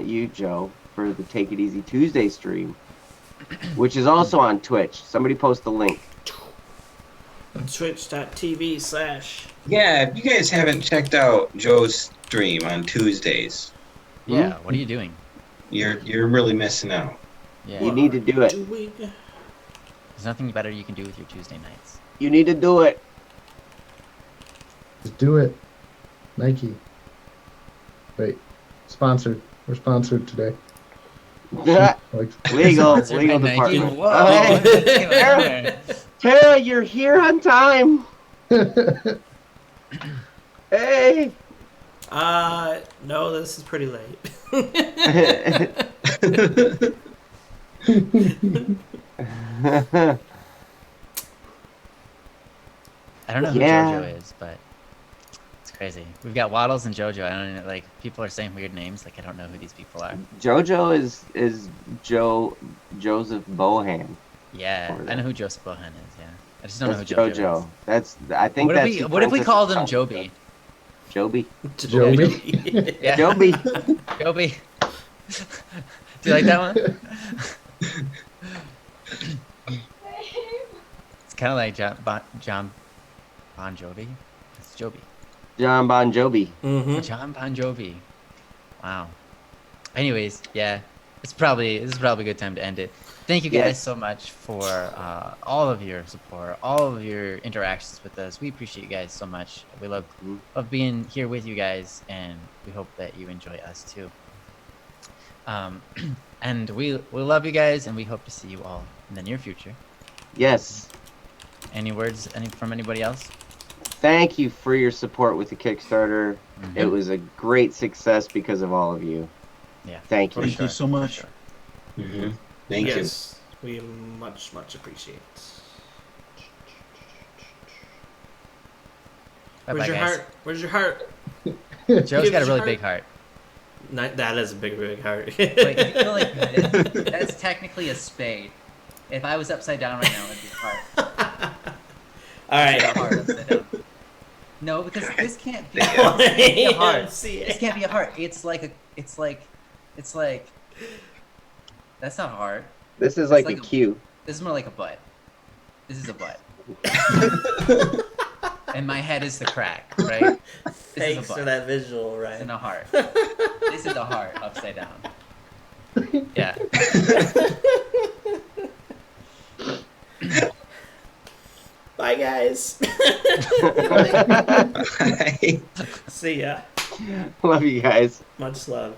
you, Joe, for the Take It Easy Tuesday stream, which is also on Twitch. Somebody post the link. Twitch.tv/ Yeah, if you guys haven't checked out Joe's stream on Tuesdays, Yeah. What are you doing? you're really missing out. Yeah. You need to do it. There's nothing better you can do with your Tuesday nights. You need to do it. Just do it. Nike. Wait, sponsored. We're sponsored today. Like, legal Sponsored by Nike. department. Whoa. Oh, hey, Tara, you're here on time. Hey. No, this is pretty late. I don't know who Yeah. JoJo is, but it's crazy. We've got Waddles and JoJo. I don't know, like people are saying weird names. Like I don't know who these people are. JoJo is Joseph Bohan. Yeah, Or I know who Joseph Bohan is. Yeah, I just don't know That's who JoJo JoJo. is. That's I think What that's if we who What if we Princess called him is Joby? Joby. Joby. Yeah, Joby. Joby. Do you like that one? It's kind of like John Bon Jovi. It's Joby. John Bon Jovi. Mm-hmm. John Bon Jovi. Wow. Anyways, yeah, this is probably a good time to end it. Thank you guys Yes. so much for all of your support, all of your interactions with us. We appreciate you guys so much. We love being here with you guys, and we hope that you enjoy us too. And we love you guys, and we hope to see you all in the near future. Yes. Any words from anybody else? Thank you for your support with the Kickstarter. Mhm. It was a great success because of all of you. Yeah. Thank you. For Thank you so for much. sure. Mm-hmm. Thank you. Yes, we much appreciate. Bye-bye, Where's your guys. heart? Where's your heart? Joe's Give got a us really your big heart. That is a big heart. Wait, you feel like that's technically a spade. If I was upside down right now, it'd be a heart. All A right. heart upside down. No, because this can't be, this can't be a heart. This can't be a heart. It's like that's not a heart. This is like like a a- Q. This is more like a butt. This is a butt. And my head is the crack, right? This is a Thanks for butt. that visual, This right? isn't a heart. This is a heart upside down. Yeah. Bye, guys. Bye. See ya. Love you guys. Much love.